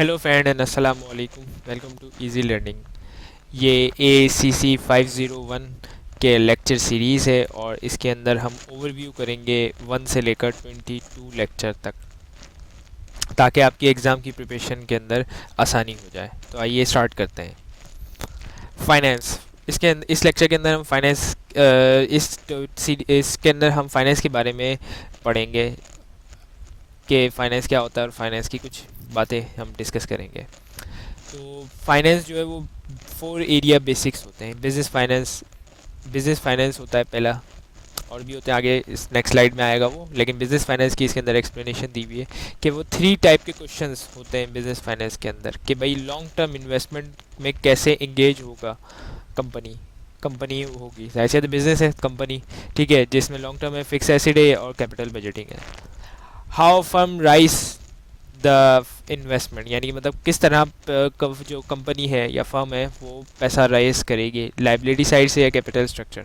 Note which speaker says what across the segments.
Speaker 1: Hello friend and अस्सलाम वालेकुम। Welcome to easy learning. ये ACC 501 के लेक्चर सीरीज़ है और इसके अंदर हम ओवरव्यू करेंगे 1 से लेकर 22 लेक्चर तक, ताकि आपकी एग्ज़ाम की प्रिपरेशन के अंदर आसानी हो जाए। तो आइए स्टार्ट करते हैं। फाइनेंस। इस लेक्चर के अंदर हम इसके अंदर हम फाइनेंस के बारे में पढ़ेंगे कि फ़ाइनेंस क्या होता है और फाइनेंस की कुछ बातें हम डिस्कस करेंगे। तो फाइनेंस जो है वो 4 एरिया बेसिक्स होते हैं। बिजनेस फाइनेंस होता है पहला, और भी होते हैं आगे, इस नेक्स्ट स्लाइड में आएगा वो, लेकिन बिजनेस फाइनेंस की इसके अंदर एक्सप्लेनेशन दी हुई है कि वो 3 टाइप के क्वेश्चंस होते हैं बिजनेस फाइनेंस के अंदर, कि भाई लॉन्ग टर्म इन्वेस्टमेंट में कैसे इंगेज होगा कंपनी। कंपनी होगी, ऐसे तो बिजनेस है कंपनी, ठीक है, जिसमें लॉन्ग टर्म में फिक्स एसिड है और कैपिटल बजटिंग है। How firm rise the investment, यानी कि मतलब किस तरह जो कंपनी है या फर्म है वो पैसा राइज करेगी, लाइबिलिटी साइड से या कैपिटल स्ट्रक्चर।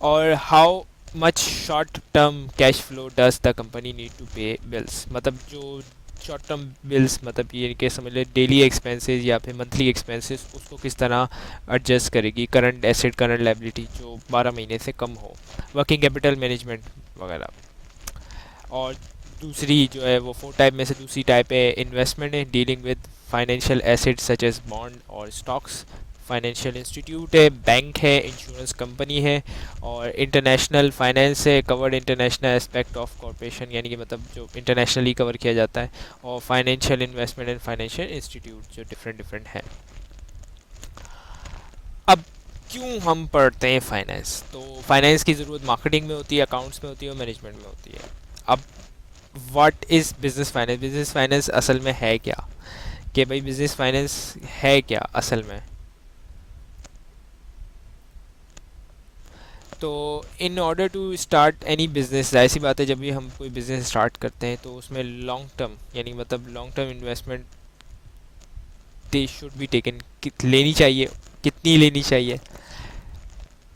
Speaker 1: और how much short term cash flow does the company need to pay bills, मतलब जो शॉर्ट टर्म बिल्स, मतलब ये कि समझ ले डेली एक्सपेंसेस या फिर मंथली एक्सपेंसेस, उसको किस तरह एडजस्ट करेगी, करंट एसेट करंट लाइबिलिटी जो 12 महीने से कम हो, वर्किंग कैपिटल मैनेजमेंट वगैरह। और दूसरी जो है वो 4 टाइप में से दूसरी टाइप है इन्वेस्टमेंट है, dealing with financial assets such as bond और स्टॉक्स। फाइनेंशियल इंस्टीट्यूट है, बैंक है, इंश्योरेंस कंपनी है। और इंटरनेशनल फाइनेंस है, covered international aspect of corporation, यानी कि मतलब जो इंटरनेशनली कवर किया जाता है। और financial investment and financial institute जो डिफरेंट डिफरेंट है। अब क्यों हम पढ़ते हैं फाइनेंस? तो फाइनेंस की ज़रूरत मार्केटिंग में होती है, अकाउंट्स में होती है और मैनेजमेंट में होती है। अब what is business finance? Business finance असल में है क्या? कि भाई बिजनेस फाइनेंस है क्या असल में? तो in order to start any business, ऐसी बात है, जब भी हम कोई बिजनेस स्टार्ट करते हैं तो उसमें लॉन्ग टर्म, यानी मतलब long term investment they should be taken, लेनी चाहिए। कितनी लेनी चाहिए?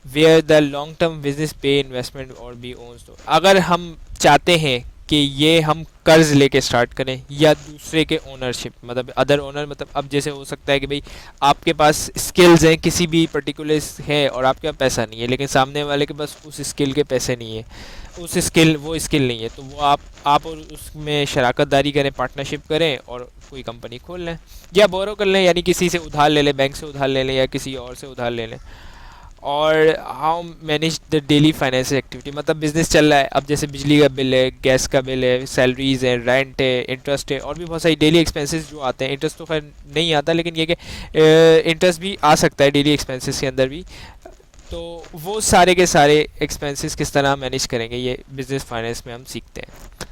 Speaker 1: Where the long term business पे इन्वेस्टमेंट और बी ओन्स। तो अगर हम चाहते हैं कि ये हम कर्ज लेके स्टार्ट करें या दूसरे के ओनरशिप, मतलब अदर ओनर, मतलब अब जैसे हो सकता है कि भाई आपके पास स्किल्स हैं किसी भी पर्टिकुलर है और आपके पास पैसा नहीं है, लेकिन सामने वाले के पास उस स्किल के पैसे नहीं है, वो स्किल नहीं है, तो वो आप और उसमें शराकत दारी करें, पार्टनरशिप करें और कोई कंपनी खोल लें या बोरो कर लें, यानी किसी से उधार ले लें, बैंक से उधार ले लें या किसी और से उधार ले लें। और how manage the daily financial activity, मतलब बिजनेस चल रहा है, अब जैसे बिजली का बिल है, गैस का बिल है, सैलरीज है, रेंट है, इंटरेस्ट है, और भी बहुत सारी डेली एक्सपेंसेस जो आते हैं। इंटरेस्ट तो खैर नहीं आता, लेकिन ये कि इंटरेस्ट भी आ सकता है डेली एक्सपेंसेस के अंदर भी। तो वो सारे के सारे एक्सपेंसेस किस तरह मैनेज करेंगे, ये बिजनेस फाइनेंस में हम सीखते हैं।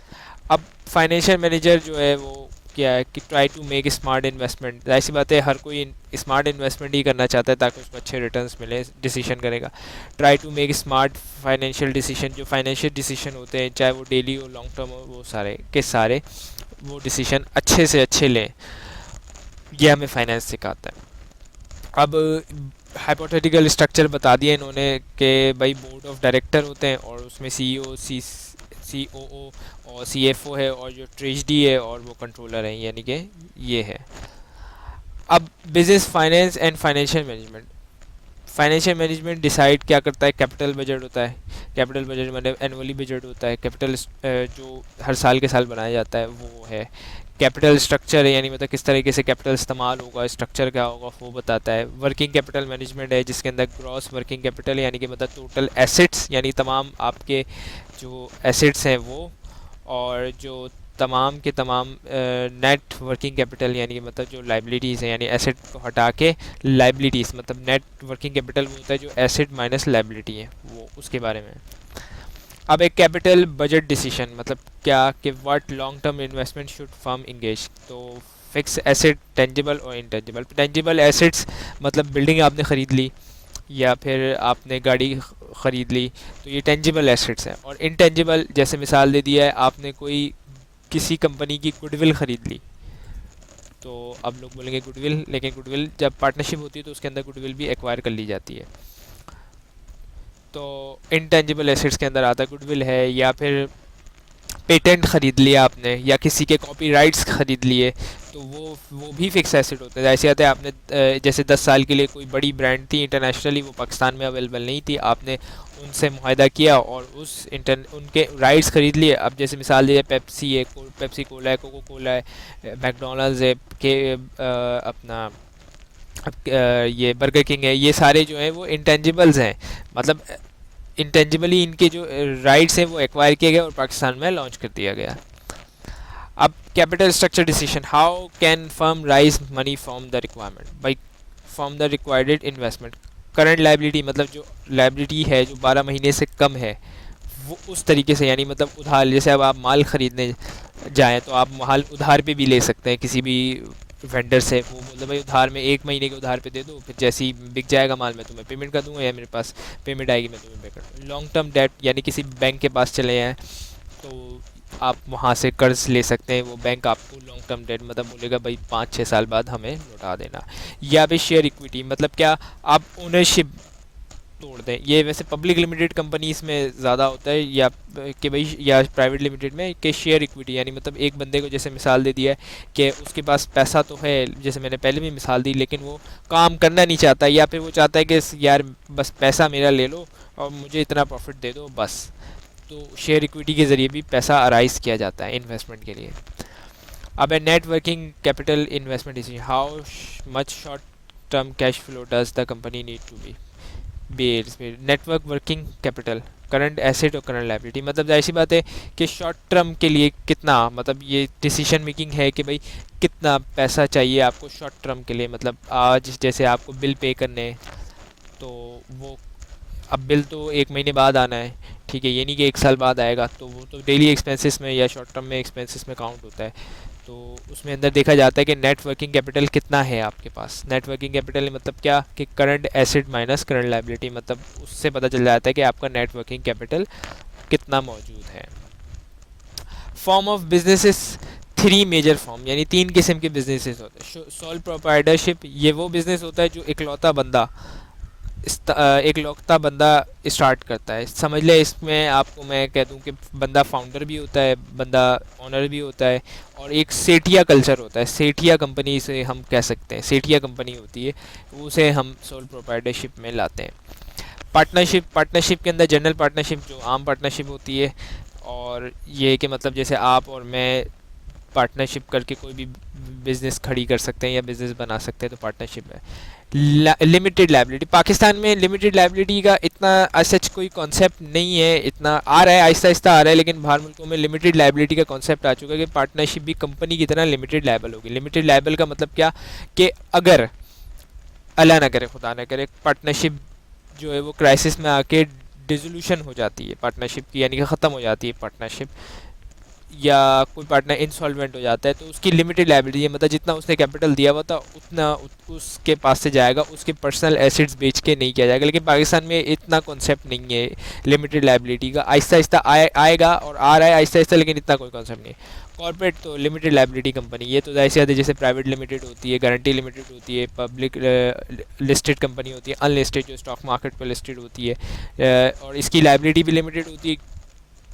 Speaker 1: अब फाइनेंशियल मैनेजर जो है वो क्या है कि try to make smart investment. ऐसी बात है, हर कोई स्मार्ट इन्वेस्टमेंट ही करना चाहता है ताकि उसको अच्छे रिटर्न्स मिले, डिसीजन करेगा। Try to make smart financial decision, जो फाइनेंशियल डिसीजन होते हैं चाहे वो डेली हो लॉन्ग टर्म हो, वो सारे के सारे वो डिसीजन अच्छे से अच्छे लें, ये हमें फाइनेंस सिखाता है। अब हाइपोथेटिकल स्ट्रक्चर बता दिया इन्होंने कि भाई बोर्ड ऑफ डायरेक्टर होते हैं और उसमें CEO, COO और CFO है, और जो ट्रेजडी है और वो कंट्रोलर है, यानी कि ये है। अब business finance and financial management. Financial management decide क्या करता है? कैपिटल बजट होता है। कैपिटल बजट मतलब एनुअली बजट होता है, कैपिटल जो हर साल के साल बनाया जाता है वो है। कैपिटल स्ट्रक्चर है, यानी मतलब किस तरीके से कैपिटल इस्तेमाल होगा, स्ट्रक्चर क्या होगा वो बताता है। वर्किंग कैपिटल मैनेजमेंट है, जिसके अंदर ग्रॉस वर्किंग कैपिटल यानी कि मतलब टोटल एसेट्स, यानी तमाम आपके जो एसेट्स हैं वो, और जो तमाम के तमाम नेट वर्किंग कैपिटल, यानी कि मतलब जो लाइबिलिटीज़ हैं, यानी एसेट को हटा के लाइबिलिटीज़, मतलब नेट वर्किंग कैपिटल वो होता है जो एसेट माइनस लाइबिलिटी है, वो उसके बारे में। अब एक कैपिटल बजट डिसीजन मतलब क्या कि what long term investment should firm engage. तो फिक्स एसेट, टेंजिबल और इंटेंजिबल। टेंजिबल एसेट्स मतलब बिल्डिंग आपने ख़रीद ली या फिर आपने गाड़ी ख़रीद ली, तो ये टेंजिबल एसेट्स हैं। और इंटेंजिबल, जैसे मिसाल दे दिया है, आपने कोई किसी कंपनी की गुडविल ख़रीद ली, तो अब लोग बोलेंगे गुडविल, लेकिन गुडविल जब पार्टनरशिप होती है तो उसके अंदर गुडविल भी एक्वायर कर ली जाती है। तो इंटेंजिबल एसेट्स के अंदर आता है गुडविल है, या फिर पेटेंट ख़रीद लिया आपने या किसी के कॉपीराइट्स ख़रीद लिए, तो वो भी फिक्स एसेट होते हैं। ऐसे आते हैं आपने जैसे 10 साल के लिए कोई बड़ी ब्रांड थी इंटरनेशनली, वो पाकिस्तान में अवेलेबल नहीं थी, आपने उनसे मुआहदा किया और उनके राइट्स खरीद लिए। अब जैसे मिसाल दिए पेप्सी है, पेप्सी कोला है, कोको कोला है, मैकडोनल्ड्स है, के अपना ये बर्गर किंग है, ये सारे जो हैं वो इंटेंजिबल्स हैं, मतलब इंटेंजिबली इनके जो राइट्स हैं वो एक्वायर किए गए और पाकिस्तान में लॉन्च कर दिया गया। अब capital structure decision, how can firm rise money from the requirement by from the required investment. Current liability मतलब जो लाइबिलिटी है जो 12 महीने से कम है, वो उस तरीके से, यानी मतलब उधार, जैसे अब आप माल ख़रीदने जाएँ तो आप माल उधार पे भी ले सकते हैं किसी भी वेंडर से, वो बोलते भाई उधार में 1 महीने के उधार पे दे दो, फिर जैसे ही बिक जाएगा माल मैं तुम्हें पेमेंट कर दूंगा, या मेरे पास पेमेंट आएगी मैं तुम्हें पे कर दूँगा। लॉन्ग टर्म डेट यानी किसी बैंक के पास चले जाएँ तो आप वहाँ से कर्ज ले सकते हैं, वो बैंक आपको लॉन्ग टर्म डेट मतलब बोलेगा भाई 5-6 साल बाद हमें लौटा देना। या फिर शेयर इक्विटी, मतलब क्या आप ओनरशिप तोड़ दें, ये वैसे पब्लिक लिमिटेड कंपनीज में ज़्यादा होता है, या कि भाई या प्राइवेट लिमिटेड में कि शेयर इक्विटी, यानी मतलब एक बंदे को जैसे मिसाल दे दिया है कि उसके पास पैसा तो है, जैसे मैंने पहले भी मिसाल दी, लेकिन वो काम करना नहीं चाहता, या फिर वो चाहता है कि यार बस पैसा मेरा ले लो और मुझे इतना प्रॉफिट दे दो बस। तो शेयर इक्विटी के ज़रिए भी पैसा अराइज किया जाता है इन्वेस्टमेंट के लिए। अब है net working capital investment decision, how much short term cash flow does the company need to be base में। Network working capital, current asset और करंट लाइबिलिटी, मतलब ऐसी बात है कि शॉर्ट टर्म के लिए कितना, मतलब ये डिसीजन मेकिंग है कि भाई कितना पैसा चाहिए आपको शॉर्ट टर्म के लिए। मतलब आज जैसे आपको बिल पे करने हैं तो वो, अब बिल तो 1 महीने बाद आना है, ठीक है, ये नहीं कि 1 साल बाद आएगा, तो वो तो डेली एक्सपेंसेस में या शॉर्ट टर्म में एक्सपेंसेस में काउंट होता है। तो उसमें अंदर देखा जाता है कि नेट वर्किंग कैपिटल कितना है आपके पास। नेट वर्किंग कैपिटल मतलब क्या कि current asset minus current liability, मतलब उससे पता चल जाता है कि आपका नेट वर्किंग कैपिटल कितना मौजूद है। Form of businesses, 3 major form, यानी 3 किस्म के बिजनेसेस होते हैं। सोल प्रोप्राइटरशिप, ये वो बिज़नेस होता है जो इकलौता बंदा स्टार्ट करता है। समझ ले, इसमें आपको मैं कह दूं कि बंदा फाउंडर भी होता है, बंदा ओनर भी होता है, और एक सेठिया कल्चर होता है। सेठिया कंपनी से हम कह सकते हैं, सेठिया कंपनी होती है, उसे हम सोल प्रोप्राइटरशिप में लाते हैं। पार्टनरशिप के अंदर जनरल पार्टनरशिप जो आम पार्टनरशिप होती है, और ये कि मतलब जैसे आप और मैं पार्टनरशिप करके कोई भी बिज़नेस खड़ी कर सकते हैं या बिज़नेस बना सकते हैं, तो पार्टनरशिप है। लिमिटेड लाइबिलिटी, पाकिस्तान में लिमिटेड लाइबिलिटी का इतना सच कोई कॉन्सेप्ट नहीं है, इतना आ रहा है, आहिस्ता आहिस्ता आ रहा है, लेकिन बाहर मुल्कों में लिमिटेड लाइबिलिटी का कॉन्सेप्ट आ चुका है कि पार्टनरशिप भी कंपनी की तरह लिमिटेड लाइबल होगी। लिमिटेड लाइबल का मतलब क्या कि अगर अल्लाह ना करे, खुदा ना करे, पार्टनरशिप जो है वो क्राइसिस में आके डिसोल्यूशन हो जाती है पार्टनरशिप की, यानी कि ख़त्म हो जाती है पार्टनरशिप, या कोई पार्टनर इंसॉल्वेंट हो जाता है, तो उसकी लिमिटेड लाइबिलिटी है, मतलब जितना उसने कैपिटल दिया हुआ था उतना उसके पास से जाएगा, उसके पर्सनल एसेट्स बेच के नहीं किया जाएगा। लेकिन पाकिस्तान में इतना कॉन्सेप्ट नहीं है लिमिटेड लाइबिलिटी का, आहिस्ता आहिस्ता आएगा और आ रहा है आहिस्ता आहिस्ता, लेकिन इतना कोई कॉन्सेप्ट नहीं है। कॉर्पोरेट तो लिमिटेड लाइबिलिटी कंपनी, ये तो ऐसे आते जैसे प्राइवेट लिमिटेड होती है, गारंटी लिमिटेड होती है, पब्लिक लिस्टेड कंपनी होती है, अनलिस्टेड जो स्टॉक मार्केट पर लिस्टेड होती है, और इसकी लाइबिलिटी भी लिमिटेड होती है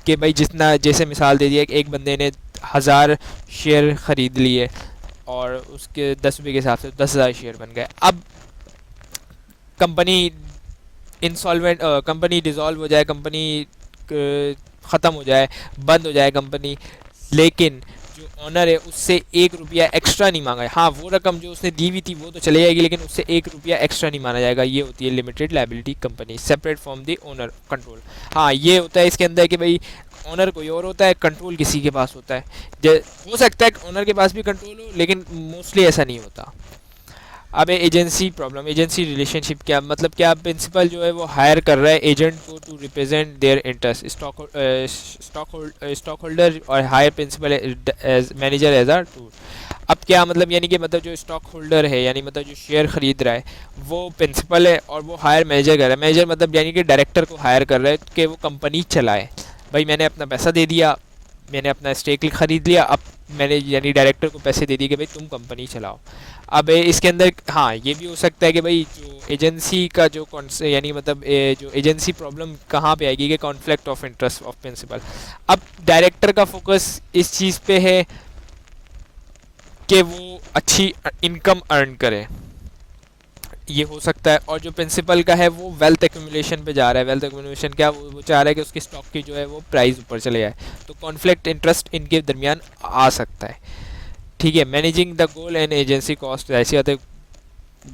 Speaker 1: कि भाई जितना, जैसे मिसाल दे दिया कि एक बंदे ने 1000 शेयर ख़रीद लिए और उसके 10 रुपये के हिसाब से 10,000 शेयर बन गए। अब कंपनी कंपनी डिज़ोल्व हो जाए, कंपनी ख़त्म हो जाए, बंद हो जाए कंपनी, लेकिन जो ऑनर है उससे 1 रुपया एक्स्ट्रा नहीं मांगा है। हाँ, वो रकम जो उसने दी हुई थी वो तो चले जाएगी, लेकिन उससे 1 रुपया एक्स्ट्रा नहीं माना जाएगा। ये होती है limited liability company, separate from the owner control. हाँ, ये होता है इसके अंदर कि भाई ओनर कोई और होता है, कंट्रोल किसी के पास होता है। हो सकता है ओनर के पास भी कंट्रोल हो, लेकिन मोस्टली ऐसा नहीं होता। अब एजेंसी प्रॉब्लम, एजेंसी रिलेशनशिप, क्या मतलब क्या प्रिंसिपल जो है वो हायर कर रहा है एजेंट को to represent their interest, stock holder और higher principal as manager as are too. अब क्या मतलब, यानी कि मतलब जो स्टॉक होल्डर है, यानी मतलब जो शेयर खरीद रहा है वो प्रिंसिपल है, और वो हायर मैनेजर कर रहा है। मैनेजर मतलब यानी कि डायरेक्टर को हायर कर रहा है कि वो कंपनी चलाए। भाई मैंने अपना पैसा दे दिया, मैंने अपना स्टेक खरीद लिया, अब मैंने यानी डायरेक्टर को पैसे दे दिए कि भाई तुम कंपनी चलाओ। अब इसके अंदर हाँ ये भी हो सकता है कि भाई जो एजेंसी का जो यानी मतलब जो एजेंसी प्रॉब्लम कहाँ पे आएगी कि conflict of interest of principal. अब डायरेक्टर का फोकस इस चीज़ पे है कि वो अच्छी इनकम अर्न करे, ये हो सकता है। और जो प्रिंसिपल का है वो वेल्थ एक्यूमुलेशन पे जा रहा है। वेल्थ एक्यूमुलेशन क्या, वो चाह रहा है कि उसकी स्टॉक की जो है वो प्राइस ऊपर चले जाए, तो कॉन्फ्लिक्ट इंटरेस्ट इनके दरमियान आ सकता है। ठीक है, managing the goal and agency cost, ऐसी बात है,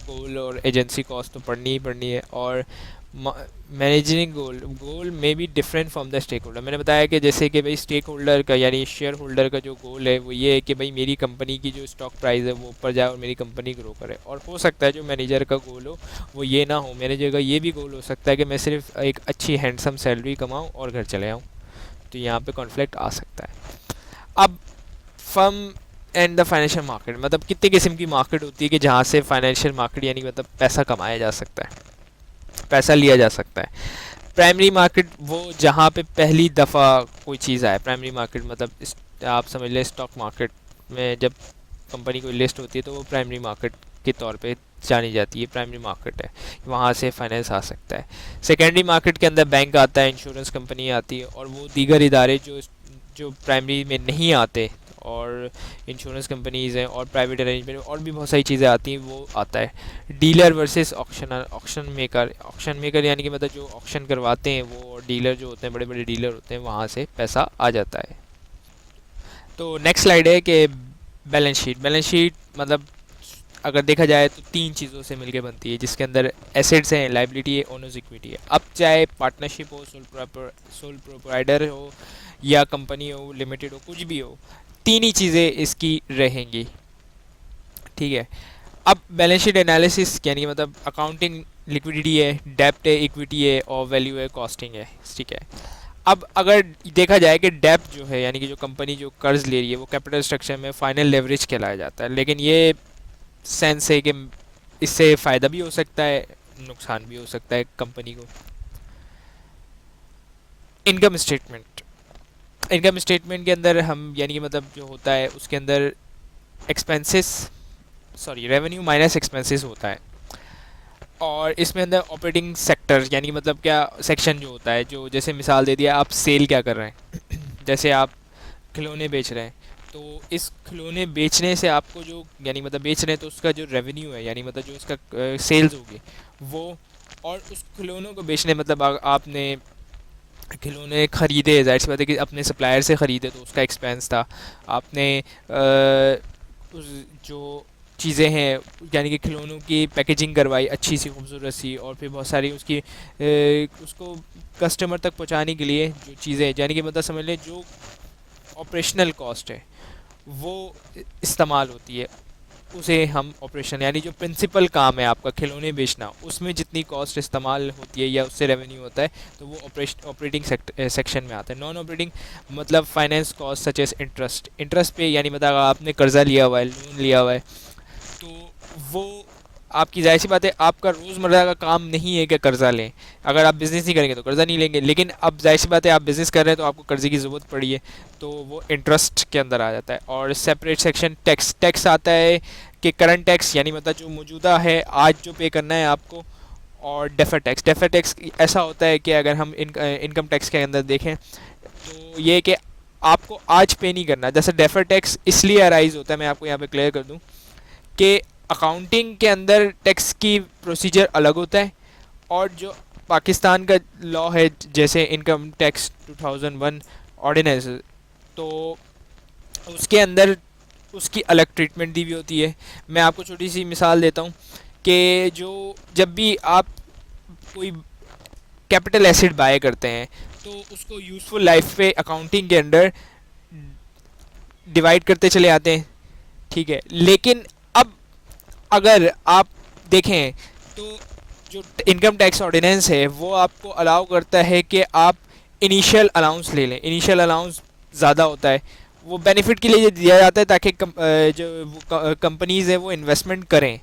Speaker 1: गोल और एजेंसी कॉस्ट तो पढ़नी ही पढ़नी है। और मैनेजिंग गोल, गोल में be different from the stakeholder. मैंने बताया कि जैसे कि भाई स्टेक होल्डर का यानी शेयर होल्डर का जो गोल है वो ये है कि भाई मेरी कंपनी की जो स्टॉक प्राइस है वो ऊपर जाए और मेरी कंपनी ग्रो करे। और हो सकता है जो मैनेजर का गोल हो वो ये ना हो, मैनेजर का ये भी गोल हो सकता है कि मैं सिर्फ एक अच्छी हैंडसम सैलरी कमाऊँ और घर चले आऊँ। तो यहाँ पे कॉन्फ्लिक्ट आ सकता है। अब firm and the financial market, मतलब कितने किस्म की मार्केट होती है कि जहाँ से फाइनेंशियल मार्केट यानी मतलब पैसा कमाया जा सकता है, पैसा लिया जा सकता है। प्राइमरी मार्केट वो जहाँ पे पहली दफ़ा कोई चीज़ आए। प्राइमरी मार्केट मतलब आप समझ लें स्टॉक मार्केट में जब कंपनी कोई लिस्ट होती है तो वो प्राइमरी मार्केट के तौर पे जानी जाती है, प्राइमरी मार्केट है, वहाँ से फाइनेंस आ सकता है। सेकेंडरी मार्केट के अंदर बैंक आता है, इंश्योरेंस कंपनी आती है, और वो दीगर इदारे जो जो प्राइमरी में नहीं आते, और इंश्योरेंस कंपनीज़ हैं और प्राइवेट अरेंजमेंट और भी बहुत सारी चीज़ें आती हैं, वो आता है। Dealer versus auctioneer, auction maker, auction maker यानी कि मतलब जो ऑक्शन करवाते हैं वो, और डीलर जो होते हैं बड़े बड़े डीलर होते हैं, वहाँ से पैसा आ जाता है। तो नेक्स्ट स्लाइड है कि बैलेंस शीट। बैलेंस शीट मतलब अगर देखा जाए तो तीन चीज़ों से मिलके बनती है, जिसके अंदर एसेट्स हैं, लाइबिलिटी है, ओनर्स इक्विटी है। अब चाहे पार्टनरशिप हो, सोल प्रोप्राइटर हो, या कंपनी हो, लिमिटेड हो, कुछ भी हो, तीन ही चीज़ें इसकी रहेंगी। ठीक है। अब बैलेंस शीट एनालिसिस यानी कि मतलब अकाउंटिंग, लिक्विडिटी है, डेप्ट है, इक्विटी है, और वैल्यू है, कॉस्टिंग है। ठीक है। अब अगर देखा जाए कि डेप्ट जो है यानी कि जो कंपनी जो कर्ज ले रही है वो कैपिटल स्ट्रक्चर में फाइनल लेवरेज कहलाया जाता है, लेकिन ये सेंस है कि इससे फ़ायदा भी हो सकता है, नुकसान भी हो सकता है कंपनी को। इनकम स्टेटमेंट, इनकम स्टेटमेंट के अंदर हम यानी कि मतलब जो होता है उसके अंदर expenses, sorry revenue minus expenses होता है। और इसमें अंदर ऑपरेटिंग सेक्टर यानी कि मतलब क्या सेक्शन जो होता है, जो जैसे मिसाल दे दिया, आप सेल क्या कर रहे हैं जैसे आप खिलौने बेच रहे हैं, तो इस खिलौने बेचने से आपको जो यानी मतलब बेच रहे हैं तो उसका जो रेवेन्यू है यानी मतलब जो इसका सेल्स होगी वो, और उस खिलौनों को बेचने मतलब आपने खिलौने ख़रीदे, ज़ाहिर सी बात है कि अपने सप्लायर से ख़रीदे तो उसका एक्सपेंस था। आपने उस जो चीज़ें हैं यानी कि खिलौनों की पैकेजिंग करवाई अच्छी सी खूबसूरत सी, और फिर बहुत सारी उसकी उसको कस्टमर तक पहुंचाने के लिए जो चीज़ें यानी कि मतलब समझ लें जो ऑपरेशनल कॉस्ट है वो इस्तेमाल होती है, उसे हम ऑपरेशन यानी जो प्रिंसिपल काम है आपका खिलौने बेचना, उसमें जितनी कॉस्ट इस्तेमाल होती है या उससे रेवेन्यू होता है तो वो ऑपरेटिंग सेक्शन में आता है। नॉन ऑपरेटिंग मतलब finance cost such as interest, interest पे यानी मतलब आपने कर्जा लिया हुआ है, लोन लिया हुआ है, तो वो आपकी ज़ाहिर सी बात है आपका रोज़मर्रा का काम नहीं है कि कर्ज़ा लें। अगर आप बिज़नेस नहीं करेंगे तो कर्ज़ा नहीं लेंगे, लेकिन अब ज़ाहिर सी बात है आप बिज़नेस कर रहे हैं तो आपको कर्ज़े की ज़रूरत पड़ी है, तो वो इंटरेस्ट के अंदर आ जाता है। और सेपरेट सेक्शन टैक्स, टैक्स आता है कि करंट टैक्स यानी मतलब जो मौजूदा है आज जो पे करना है आपको, और डेफर टैक्स, डेफर टैक्स ऐसा होता है कि अगर हम इनकम टैक्स के अंदर देखें तो ये कि आपको आज पे नहीं करना। जैसे डेफर टैक्स इसलिए अराइज होता है, मैं आपको यहाँ पे क्लियर कर दूँ कि अकाउंटिंग के अंदर टैक्स की प्रोसीजर अलग होता है, और जो पाकिस्तान का लॉ है जैसे इनकम टैक्स 2001 ऑर्डिनेंस, तो उसके अंदर उसकी अलग ट्रीटमेंट दी हुई होती है। मैं आपको छोटी सी मिसाल देता हूँ कि जो जब भी आप कोई कैपिटल एसिड बाय करते हैं तो उसको यूज़फुल लाइफ पे अकाउंटिंग के अंदर डिवाइड करते चले आते हैं। ठीक है, लेकिन अब अगर आप देखें तो जो इनकम टैक्स ऑर्डिनेंस है वो आपको अलाउ करता है कि आप इनिशियल अलाउंस ले लें। इनिशियल अलाउंस ज़्यादा होता है, वो बेनिफिट के लिए दिया जाता है ताकि जो कंपनीज़ हैं वो इन्वेस्टमेंट करें।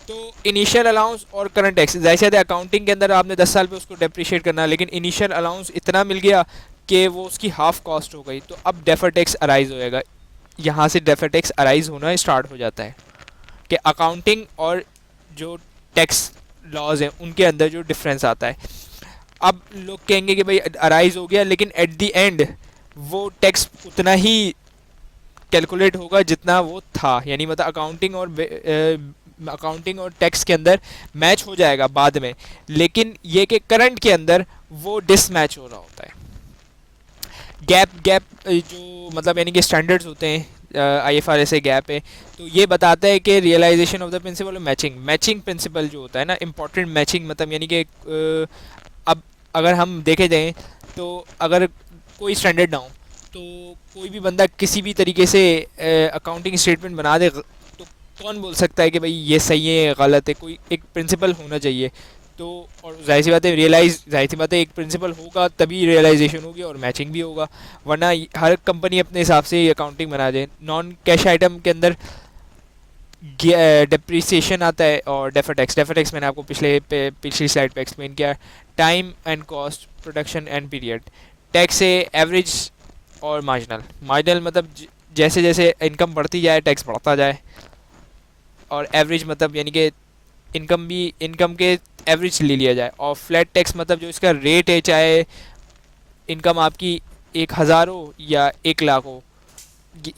Speaker 1: तो इनिशियल अलाउंस और करंट टैक्स, जैसे अकाउंटिंग के अंदर आपने 10 साल पे उसको डेप्रिशिएट करना, लेकिन इनिशियल अलाउंस इतना मिल गया कि वो उसकी हाफ कॉस्ट हो गई, तो अब डेफर टैक्स अराइज होएगा। यहाँ से डेफर टैक्स अराइज होना स्टार्ट हो जाता है कि अकाउंटिंग और जो टैक्स लॉज हैं उनके अंदर जो डिफरेंस आता है। अब लोग कहेंगे कि भाई अराइज हो गया, लेकिन एट द एंड वो टैक्स उतना ही कैलकुलेट होगा जितना वो था, यानी मतलब अकाउंटिंग और टैक्स के अंदर मैच हो जाएगा बाद में, लेकिन ये कि करंट के अंदर वो डिसमैच हो रहा होता है। गैप गैप जो मतलब यानी कि स्टैंडर्ड्स होते हैं, आईएफआरएस से गैप है, तो ये बताता है कि realisation of the principle of matching, matching principle जो होता है ना, इंपॉर्टेंट मैचिंग, मतलब यानी कि अब अगर हम देखे जाएं तो अगर कोई स्टैंडर्ड ना हो तो कोई भी बंदा किसी भी तरीके से अकाउंटिंग स्टेटमेंट बना दे, तो कौन बोल सकता है कि भाई ये सही है गलत है? कोई एक प्रिंसिपल होना चाहिए। तो और जाहिर सी बात है, जाहिर सी बात है, एक प्रिंसिपल होगा तभी रियलाइजेशन होगी और मैचिंग भी होगा, वरना हर कंपनी अपने हिसाब से अकाउंटिंग बना दे। नॉन कैश आइटम के अंदर डिप्रिसिएशन आता है और डेफर टैक्स मैंने आपको पिछली स्लाइड पे एक्सप्लेन किया। Time and cost, production and period. Tax है एवरेज और मार्जिनल मतलब जैसे जैसे इनकम बढ़ती जाए टैक्स बढ़ता जाए, और एवरेज मतलब यानी कि इनकम के एवरेज ले लिया जाए। और फ्लैट टैक्स मतलब जो इसका रेट है, चाहे इनकम आपकी 1,000 हो या 1 लाख हो,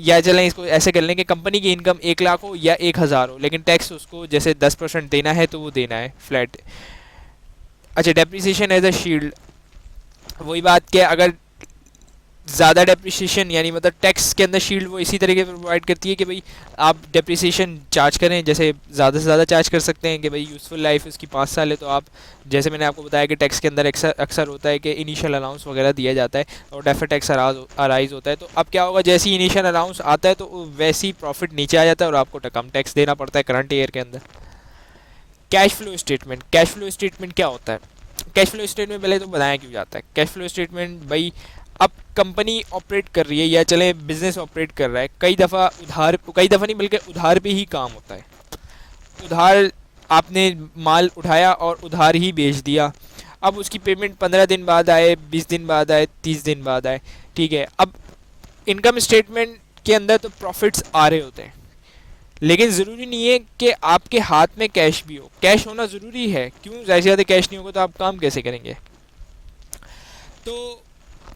Speaker 1: या चलें इसको ऐसे कर लें कि कंपनी की इनकम 1 लाख हो या 1,000 हो, लेकिन टैक्स उसको जैसे 10% देना है तो वो देना है फ्लैट। अच्छा, डेप्रिसिएशन एज अ शील्ड, वही बात कि अगर ज़्यादा डेप्रिसिएशन यानी मतलब टैक्स के अंदर शील्ड वो इसी तरीके से प्रोवाइड करती है कि भाई आप डेप्रिसिएशन चार्ज करें, जैसे ज़्यादा से ज़्यादा चार्ज कर सकते हैं कि भाई यूज़फुल लाइफ उसकी 5 साल है, तो आप जैसे मैंने आपको बताया कि टैक्स के अंदर अक्सर होता है कि इनिशियल अलाउंस वगैरह दिया जाता है और डेफर टैक्स अराइज होता है। तो अब क्या होगा, जैसे ही इनिशियल अलाउंस आता है तो वैसे ही प्रॉफिट नीचे आ जाता है और आपको कम टैक्स देना पड़ता है करंट ईयर के अंदर। Cash flow statement, cash flow statement क्या होता है? कैश फ्लो स्टेटमेंट पहले तो बताया क्यों जाता है। कैश फ्लो स्टेटमेंट भाई, अब कंपनी ऑपरेट कर रही है या चले बिजनेस ऑपरेट कर रहा है, कई दफ़ा नहीं बल्कि उधार पे ही काम होता है। उधार आपने माल उठाया और उधार ही बेच दिया, अब उसकी पेमेंट 15 दिन बाद आए, 20 दिन बाद आए, 30 दिन बाद आए, ठीक है। अब इनकम स्टेटमेंट के अंदर तो प्रॉफिट्स आ रहे होते हैं, लेकिन ज़रूरी नहीं है कि आपके हाथ में कैश भी हो। कैश होना ज़रूरी है, क्यों? ज़ाहिर सी बात है, कैश नहीं होगा तो आप काम कैसे करेंगे? तो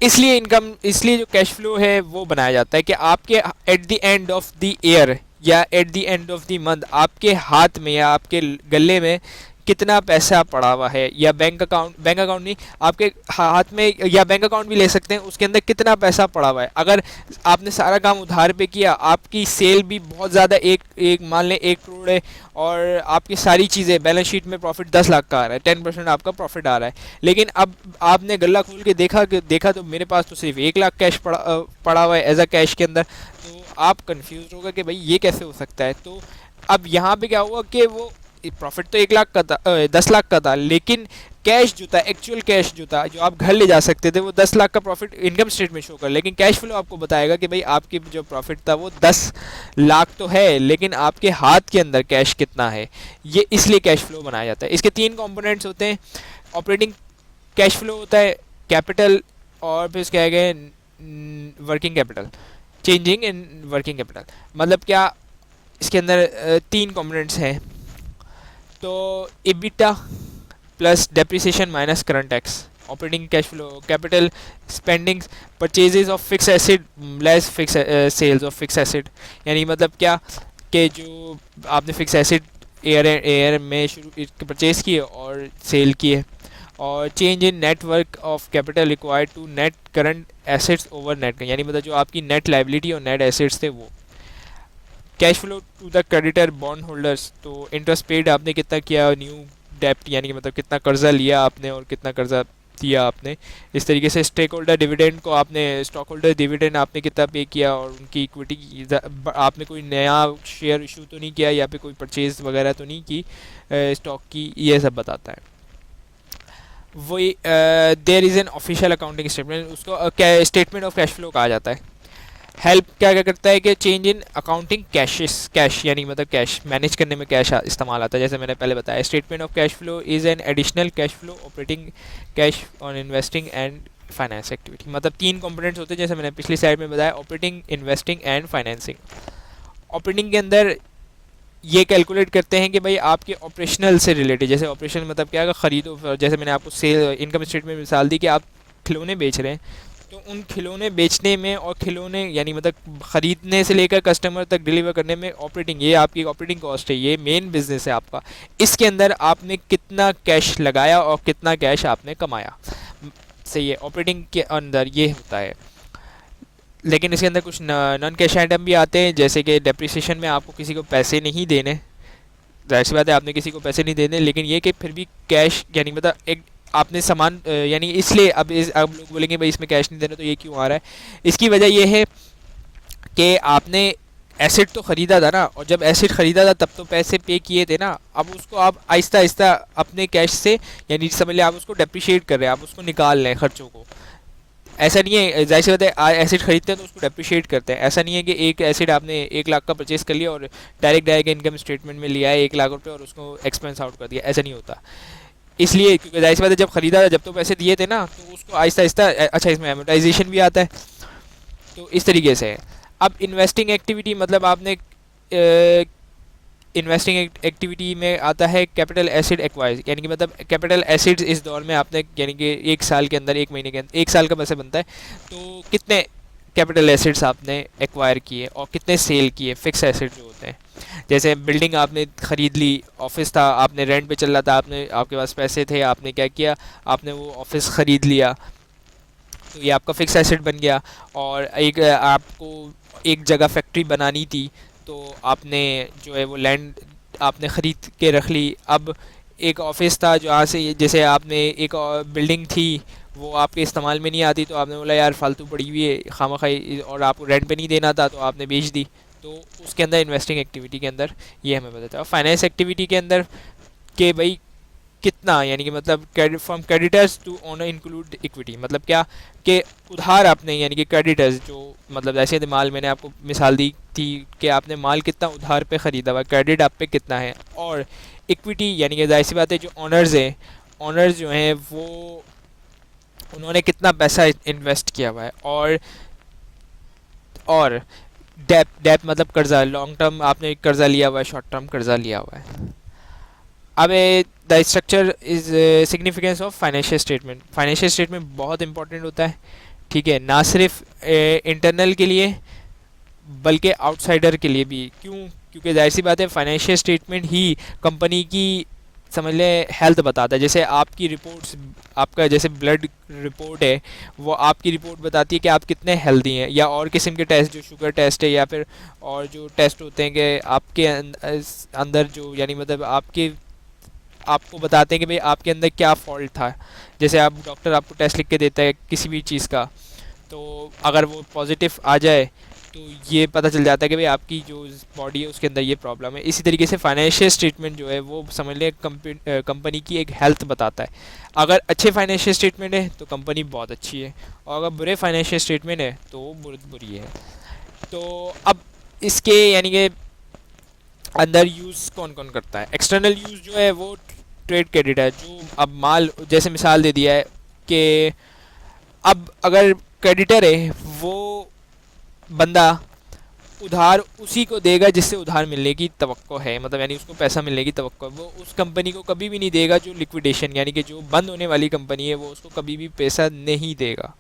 Speaker 1: इसलिए जो कैश फ्लो है वो बनाया जाता है कि आपके at the end of the year या at the end of the month आपके हाथ में या आपके गले में कितना पैसा पड़ा हुआ है, या बैंक अकाउंट नहीं, आपके हाथ में, या बैंक अकाउंट भी ले सकते हैं, उसके अंदर कितना पैसा पड़ा हुआ है। अगर आपने सारा काम उधार पे किया, आपकी सेल भी बहुत ज़्यादा, एक मान लें 1 करोड़ है, और आपकी सारी चीज़ें बैलेंस शीट में प्रॉफिट 10 लाख का आ रहा है, 10% आपका प्रॉफिट आ रहा है, लेकिन अब आपने गल्ला खोल के देखा तो मेरे पास तो सिर्फ 1 लाख कैश पड़ा हुआ है एज अ कैश के अंदर। तो आप कन्फ्यूज होगा कि भाई ये कैसे हो सकता है। तो अब यहाँ पे क्या हुआ कि वो प्रॉफिट तो 1 लाख का था, 10 लाख का था, लेकिन कैश जो था, एक्चुअल कैश जो था, जो आप घर ले जा सकते थे, वो 10 लाख का प्रॉफिट इनकम स्टेटमेंट में शो कर, लेकिन कैश फ्लो आपको बताएगा कि भाई आपकी जो प्रॉफिट था वो 10 लाख तो है, लेकिन आपके हाथ के अंदर कैश कितना है, ये इसलिए कैश फ्लो बनाया जाता है। इसके 3 कंपोनेंट्स होते हैं। ऑपरेटिंग कैश फ्लो होता है, कैपिटल, और फिर उसके आगे working capital, changing in working capital. मतलब क्या, इसके अंदर 3 कंपोनेंट्स हैं। तो EBITDA plus depreciation minus current tax, operating cash flow, capital spendings, purchases of fix asset less fix sales of fix asset. यानी मतलब क्या कि जो आपने फिक्स एसेट एयर में शुरू परचेज़ किए और सेल किए। और change in network of capital required to net current assets over net, यानी मतलब जो आपकी नेट लाइबिलिटी और नेट एसेट्स थे वो। Cash flow to the creditor bond holders, तो इंटरेस्ट पेड आपने कितना किया, न्यू डेप्ट यानी कि मतलब कितना कर्जा लिया आपने और कितना कर्जा दिया आपने। इस तरीके से स्टेक होल्डर डिविडेंड को आपने, स्टॉक होल्डर डिविडेंड आपने कितना पे किया, और उनकी इक्विटी आपने कोई नया शेयर इशू तो नहीं किया, या फिर कोई परचेज वगैरह तो नहीं की स्टॉक की, ये सब बताता है। वही there is an official accounting statement, उसको स्टेटमेंट ऑफ कैश फ्लो कहा जाता है। हेल्प क्या क्या करता है कि चेंज इन अकाउंटिंग कैश यानी मतलब कैश मैनेज करने में कैश इस्तेमाल आता है, जैसे मैंने पहले बताया। Statement of cash flow is an additional cash flow operating cash on investing and finance activity. मतलब 3 कंपोनेंट्स होते हैं, जैसे मैंने पिछली स्लाइड में बताया, operating, investing and financing. Operating के अंदर ये कैलकुलेट करते हैं कि भाई आपके ऑपरेशनल से रिलेटेड, जैसे ऑपरेशन मतलब क्या है, खरीदो, जैसे मैंने आपको सेल इनकम स्टेटमेंट में मिसाल दी कि आप खिलौने बेच रहे हैं, तो उन खिलौने बेचने में और खिलौने यानी मतलब ख़रीदने से लेकर कस्टमर तक डिलीवर करने में ऑपरेटिंग, ये आपकी ऑपरेटिंग कॉस्ट है, ये मेन बिजनेस है आपका। इसके अंदर आपने कितना कैश लगाया और कितना कैश आपने कमाया, सही है, ऑपरेटिंग के अंदर ये होता है। लेकिन इसके अंदर कुछ नॉन कैश आइटम भी आते हैं, जैसे कि डेप्रिसिएशन में आपको किसी को पैसे नहीं देने, जाहिर सी बात है आपने किसी को पैसे नहीं देने, लेकिन ये कि फिर भी कैश यानी मतलब एक आपने सामान यानी इसलिए अब लोग बोलेंगे भाई इसमें कैश नहीं देना तो ये क्यों आ रहा है, इसकी वजह ये है कि आपने एसेट तो ख़रीदा था ना, और जब एसेट ख़रीदा था तब तो पैसे पे किए थे ना, अब उसको आप आहिस्ता आहिस्ता अपने कैश से यानी समझ लें आप उसको डेप्रिशिएट कर रहे हैं, आप उसको निकाल लें खर्चों को। ऐसा नहीं है, जाहिर सी बात है एसिड खरीदते हैं तो उसको डेप्रिशिएट करते हैं, ऐसा नहीं है कि एक एसिड आपने 1 लाख का परचेज कर लिया और डायरेक्ट इनकम स्टेटमेंट में लिया है 1 लाख रुपये और उसको एक्सपेंस आउट कर दिया, ऐसा नहीं होता। इसलिए क्योंकि जाहिर सी बात है जब खरीदा था जब तो पैसे दिए थे ना, तो उसको आहिस्ता आहिस्ता अच्छा इसमें एमोटाइजेशन भी आता है, तो इस तरीके से है। अब इन्वेस्टिंग एक्टिविटी मतलब आपने इन्वेस्टिंग एक्टिविटी में आता है कैपिटल एसिड एक्वाइज, यानी कि मतलब कैपिटल एसिड्स इस दौर में आपने यानी कि 1 साल के अंदर 1 महीने के अंदर 1 साल का पैसे बनता है, तो कितने कैपिटल एसिड्स आपने एक्वायर किए और कितने सेल किए, फिक्स एसिड जो होते हैं। जैसे बिल्डिंग आपने ख़रीद ली, ऑफिस था आपने रेंट पे चल रहा था, आपने आपके पास पैसे थे, आपने क्या किया, आपने वो ऑफिस ख़रीद लिया, तो ये आपका फिक्स एसेट बन गया। और एक आपको एक जगह फैक्ट्री बनानी थी, तो आपने जो है वो लैंड आपने ख़रीद के रख ली। अब एक ऑफिस था जहाँ से जैसे आपने एक बिल्डिंग थी वो आपके इस्तेमाल में नहीं आती, तो आपने बोला यार फालतू पड़ी हुई है खामखाई और आपको रेंट पे नहीं देना था तो आपने बेच दी। तो उसके अंदर इन्वेस्टिंग एक्टिविटी के अंदर ये हमें बताता है। और फाइनेंस एक्टिविटी के अंदर कि भाई कितना यानी कि मतलब from creditors to owner include equity, मतलब क्या कि उधार आपने यानी कि क्रेडिटर्स जो मतलब जैसे माल मैंने आपको मिसाल दी थी कि आपने माल कितना उधार पे ख़रीदा हुआ, क्रेडिट आप पे कितना है, और इक्विटी यानी कि जाहिर सी बात है जो ऑनर्स हैं, ऑनर्स जो हैं वो उन्होंने कितना पैसा इन्वेस्ट किया हुआ है। और डेप डेप मतलब कर्जा, लॉन्ग टर्म आपने कर्जा लिया हुआ है, शॉर्ट टर्म कर्जा लिया हुआ है। अब the structure is significance of financial statement, financial statement बहुत इंपॉर्टेंट होता है, ठीक है, ना सिर्फ इंटरनल के लिए बल्कि आउटसाइडर के लिए भी। क्यों? क्योंकि जाहिर सी बात है फाइनेंशियल स्टेटमेंट ही कंपनी की समझ लें हेल्थ बताता है। जैसे आपकी रिपोर्ट्स, आपका जैसे ब्लड रिपोर्ट है वो आपकी रिपोर्ट बताती है कि आप कितने हेल्दी हैं, या और किस्म के टेस्ट जो शुगर टेस्ट है या फिर और जो टेस्ट होते हैं कि आपके अंदर जो यानी मतलब आपको बताते हैं कि भाई आपके अंदर क्या फॉल्ट था। जैसे आप डॉक्टर आपको टेस्ट लिख के देता है किसी भी चीज़ का, तो अगर वो पॉजिटिव आ जाए तो ये पता चल जाता है कि भाई आपकी जो बॉडी है उसके अंदर ये प्रॉब्लम है। इसी तरीके से फाइनेंशियल स्टेटमेंट जो है वो समझ लें कंपनी की एक हेल्थ बताता है। अगर अच्छे फाइनेंशियल स्टेटमेंट है तो कंपनी बहुत अच्छी है, और अगर बुरे फाइनेंशियल स्टेटमेंट है तो वो बहुत बुरी है। तो अब इसके यानी कि अंदर यूज़ कौन कौन करता है। एक्सटर्नल यूज़ जो है वो ट्रेड क्रेडिट है, जो अब माल जैसे मिसाल दे दिया है कि अब अगर क्रेडिटर है वो बंदा उधार उसी को देगा जिससे उधार मिलने की तवक्को है, मतलब यानी उसको पैसा मिलने की तवक्को है, वो उस कंपनी को कभी भी नहीं देगा जो लिक्विडेशन यानी कि जो बंद होने वाली कंपनी है वो उसको कभी भी पैसा नहीं देगा।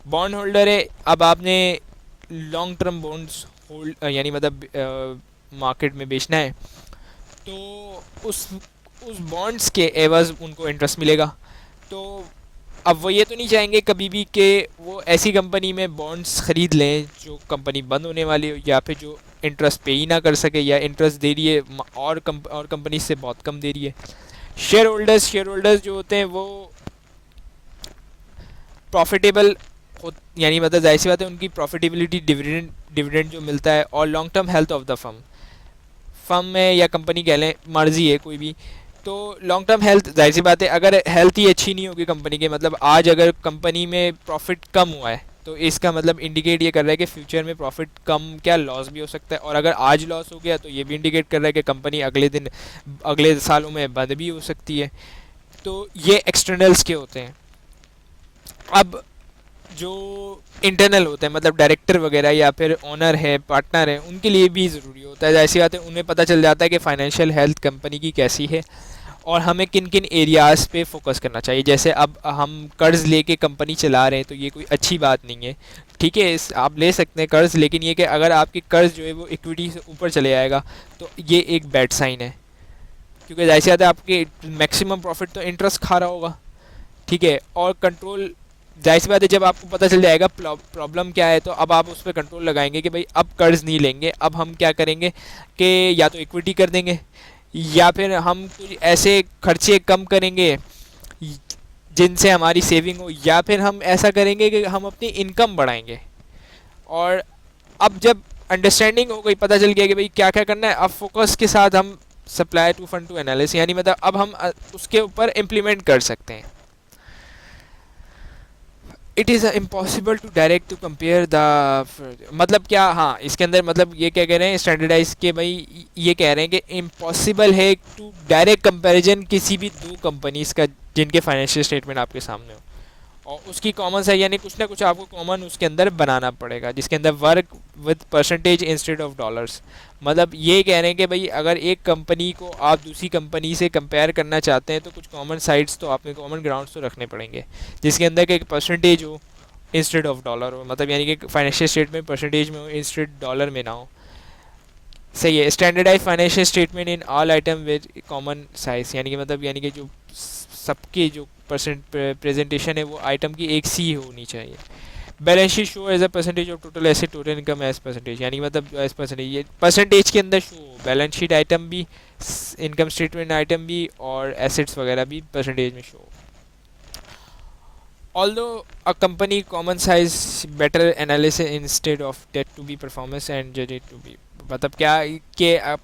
Speaker 1: बॉन्ड होल्डर है, अब आपने लॉन्ग टर्म बॉन्ड्स होल्ड यानी मतलब मार्केट में बेचना है, तो उस बॉन्ड्स के एवज उनको इंटरेस्ट मिलेगा। तो अब वो ये तो नहीं चाहेंगे कभी भी कि वो ऐसी कंपनी में बॉन्ड्स ख़रीद लें जो कंपनी बंद होने वाली हो, या फिर जो इंटरेस्ट पे ही ना कर सके, या इंटरेस्ट दे रही है और कंपनी से बहुत कम दे रही है। शेयर होल्डर्स जो होते हैं वो प्रॉफिटेबल यानी मतलब जाहिर सी बात है उनकी प्रॉफिटेबिलिटी डिविडेंड जो मिलता है, और long term health of the firm में या कंपनी कह लें, मर्जी है कोई भी। तो लॉन्ग टर्म हेल्थ जाहिर सी बात है अगर हेल्थ ही अच्छी नहीं होगी कंपनी के, मतलब आज अगर कंपनी में प्रॉफिट कम हुआ है तो इसका मतलब इंडिकेट ये कर रहा है कि फ्यूचर में प्रॉफिट कम क्या लॉस भी हो सकता है, और अगर आज लॉस हो गया तो ये भी इंडिकेट कर रहा है कि कंपनी अगले सालों में बंद भी हो सकती है। तो ये एक्सटर्नल्स के होते हैं। अब जो इंटरनल होते हैं मतलब डायरेक्टर वगैरह या फिर ओनर है, पार्टनर है, उनके लिए भी ज़रूरी होता है, ऐसी बात है उन्हें पता चल जाता है कि फाइनेंशियल हेल्थ कंपनी की कैसी है, और हमें किन किन एरियाज़ पे फोकस करना चाहिए। जैसे अब हम कर्ज़ लेके कंपनी चला रहे हैं तो ये कोई अच्छी बात नहीं है, ठीक है। इस आप ले सकते हैं कर्ज़, लेकिन ये कि अगर आपकी कर्ज़ जो है वो इक्विटी से ऊपर चले जाएगा तो ये एक बैड साइन है, क्योंकि जाहिर सी बात है आपके मैक्सिमम प्रॉफिट तो इंटरेस्ट खा रहा होगा, ठीक है। और कंट्रोल, जाहिर सी बात है जब आपको पता चल जाएगा प्रॉब्लम क्या है तो अब आप उस पर कंट्रोल लगाएंगे कि भाई अब कर्ज नहीं लेंगे, अब हम क्या करेंगे कि या तो इक्विटी कर देंगे या फिर हम कुछ ऐसे खर्चे कम करेंगे जिनसे हमारी सेविंग हो, या फिर हम ऐसा करेंगे कि हम अपनी इनकम बढ़ाएंगे। और अब जब अंडरस्टैंडिंग हो गई, पता चल गया कि भाई क्या क्या करना है, अब फोकस के साथ हम supply to fund to analysis, यानी मतलब अब हम उसके ऊपर इम्प्लीमेंट कर सकते हैं। It is impossible to direct to compare the, मतलब क्या, हाँ इसके अंदर मतलब ये क्या कह रहे हैं स्टैंडर्डाइज के भाई, ये कह रहे हैं कि इम्पॉसिबल है टू डायरेक्ट कंपैरिजन किसी भी दो कंपनीज का जिनके फाइनेंशियल स्टेटमेंट आपके सामने हो, और उसकी कॉमन है, यानी कुछ ना कुछ आपको कॉमन उसके अंदर बनाना पड़ेगा जिसके अंदर work with percentage instead of dollars. मतलब ये कह रहे हैं कि भाई अगर एक कंपनी को आप दूसरी कंपनी से कंपेयर करना चाहते हैं तो कुछ कॉमन साइड्स तो आपके कॉमन ग्राउंड्स तो रखने पड़ेंगे जिसके अंदर कि एक परसेंटेज हो इंस्टेड ऑफ डॉलर हो, मतलब यानी कि फाइनेंशियल स्टेटमेंट परसेंटेज में हो इंस्टेड डॉलर में ना हो। सही है। Standardise financial statement in all item with common size, यानी कि मतलब यानी कि जो सबके जो प्रेजेंटेशन है वो आइटम की एक सी होनी चाहिए। Balance sheet show as a percentage of total asset total income as percentage, यानी मतलब एज परसेंटेज, ये परसेंटेज के अंदर शो बैलेंस शीट आइटम भी, इनकम स्टेटमेंट आइटम भी और एसेट्स वगैरह भी परसेंटेज में show. Although a company common size better analysis instead of that to be performance and judge it to be, मतलब क्या कि अब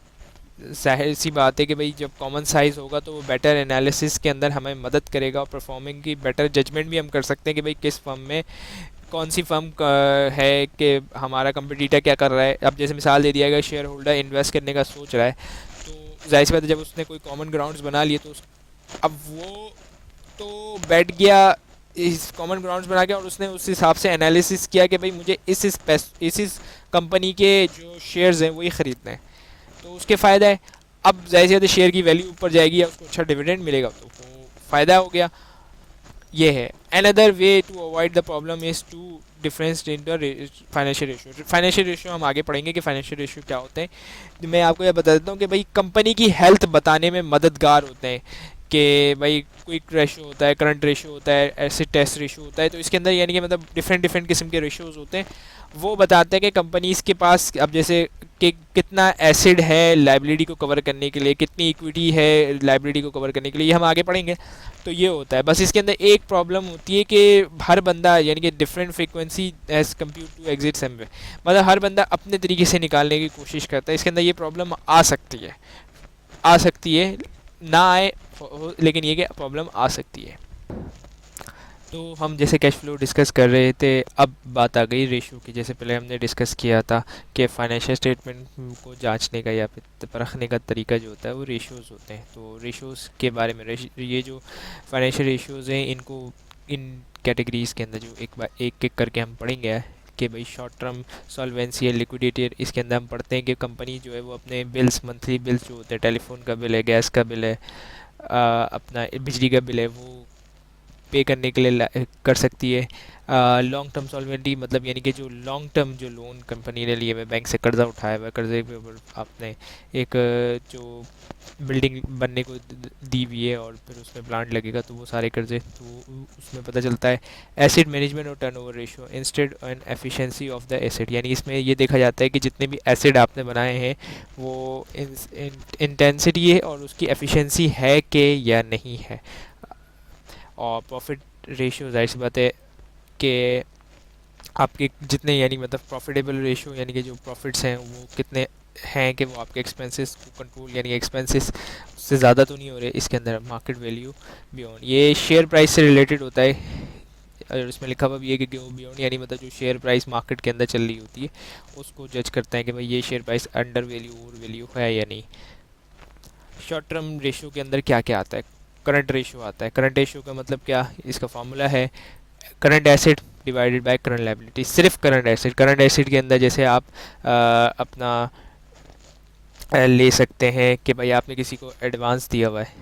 Speaker 1: जाहिर सी बात है कि भाई जब कॉमन साइज़ होगा तो वो बेटर एनालिसिस के अंदर हमें मदद करेगा और परफॉर्मिंग की बेटर जजमेंट भी हम कर सकते हैं कि भाई किस फर्म में कौन सी फर्म है कि हमारा कंपटीटर क्या कर रहा है। अब जैसे मिसाल दे दिया गया शेयर होल्डर इन्वेस्ट करने का सोच रहा है, तो जाहिर सी बात है जब उसने कोई कॉमन ग्राउंड्स बना लिए तो अब वो तो बैठ गया इस कॉमन ग्राउंड्स बना के, और उसने उस हिसाब से एनालिसिस किया कि भाई मुझे इस कंपनी के जो शेयर्स हैं वही ख़रीदना है, तो उसके फ़ायदा है। अब ज़ाहिर सी बात है शेयर की वैल्यू ऊपर जाएगी या उसको अच्छा डिविडेंड मिलेगा तो वो फ़ायदा हो गया। ये है। Another way to avoid the problem is to difference in the financial ratio. Financial ratio हम आगे पढ़ेंगे कि फाइनेंशियल रेशियो क्या होते हैं। तो मैं आपको यह बता देता हूँ कि भाई कंपनी की हेल्थ बताने में मददगार होते हैं कि भाई क्विक रेशियो होता है, करंट रेशियो होता है, एसिड टेस्ट रेशियो होता है, तो इसके अंदर यानी कि मतलब डिफरेंट डिफरेंट किस्म के रेशियोज़ होते हैं। वो बताते हैं कि कंपनीज़ के पास अब जैसे कि कितना एसिड है लाइबिलिटी को कवर करने के लिए, कितनी इक्विटी है लाइबिलिटी को कवर करने के लिए, ये हम आगे पढ़ेंगे। तो ये होता है। बस इसके अंदर एक प्रॉब्लम होती है कि हर बंदा यानी कि different frequency as compare to exit someway, मतलब हर बंदा अपने तरीके से निकालने की कोशिश करता है। इसके अंदर ये प्रॉब्लम आ सकती है, आ सकती है, ना आए लेकिन ये कि प्रॉब्लम आ सकती है। तो हम जैसे कैश फ्लो डिस्कस कर रहे थे, अब बात आ गई रेशियो की। जैसे पहले हमने डिस्कस किया था कि फाइनेंशियल स्टेटमेंट को जांचने का या फिर परखने का तरीका जो होता है वो रेशियोज़ होते हैं। तो रेशियोज़ के बारे में ये जो फाइनेंशियल रेशियोज़ हैं इनको इन कैटेगरीज़ के अंदर जो एक एक करके हम पढ़ेंगे कि भाई शॉर्ट टर्म सॉल्वेंसी है, लिक्विडिटी, इसके अंदर हम पढ़ते हैं कि कंपनी जो है वो अपने बिल्स, मंथली बिल्स जो होते हैं, टेलीफोन का बिल है, गैस का बिल है, अपना बिजली का बिल है, वो पे करने के लिए कर सकती है। लॉन्ग टर्म सॉल्वेंटी मतलब यानी कि जो लॉन्ग टर्म जो लोन कंपनी ने लिए हुए, बैंक से कर्ज़ा उठाया हुआ, कर्ज़े पे ऊपर आपने एक जो बिल्डिंग बनने को दी हुई है और फिर उसमें प्लांट लगेगा तो वो सारे कर्ज़े, तो उसमें पता चलता है। एसिड मैनेजमेंट और turnover ratio instead and efficiency of the acid, यानी इसमें ये देखा जाता है कि जितने भी एसिड आपने बनाए हैं वो इंटेंसिटी है और उसकी एफिशिएंसी है कि या नहीं है। और प्रॉफिट रेशियो जाहिर सी बात है कि आपके जितने यानी मतलब प्रॉफिटेबल रेशियो यानी कि जो प्रॉफिट्स हैं वो कितने हैं कि वो आपके एक्सपेंसेस को कंट्रोल, यानी एक्सपेंसेस से ज़्यादा तो नहीं हो रहे। इसके अंदर मार्केट वैल्यू बियॉन्ड, ये शेयर प्राइस से रिलेटेड होता है और इसमें लिखा हुआ भी है कि गो बियॉन्ड, यानी मतलब जो शेयर प्राइस मार्केट के अंदर चल रही होती है उसको जज करते हैं कि भाई ये share price under value over value है या नहीं। शॉर्ट टर्म रेशियो के अंदर क्या क्या आता है? करंट रेशियो आता है। करंट रेशियो का मतलब क्या, इसका फार्मूला है current asset divided by current liability. सिर्फ करंट एसेट, करंट एसेट के अंदर जैसे आप अपना ले सकते हैं कि भाई आपने किसी को एडवांस दिया हुआ है,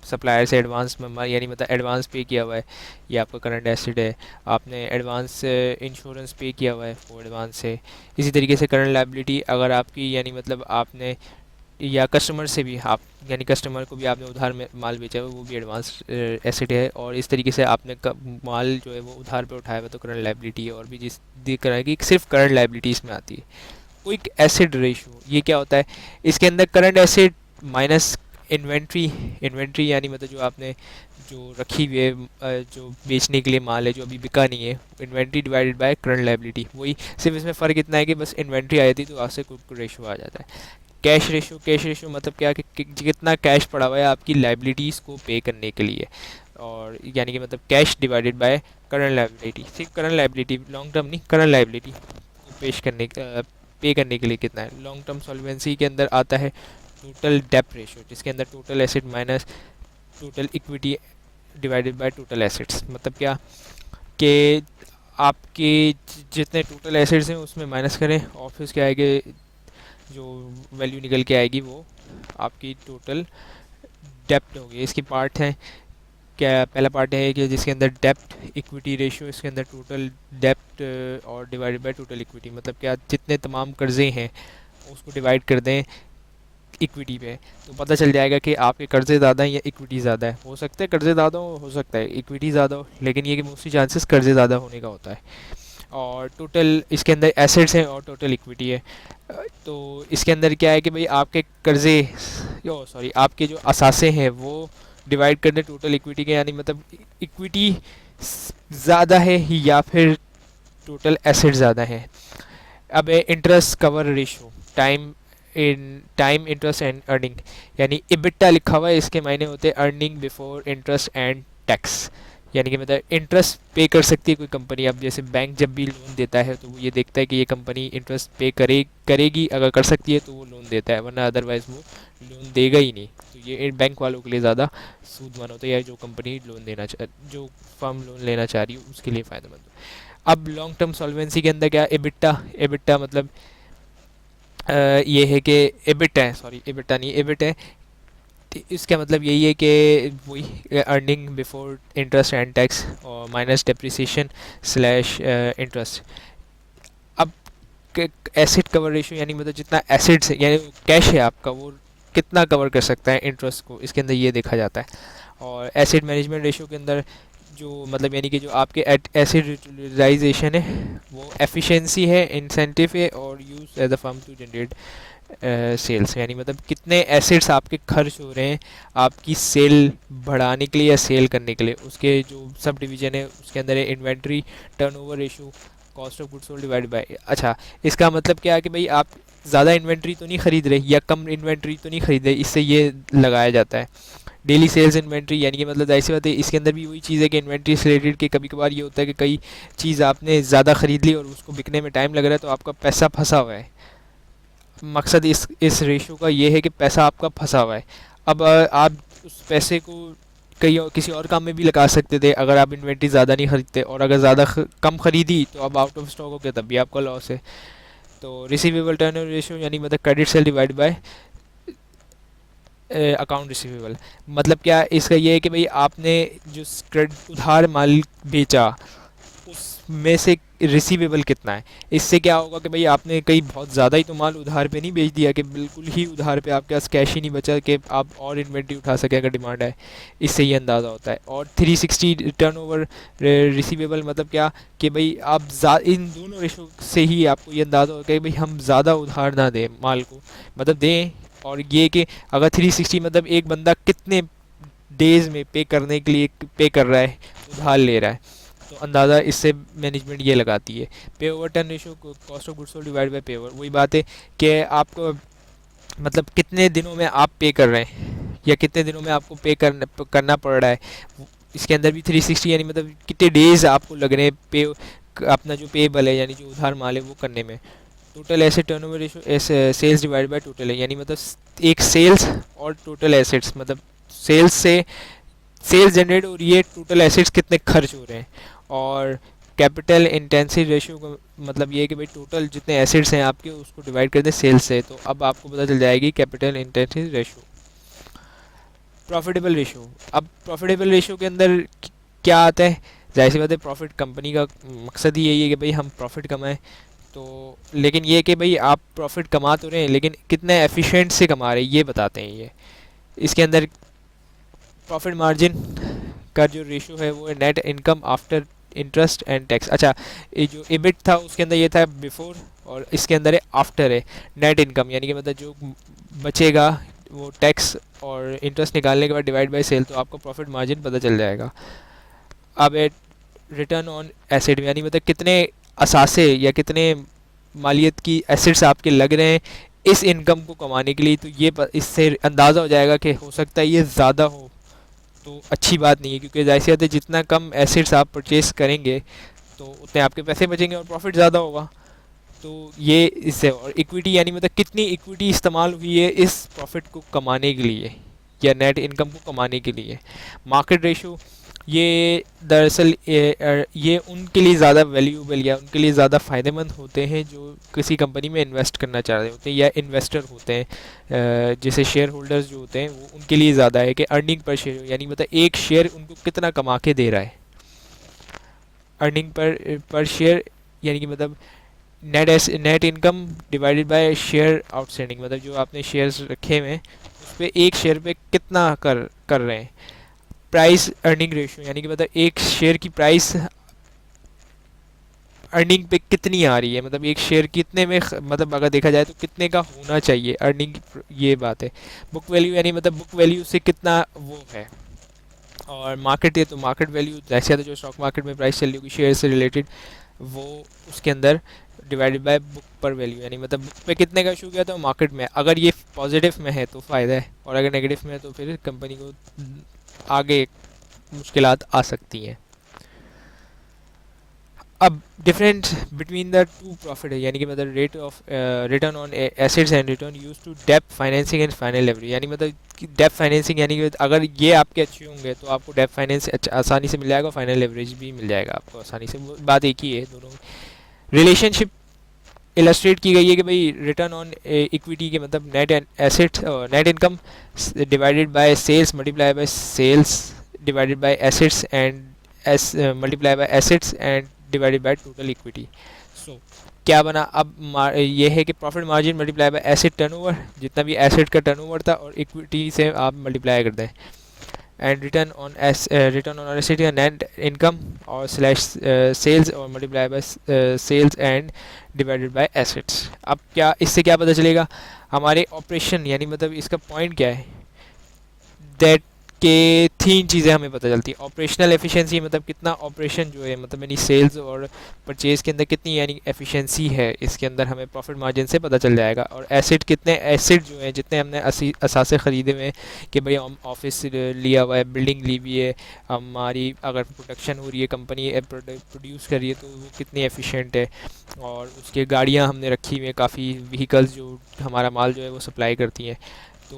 Speaker 1: सप्लायर से एडवांस में यानी मतलब एडवांस पे किया हुआ है, ये आपका करंट एसेट है। आपने एडवांस इंश्योरेंस पे किया हुआ है, वो एडवांस है। इसी तरीके से करंट लायबिलिटी अगर आपकी यानी मतलब आपने या कस्टमर से भी आप यानी कस्टमर को भी आपने उधार में माल बेचा हुआ है, वो भी एडवांस एसेट है। और इस तरीके से आपने माल जो है वो उधार पे उठाया हुआ है, तो करंट लायबिलिटी है। और भी जिस दिख रहा है कि सिर्फ करंट लायबिलिटी इसमें आती है। क्विक एसिड रेशियो ये क्या होता है? इसके अंदर current acid minus inventory. Inventory यानी मतलब जो आपने जो रखी हुई है जो बेचने के लिए माल है जो अभी बिका नहीं है, inventory divided by current liability. वही सिर्फ इसमें फ़र्क इतना है कि बस इन्वेंट्री आई थी तो आपसे क्विक रेशियो आ जाता है। कैश रेशियो, कैश रेशियो मतलब क्या कि कितना कैश पड़ा हुआ है आपकी लाइबिलिटीज़ को पे करने के लिए। और यानी कि मतलब cash divided by current liability. सिर्फ करंट लाइबिलिटी, लॉन्ग टर्म नहीं, करंट लाइबिलिटी को पे करने के लिए कितना है। लॉन्ग टर्म सॉल्वेंसी के अंदर आता है टोटल डेप्ट रेशियो, जिसके अंदर total asset minus total equity divided by total assets. मतलब क्या कि आपके जितने टोटल एसेट्स हैं उसमें माइनस करें और फिर उसके आगे जो वैल्यू निकल के आएगी वो आपकी टोटल डेप्ट होगी। इसकी पार्ट है क्या? पहला पार्ट है कि जिसके अंदर डेप्ट इक्विटी रेशियो, इसके अंदर टोटल डेप्ट और डिवाइडेड बाय टोटल इक्विटी। मतलब क्या जितने तमाम कर्जे हैं उसको डिवाइड कर दें इक्विटी पे, तो पता चल जाएगा कि आपके कर्जे ज़्यादा हैं या इक्विटी ज़्यादा है। हो सकता है कर्जे ज़्यादा हो सकता है इक्विटी ज़्यादा हो, लेकिन ये कि मोस्टली चांसेस कर्जे ज़्यादा होने का होता है। और टोटल इसके अंदर एसेट्स हैं और टोटल इक्विटी है। तो इसके अंदर क्या है कि भाई आपके कर्जे सॉरी आपके जो असासे हैं वो डिवाइड कर दें टोटल इक्विटी के, यानी मतलब इक्विटी ज़्यादा है या फिर टोटल एसेट ज़्यादा है। अब है interest cover ratio, time interest and earning, यानी इबिट्टा लिखा हुआ है, इसके मायने होते हैं earning before interest and tax. यानी कि मतलब इंटरेस्ट पे कर सकती है कोई कंपनी। अब जैसे बैंक जब भी लोन देता है तो वो ये देखता है कि ये कंपनी इंटरेस्ट पे करेगी, अगर कर सकती है तो वो लोन देता है, वरना अदरवाइज़ वो लोन देगा ही नहीं। तो ये बैंक वालों के लिए ज़्यादा सूदमान होता है, या जो कंपनी लोन जो फर्म लोन लेना चाह रही है उसके लिए फ़ायदेमंद हो। अब लॉन्ग टर्म सॉल्वेंसी के अंदर क्या एबिट्टा, एबिट्टा मतलब ये है कि एबिट है, सॉरी एबिट्टा नहीं एबिट है। तो इसका मतलब यही है कि वही earning before interest and tax और माइनस डेप्रिसिएशन स्लैश इंटरेस्ट। अब एसिड कवर रेशियो यानी मतलब जितना एसिड्स है यानी कैश है आपका वो कितना कवर कर सकता है इंटरेस्ट को, इसके अंदर ये देखा जाता है। और एसिड मैनेजमेंट रेशियो के अंदर जो मतलब यानी कि जो आपके एसिड यूटिलाइजेशन है वो एफिशिएंसी है, इंसेंटिव है और use as a firm to generate sales, यानी मतलब कितने एसेट्स आपके खर्च हो रहे हैं आपकी सेल बढ़ाने के लिए या सेल करने के लिए। उसके जो सब डिवीजन है उसके अंदर है inventory turnover ratio, cost of goods sold divide by. अच्छा, इसका मतलब क्या है कि भाई आप ज़्यादा इन्वेंट्री तो नहीं खरीद रहे या कम इन्वेंट्री तो नहीं खरीद रहे, इससे ये लगाया जाता है। डेली सेल्स इन्वेंट्री यानी कि मतलब ऐसी बात है, इसके अंदर भी वही चीज़ है कि इन्वेंट्री से रिलेटेड कि कभी कभार ये होता है कि कई चीज़ आपने ज़्यादा ख़रीद ली और उसको बिकने में टाइम लग रहा है तो आपका पैसा फंसा हुआ है। मकसद इस रेशियो का ये है कि पैसा आपका फंसा हुआ है। अब आप उस पैसे को कहीं और किसी और काम में भी लगा सकते थे अगर आप इन्वेंट्री ज़्यादा नहीं खरीदते, और अगर ज़्यादा कम खरीदी तो अब आउट ऑफ स्टॉक हो गया तब भी आपका लॉस है। तो रिसीवेबल टर्नओवर रेशियो यानी मतलब credit sale divide by account receivable. मतलब क्या इसका ये है कि भाई आपने जो उधार माल बेचा उसमें से रिसीवेबल कितना है। इससे क्या होगा कि भाई आपने कहीं बहुत ज़्यादा ही तो माल उधार पे नहीं बेच दिया कि बिल्कुल ही उधार पे आपके पास कैश ही नहीं बचा कि आप और इन्वेंट्री उठा सके अगर डिमांड है। इससे ये अंदाज़ा होता है। और 360 टर्नओवर रिसीवेबल मतलब क्या कि भाई आप इन दोनों रेशो से ही आपको ये अंदाज़ा होगा कि भाई हम ज़्यादा उधार ना दें माल को, मतलब दें। और ये कि अगर 360 मतलब एक बंदा कितने डेज़ में पे करने के लिए पे कर रहा है, उधार ले रहा है, तो अंदाज़ा इससे मैनेजमेंट ये लगाती है। पे over turn ratio, cost of goods sold divide by पे ओवर, वही बात है कि आपको मतलब कितने दिनों में आप पे कर रहे हैं या कितने दिनों में आपको पे करना पड़ रहा है। इसके अंदर भी 360 यानी मतलब कितने डेज़ आपको लग रहे हैं पे अपना जो पेबल है यानी जो उधार माल है वो करने में। Total asset turnover ratio sales divide by total है, यानी मतलब एक सेल्स और टोटल एसेट्स, मतलब सेल्स से सेल्स जनरेट हो रही है, टोटल एसेट्स कितने खर्च हो रहे हैं। और कैपिटल इंटेंसिव रेशियो का मतलब ये है कि भाई टोटल जितने एसेट्स हैं आपके उसको डिवाइड कर दें सेल्स से, तो अब आपको पता चल जाएगी capital intensive ratio. Profitable ratio, अब प्रॉफिटेबल रेशो के अंदर क्या आता है? जाहिर सी बात है, प्रॉफिट कंपनी का मकसद ही यही है कि भाई हम प्रॉफिट कमाएं। तो लेकिन ये कि भाई आप प्रॉफिट कमा तो रहे हैं, लेकिन कितने एफिशिएंट से कमा रहे हैं ये बताते हैं ये। इसके अंदर प्रॉफिट मार्जिन का जो रेशो है वो है net income after interest and tax. अच्छा, ये जो इबिट था उसके अंदर ये था बिफोर, और इसके अंदर है आफ्टर है नेट इनकम, यानी कि मतलब जो बचेगा वो टैक्स और इंटरेस्ट निकालने के बाद डिवाइड बाय सेल, तो आपको प्रॉफिट मार्जिन पता चल जाएगा। अब है रिटर्न ऑन एसेट, यानी मतलब कितने असासे या कितने मालियत की एसेट्स आपके लग रहे हैं इस इनकम को कमाने के लिए, तो ये इससे अंदाज़ा हो जाएगा कि हो सकता है ये ज़्यादा हो तो अच्छी बात नहीं है, क्योंकि जाहिर सी बात है जितना कम एसेट्स आप परचेज करेंगे तो उतने आपके पैसे बचेंगे और प्रॉफिट ज़्यादा होगा। तो ये इससे, और इक्विटी यानी मतलब कितनी इक्विटी इस्तेमाल हुई है इस प्रॉफिट को कमाने के लिए या नेट इनकम को कमाने के लिए। मार्केट रेशो, ये दरअसल ये उनके लिए ज़्यादा वैल्यूएबल या उनके लिए ज़्यादा फ़ायदेमंद होते हैं जो किसी कंपनी में इन्वेस्ट करना चाह रहे होते हैं या इन्वेस्टर होते हैं। जैसे शेयर होल्डर्स जो होते हैं वो उनके लिए ज़्यादा है कि अर्निंग पर शेयर, यानी मतलब एक शेयर उनको कितना कमा के दे रहा है। अर्निंग पर शेयर यानी कि मतलब net income divided bye share outstanding, मतलब जो आपने शेयर्स रखे हुए हैं उस पर एक शेयर पे कितना कर कर रहे हैं। प्राइस अर्निंग रेशियो, यानी कि मतलब एक शेयर की प्राइस अर्निंग पे कितनी आ रही है, मतलब एक शेयर कितने में मतलब अगर देखा जाए तो कितने का होना चाहिए अर्निंग, ये बात है। बुक वैल्यू, यानी मतलब बुक वैल्यू से कितना वो है। और मार्केट है तो मार्केट वैल्यू, जैसे तो जो स्टॉक मार्केट में प्राइस चल रही होगी शेयर से रिलेटेड, वो उसके अंदर डिवाइडेड बाय बुक पर वैल्यू, यानी मतलब बुक पे कितने का इशू किया तो मार्केट में अगर ये पॉजिटिव में है तो फ़ायदा है, और अगर नेगेटिव में है तो फिर कंपनी को आगे मुश्किलात आ सकती हैं। अब difference between the two profit है, यानी कि मतलब rate of return on assets and return use to depth financing and final leverage, यानी मतलब डेप्थ फाइनेंसिंग, यानी कि अगर ये आपके अच्छे होंगे तो आपको डेप्थ फाइनेंस आसानी से मिल जाएगा, फाइनल लेवरेज भी मिल जाएगा आपको आसानी से। बात एक ही है दोनों में। रिलेशनशिप इलस्ट्रेट की गई है कि भाई रिटर्न ऑन इक्विटी के मतलब net assets, net income divided by sales multiply by sales divided by assets and S multiply by assets and divided by total equity. So क्या बना अब, ये है कि profit margin multiply by asset turnover, जितना भी एसेट का turnover था और इक्विटी से आप मल्टीप्लाई कर दें, एंड रिटर्न ऑन एसेट या नेट इनकम और स्लैश सेल्स और multiply by sales and divided by assets. अब क्या इससे क्या पता चलेगा हमारे ऑपरेशन, यानी मतलब इसका पॉइंट क्या है, दैट के तीन चीज़ें हमें पता चलती हैं। ऑपरेशनल एफिशिएंसी, मतलब कितना ऑपरेशन जो है मतलब यानी सेल्स और परचेज़ के अंदर कितनी यानी एफिशिएंसी है, इसके अंदर हमें प्रॉफिट मार्जिन से पता चल जाएगा। और एसेट, कितने एसेट जो हैं जितने हमने असासे ख़रीदे हुए हैं कि भाई हम ऑफिस लिया हुआ है, बिल्डिंग ली हुई है, हमारी अगर प्रोडक्शन हो रही है, कंपनी प्रोड्यूस कर रही है तो वो कितनी एफिशिएंट है, और उसके गाड़ियाँ हमने रखी हुई हैं, काफ़ी व्हीकल्स जो हमारा माल जो है वो सप्लाई करती हैं, तो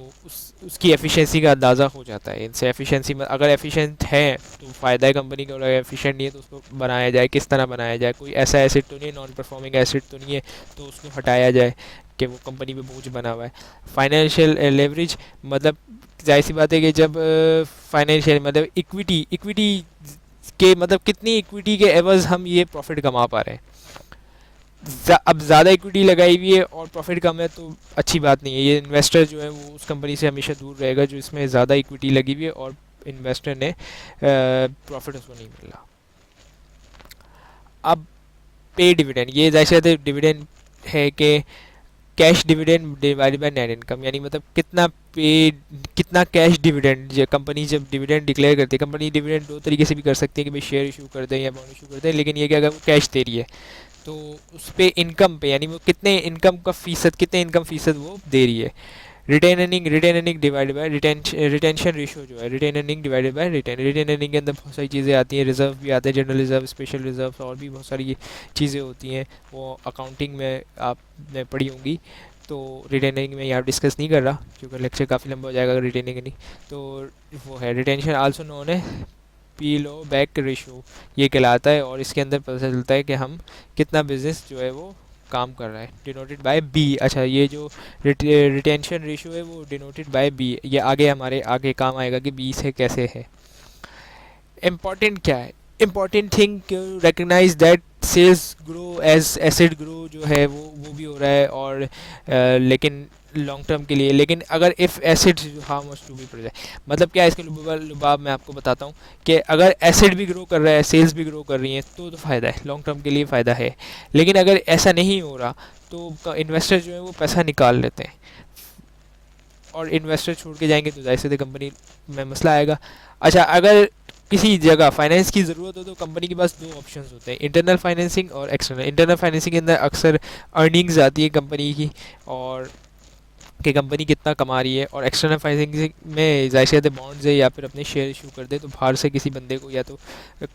Speaker 1: उसकी एफिशिएंसी का अंदाज़ा हो जाता है इनसे। एफिशिएंसी में अगर एफिशिएंट है तो फ़ायदा है कंपनी का, और अगर एफिशिएंट नहीं है तो उसको बनाया जाए, किस तरह बनाया जाए, कोई ऐसा एसेट तो नहीं है, नॉन परफॉर्मिंग एसेट तो नहीं है तो उसको हटाया जाए कि वो कंपनी पे बोझ बना हुआ है। फाइनेंशियल लेवरेज, मतलब जाहिर सी बात है कि जब फाइनेंशियल मतलब इक्विटी इक्विटी के मतलब कितनी इक्विटी के एवज़ हम ये प्रॉफिट कमा पा रहे हैं। अब ज़्यादा इक्विटी लगाई हुई है और प्रॉफिट कम है तो अच्छी बात नहीं है, ये इन्वेस्टर जो है वो उस कंपनी से हमेशा दूर रहेगा जो इसमें ज़्यादा इक्विटी लगी हुई है और इन्वेस्टर ने प्रॉफिट उसको नहीं मिल रहा। अब पे डिविडेंड, ये जैसे डिविडेंड है कि cash dividend divided by net income, यानी मतलब कितना पे, कितना कैश डिविडेंड, जो कंपनी जब डिविडेंड डिक्लेयर करती है, कंपनी डिविडेंड दो तरीके से भी कर सकती है कि भाई शेयर इशू कर दें या बॉन्ड इशू कर दें, लेकिन ये क्या अगर वो कैश दे रही है तो उस पे इनकम पे, यानी वो कितने इनकम का फ़ीसद, कितने इनकम फ़ीसद वो दे रही है। Retain earning divided by retention ratio जो है, retain earning divided by retain earning के अंदर बहुत सारी चीज़ें आती हैं, रिजर्व भी आते हैं, जनरल रिजर्व, स्पेशल रिजर्व और भी बहुत सारी चीज़ें होती हैं, वो अकाउंटिंग में आपने पढ़ी होंगी। तो रिटेन अर्निंग में यहाँ डिस्कस नहीं कर रहा क्योंकि लेक्चर काफ़ी लंबा हो जाएगा अगर रिटेन अर्निंग, तो वो है रिटेंशन आल्सो नोन है पी लो बैक रेशो, ये कहलाता है, और इसके अंदर पता चलता है कि हम कितना बिज़नेस जो है वो काम कर रहा है, डिनोटेड बाय बी। अच्छा, ये जो रिटेंशन रेशियो है वो डिनोटेड बाय बी, ये आगे हमारे आगे काम आएगा कि बी से कैसे है। इम्पॉर्टेंट क्या है, important thing recognise that sales grow as asset grow जो है वो भी हो रहा है, और लेकिन लॉन्ग टर्म के लिए। लेकिन अगर if asset how much to be project, मतलब क्या है इसके लुबाब मैं आपको बताता हूँ कि अगर एसेट भी ग्रो कर रहा है, सेल्स भी ग्रो कर रही हैं, तो फ़ायदा है, लॉन्ग टर्म के लिए फ़ायदा है। लेकिन अगर ऐसा नहीं हो रहा तो इन्वेस्टर जो है वो पैसा निकाल लेते हैं, और इन्वेस्टर छोड़ के जाएंगे तो जाहिर सी कंपनी में मसला आएगा। अच्छा, अगर किसी जगह फाइनेंस की ज़रूरत हो तो कंपनी के पास दो ऑप्शंस होते हैं, इंटरनल फाइनेंसिंग और एक्सटर्नल। इंटरनल फाइनेंसिंग के अंदर अक्सर अर्निंग्स आती है कंपनी की, और कि कंपनी कितना कमा रही है, और एक्सटर्नल फाइनेंसिंग में जाहिर सी बात है बॉन्ड्स है, या फिर अपने शेयर इशू कर दे, तो बाहर से किसी बंदे को या तो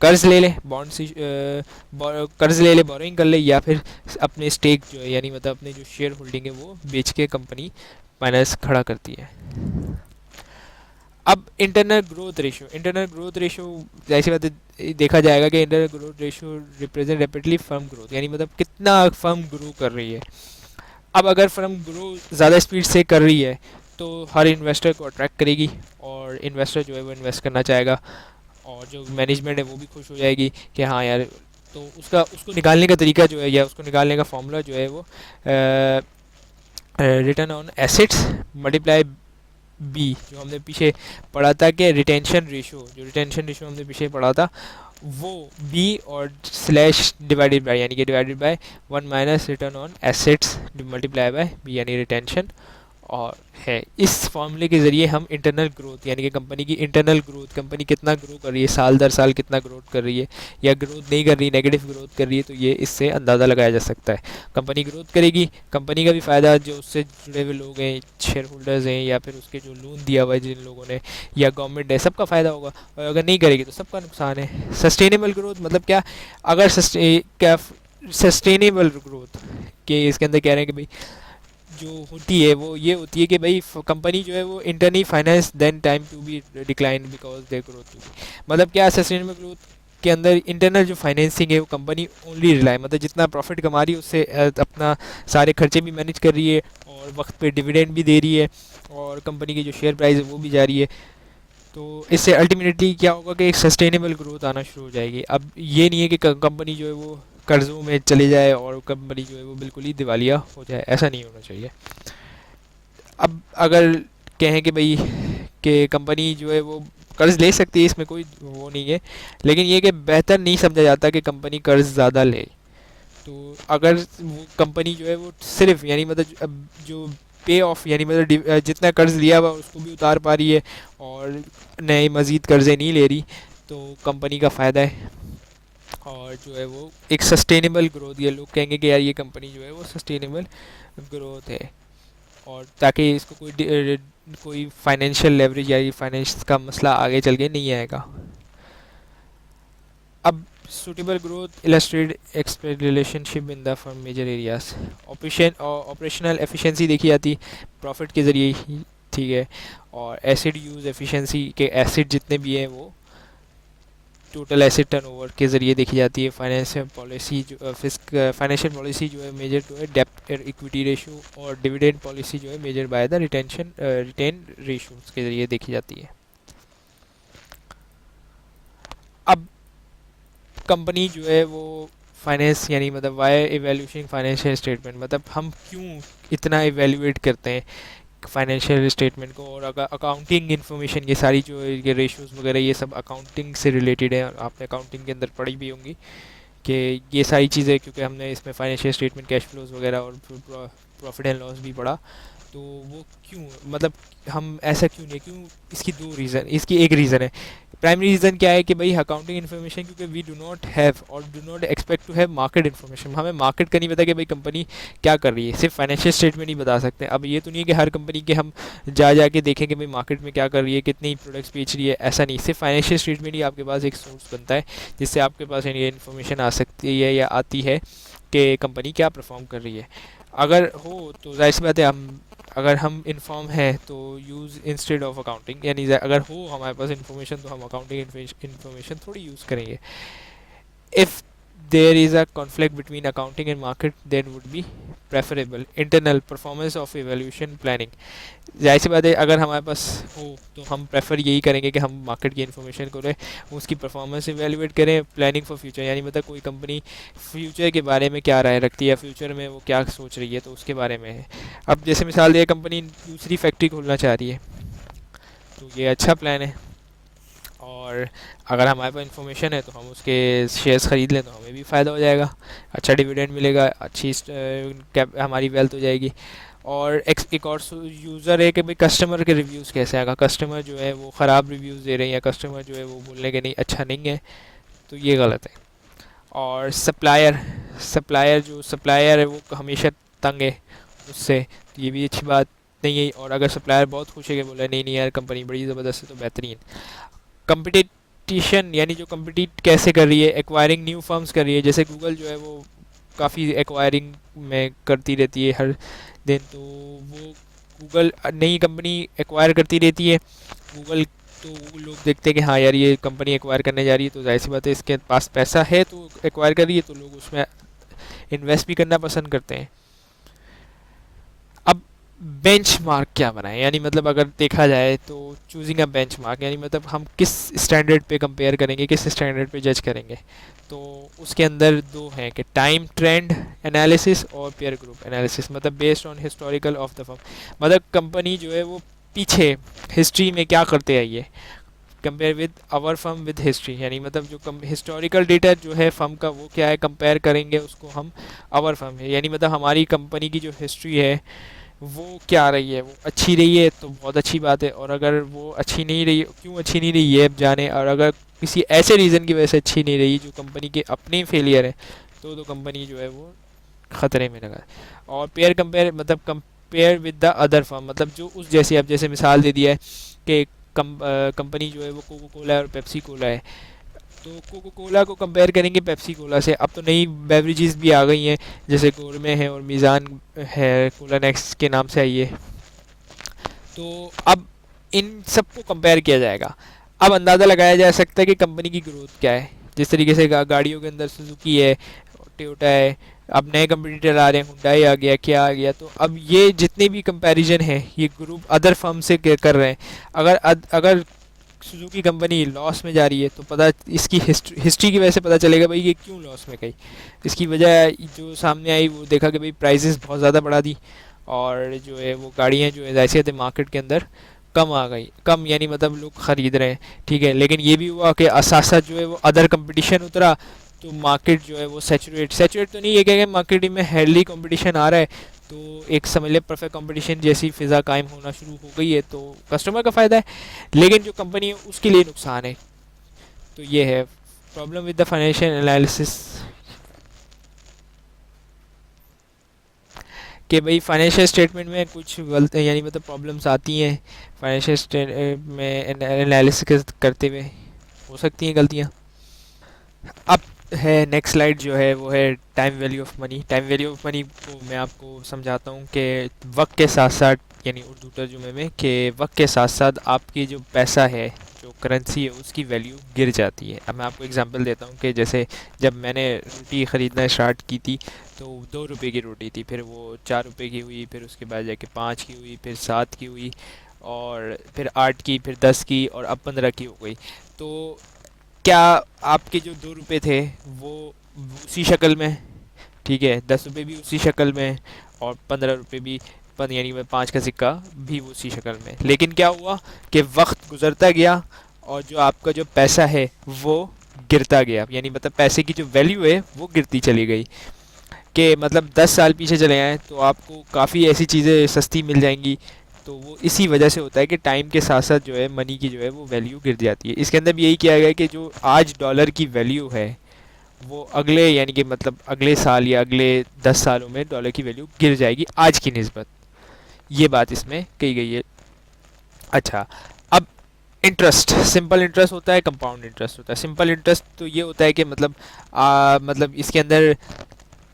Speaker 1: कर्ज ले ले, बॉन्ड से कर्ज ले ले, बोरोइंग कर ले, या फिर अपने स्टेक जो है यानी मतलब अपने जो शेयर होल्डिंग है वो बेच के कंपनी फाइनेंस खड़ा करती है। अब internal growth ratio, internal growth ratio जैसी बात है देखा जाएगा कि internal growth ratio represent rapidly firm growth, यानी मतलब कितना फर्म ग्रो कर रही है। अब अगर फर्म ग्रो ज़्यादा स्पीड से कर रही है तो हर इन्वेस्टर को अट्रैक्ट करेगी, और इन्वेस्टर जो है वो इन्वेस्ट करना चाहेगा, और जो मैनेजमेंट है वो भी खुश हो जाएगी कि हाँ यार। तो उसको निकालने का तरीका जो है, या उसको निकालने का फॉर्मूला जो है वो return on assets multiply b, जो हमने पीछे पढ़ा था कि रिटेंशन रेशियो, जो रिटेंशन रेशियो हमने पीछे पढ़ा था वो बी और स्लैश डिवाइडेड बाय, यानी कि divided by 1 minus return on assets multiply by b, यानी रिटेंशन और है। इस फॉर्मूले के ज़रिए हम इंटरनल ग्रोथ यानी कि कंपनी की इंटरनल ग्रोथ, कंपनी कितना ग्रो कर रही है, साल दर साल कितना ग्रोथ कर रही है, या ग्रोथ नहीं कर रही, नेगेटिव ग्रोथ कर रही है, तो ये इससे अंदाज़ा लगाया जा सकता है। कंपनी ग्रोथ करेगी, कंपनी का भी फ़ायदा, जो उससे जुड़े हुए लोग हैं, शेयर होल्डर्स हैं, या फिर उसके जो लोन दिया हुआ है जिन लोगों ने, या गवर्नमेंट है, सबका फ़ायदा होगा। और अगर नहीं करेगी तो सबका नुकसान है। सस्टेनेबल ग्रोथ मतलब क्या, अगर सस्टेनेबल ग्रोथ के इसके अंदर कह रहे हैं कि भाई जो होती है वो ये होती है कि भाई कंपनी जो है वो internally finance then time to be decline because there growth to be, मतलब क्या सस्टेनेबल ग्रोथ के अंदर इंटरनल जो फाइनेंसिंग है वो कंपनी ओनली रिलाई, मतलब जितना प्रॉफिट कमा रही है उससे अपना सारे खर्चे भी मैनेज कर रही है, और वक्त पे डिविडेंड भी दे रही है, और कंपनी की जो शेयर प्राइस है वो भी जा रही है। तो इससे अल्टीमेटली क्या होगा कि एक सस्टेनेबल ग्रोथ आना शुरू हो जाएगी। अब ये नहीं है कि कंपनी जो है वो कर्ज़ों में चली जाए और कंपनी जो है वो बिल्कुल ही दिवालिया हो जाए, ऐसा नहीं होना चाहिए। अब अगर कहें कि भाई कि कंपनी जो है वो कर्ज़ ले सकती है, इसमें कोई वो नहीं है, लेकिन ये कि बेहतर नहीं समझा जाता कि कंपनी कर्ज़ ज़्यादा ले। तो अगर वो कंपनी जो है वो सिर्फ यानी मतलब अब जो पे ऑफ यानी मतलब जितना कर्ज़ लिया हुआ उसको भी उतार पा रही है, और नए मज़ीद कर्ज़े नहीं ले रही, तो कंपनी का फ़ायदा है। और जो है वो एक सस्टेनेबल ग्रोथ, ये लोग कहेंगे कि यार ये कंपनी जो है वो सस्टेनेबल ग्रोथ है, और ताकि इसको कोई फाइनेंशियल लेवरेज या फाइनेंस का मसला आगे चल के नहीं आएगा। अब suitable growth illustrate expect relationship in the firm major areas. Operational efficiency देखी जाती प्रॉफिट के ज़रिए ही, ठीक है, और एसिड यूज़ एफिशिएंसी के एसिड जितने भी हैं वो टोटल एसेट टर्नओवर के ज़रिए देखी जाती है। फाइनेंशियल पॉलिसी जो है मेजर जो है डेब्ट इक्विटी रेशियो, और डिविडेंड पॉलिसी जो है major by the retain ratios के ज़रिए देखी जाती है। अब कंपनी जो है वो फाइनेंस यानी मतलब वाई एवेल्यूशन फाइनेंशियल स्टेटमेंट, मतलब हम क्यों इतना एवेल्यूएट करते हैं फाइनेंशियल स्टेटमेंट को, और अगर अकाउंटिंग इन्फॉर्मेशन ये सारी जो ये रेशियोज वगैरह ये सब अकाउंटिंग से रिलेटेड है, और आपने अकाउंटिंग के अंदर पढ़ी भी होंगी कि ये सारी चीज़ें, क्योंकि हमने इसमें फाइनेंशियल स्टेटमेंट, कैश फ्लोज वगैरह और प्रॉफिट एंड लॉस भी पढ़ा। तो वो क्यों, मतलब हम ऐसा क्यों नहीं, क्यों, इसकी दो रीज़न, इसकी एक रीज़न है। प्राइमरी रीज़न क्या है कि भाई अकाउंटिंग इन्फॉर्मेशन, क्योंकि वी डू नॉट हैव और do not expect to have market information, हमें मार्केट का नहीं पता कि भाई कंपनी क्या कर रही है, सिर्फ फाइनेंशियल स्टेटमेंट ही बता सकते हैं। अब ये तो नहीं है कि हर कंपनी के हम जा के देखें कि भाई मार्केट में क्या कर रही है, कितनी प्रोडक्ट्स बेच रही है, ऐसा नहीं, सिर्फ फाइनेंशियल स्टेटमेंट ही आपके पास एक सोर्स बनता है जिससे आपके पास ये इन्फॉर्मेशन आ सकती है या आती है कि कंपनी क्या परफॉर्म कर रही है। अगर हो तो जाहिर सी बात है हम, अगर हम इन्फॉर्म हैं तो यूज़ इंस्टेड ऑफ अकाउंटिंग, यानी अगर हो हमारे पास इन्फॉर्मेशन तो हम अकाउंटिंग इन्फॉर्मेशन थोड़ी यूज़ करेंगे। If there is a conflict between accounting and market, then would be preferable. Internal performance of evaluation planning, जाहिर सी बात है अगर हमारे पास हो तो हम प्रेफर यही करेंगे कि हम मार्केट की इन्फॉर्मेशन को रहे उसकी परफॉर्मेंस इवेलुएट करें, प्लानिंग फॉर फ्यूचर यानी मतलब कोई कंपनी फ्यूचर के बारे में क्या राय रखती है, फ्यूचर में वो क्या सोच रही है, तो उसके बारे में है। अब जैसे मिसाल दिए कंपनी दूसरी फैक्ट्री खोलना चाह रही है, तो ये अच्छा प्लान है। और अगर हमारे पास इन्फॉर्मेशन है तो हम उसके शेयर्स ख़रीद लें तो हमें भी फ़ायदा हो जाएगा, अच्छा डिविडेंड मिलेगा, अच्छी कैप हमारी वेल्थ हो जाएगी। और एक और यूज़र है कि भाई कस्टमर के रिव्यूज़ कैसे आएगा, कस्टमर जो है वो ख़राब रिव्यूज़ दे रहे हैं या कस्टमर जो है वो बोलने के नहीं अच्छा नहीं है, तो ये गलत है। और सप्लायर, सप्लायर है वो हमेशा तंग है उससे, तो ये भी अच्छी बात नहीं है। और अगर सप्लायर बहुत खुश है कि बोला नहीं नहीं यार कंपनी बड़ी ज़बरदस्त है तो बेहतरीन। कंपटीशन यानी जो कम्पिटिट कैसे कर रही है, एक्वायरिंग न्यू फर्म्स कर रही है, जैसे गूगल जो है वो काफ़ी एक्वायरिंग में करती रहती है हर दिन, तो वो गूगल नई कंपनी एक्वायर करती रहती है गूगल, तो वो लोग देखते हैं कि हाँ यार ये कंपनी एक्वायर करने जा रही है तो जाहिर सी बात है इसके पास पैसा है तो एक्वायर कर रही है, तो लोग उसमें इन्वेस्ट भी करना पसंद करते हैं। अब बेंचमार्क क्या बनाएं, यानी मतलब अगर देखा जाए तो चूजिंग अ बेंचमार्क यानी मतलब हम किस स्टैंडर्ड पे कंपेयर करेंगे, किस स्टैंडर्ड पे जज करेंगे, तो उसके अंदर दो हैं कि टाइम ट्रेंड एनालिसिस और पेयर ग्रुप एनालिसिस, मतलब based on historical of the firm, मतलब कंपनी जो है वो पीछे हिस्ट्री में क्या करते आई है, compare with our firm with history, यानी मतलब जो हिस्टोरिकल डेटा जो है फर्म का वो क्या है कंपेयर करेंगे उसको हम आवर फर्म है, यानी मतलब हमारी कंपनी की जो हिस्ट्री है वो क्या रही है, वो अच्छी रही है तो बहुत अच्छी बात है, और अगर वो अच्छी नहीं रही, क्यों अच्छी नहीं रही है अब जाने, और अगर किसी ऐसे रीज़न की वजह से अच्छी नहीं रही जो कंपनी के अपने फेलियर है, तो कंपनी जो है वो ख़तरे में लगा है। और पेयर कंपेयर मतलब compare with the other firm, मतलब जो उस जैसे अब जैसे मिसाल दे दिया है कि कंपनी जो है वो कोको कोला और पेप्सी कोला है, तो कोको कोला को कंपेयर करेंगे पेप्सी कोला से। अब तो नई बेवरेजेस भी आ गई हैं जैसे गोरमे है और मीज़ान है, कोला नेक्स्ट के नाम से आई है, तो अब इन सबको कंपेयर किया जाएगा। अब अंदाज़ा लगाया जा सकता है कि कंपनी की ग्रोथ क्या है, जिस तरीके से गाड़ियों के अंदर सुजुकी है, टोयोटा है, अब नए कंपटीटर आ रहे हैं, हुंडई आ गया, क्या आ गया, तो अब ये जितने भी कंपैरिजन है ये ग्रुप अदर फर्म से कर रहे हैं। अगर अगर सुजुकी कंपनी लॉस में जा रही है तो पता इसकी हिस्ट्री की वजह से पता चलेगा भाई ये क्यों लॉस में गई, इसकी वजह जो सामने आई वो देखा कि भाई प्राइसेस बहुत ज़्यादा बढ़ा दी और जो है वो गाड़ियाँ जो है जायसे मार्केट के अंदर कम आ गई, कम यानी मतलब लोग ख़रीद रहे हैं, ठीक है, लेकिन ये भी हुआ कि साथ जो है वो अदर कंपटीशन उतरा, तो मार्केट जो है वो सेचुरेट तो नहीं है कि मार्केट में हेल्दी कंपटीशन आ रहा है, तो एक समझ ले परफेक्ट कंपटीशन जैसी फ़िज़ा कायम होना शुरू हो गई है, तो कस्टमर का फ़ायदा है, लेकिन जो कंपनी है उसके लिए नुकसान है। तो ये है problem with the financial analysis कि भाई फाइनेंशियल स्टेटमेंट में कुछ गलत यानी मतलब प्रॉब्लम्स आती हैं, फाइनेंशियल स्टेट में एनालिसिस करते हुए हो सकती हैं गलतियाँ। अब है नेक्स्ट स्लाइड जो है वो है time value of money. Time value of money को मैं आपको समझाता हूँ कि वक्त के साथ साथ यानी उर्दू तर्जुमे में कि वक्त के साथ साथ आपकी जो पैसा है, जो करेंसी है, उसकी वैल्यू गिर जाती है। अब मैं आपको एग्जांपल देता हूँ कि जैसे जब मैंने रोटी ख़रीदना स्टार्ट की थी तो 2 रुपये की रोटी थी, फिर वो 4 रुपये की हुई, फिर उसके बाद जाके 5 की हुई, फिर 7 की हुई, और फिर 8 की, फिर 10 की, और अब 15 की हो गई। तो क्या आपके जो 2 रुपये थे वो उसी शक्ल में, ठीक है, 10 रुपये भी उसी शक्ल में, और 15 रुपये भी यानी वह 5 का सिक्का भी उसी शक्ल में, लेकिन क्या हुआ कि वक्त गुजरता गया और जो आपका जो पैसा है वो गिरता गया, यानी मतलब पैसे की जो वैल्यू है वो गिरती चली गई। कि मतलब 10 साल पीछे चले आएँ तो आपको काफ़ी ऐसी चीज़ें सस्ती मिल जाएंगी, तो वो इसी वजह से होता है कि टाइम के साथ साथ जो है मनी की जो है वो वैल्यू गिर जाती है। इसके अंदर भी यही किया गया है कि जो आज डॉलर की वैल्यू है वो अगले यानी कि मतलब अगले साल या अगले 10 सालों में डॉलर की वैल्यू गिर जाएगी आज की निस्बत, ये बात इसमें कही गई है। अच्छा, अब इंटरेस्ट, सिंपल इंटरेस्ट होता है, कंपाउंड इंटरेस्ट होता है। सिंपल इंटरेस्ट तो ये होता है कि मतलब मतलब इसके अंदर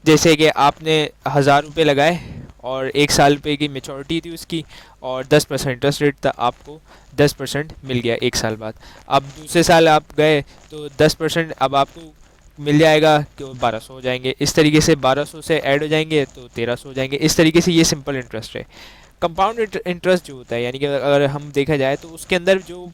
Speaker 1: जैसे कि आपने 1000 रुपये लगाए और 1 साल की मेचोरिटी थी उसकी, और 10% इंटरेस्ट रेट था, आपको 10% मिल गया 1 साल बाद। अब दूसरे साल आप गए तो 10% अब आपको मिल जाएगा कि 1200 हो जाएंगे, इस तरीके से 1200 से ऐड हो जाएंगे तो 1300 हो जाएंगे। इस तरीके से ये सिंपल इंटरेस्ट है। कंपाउंड इंटरेस्ट जो होता है, यानी कि अगर हम देखा जाए तो उसके अंदर जो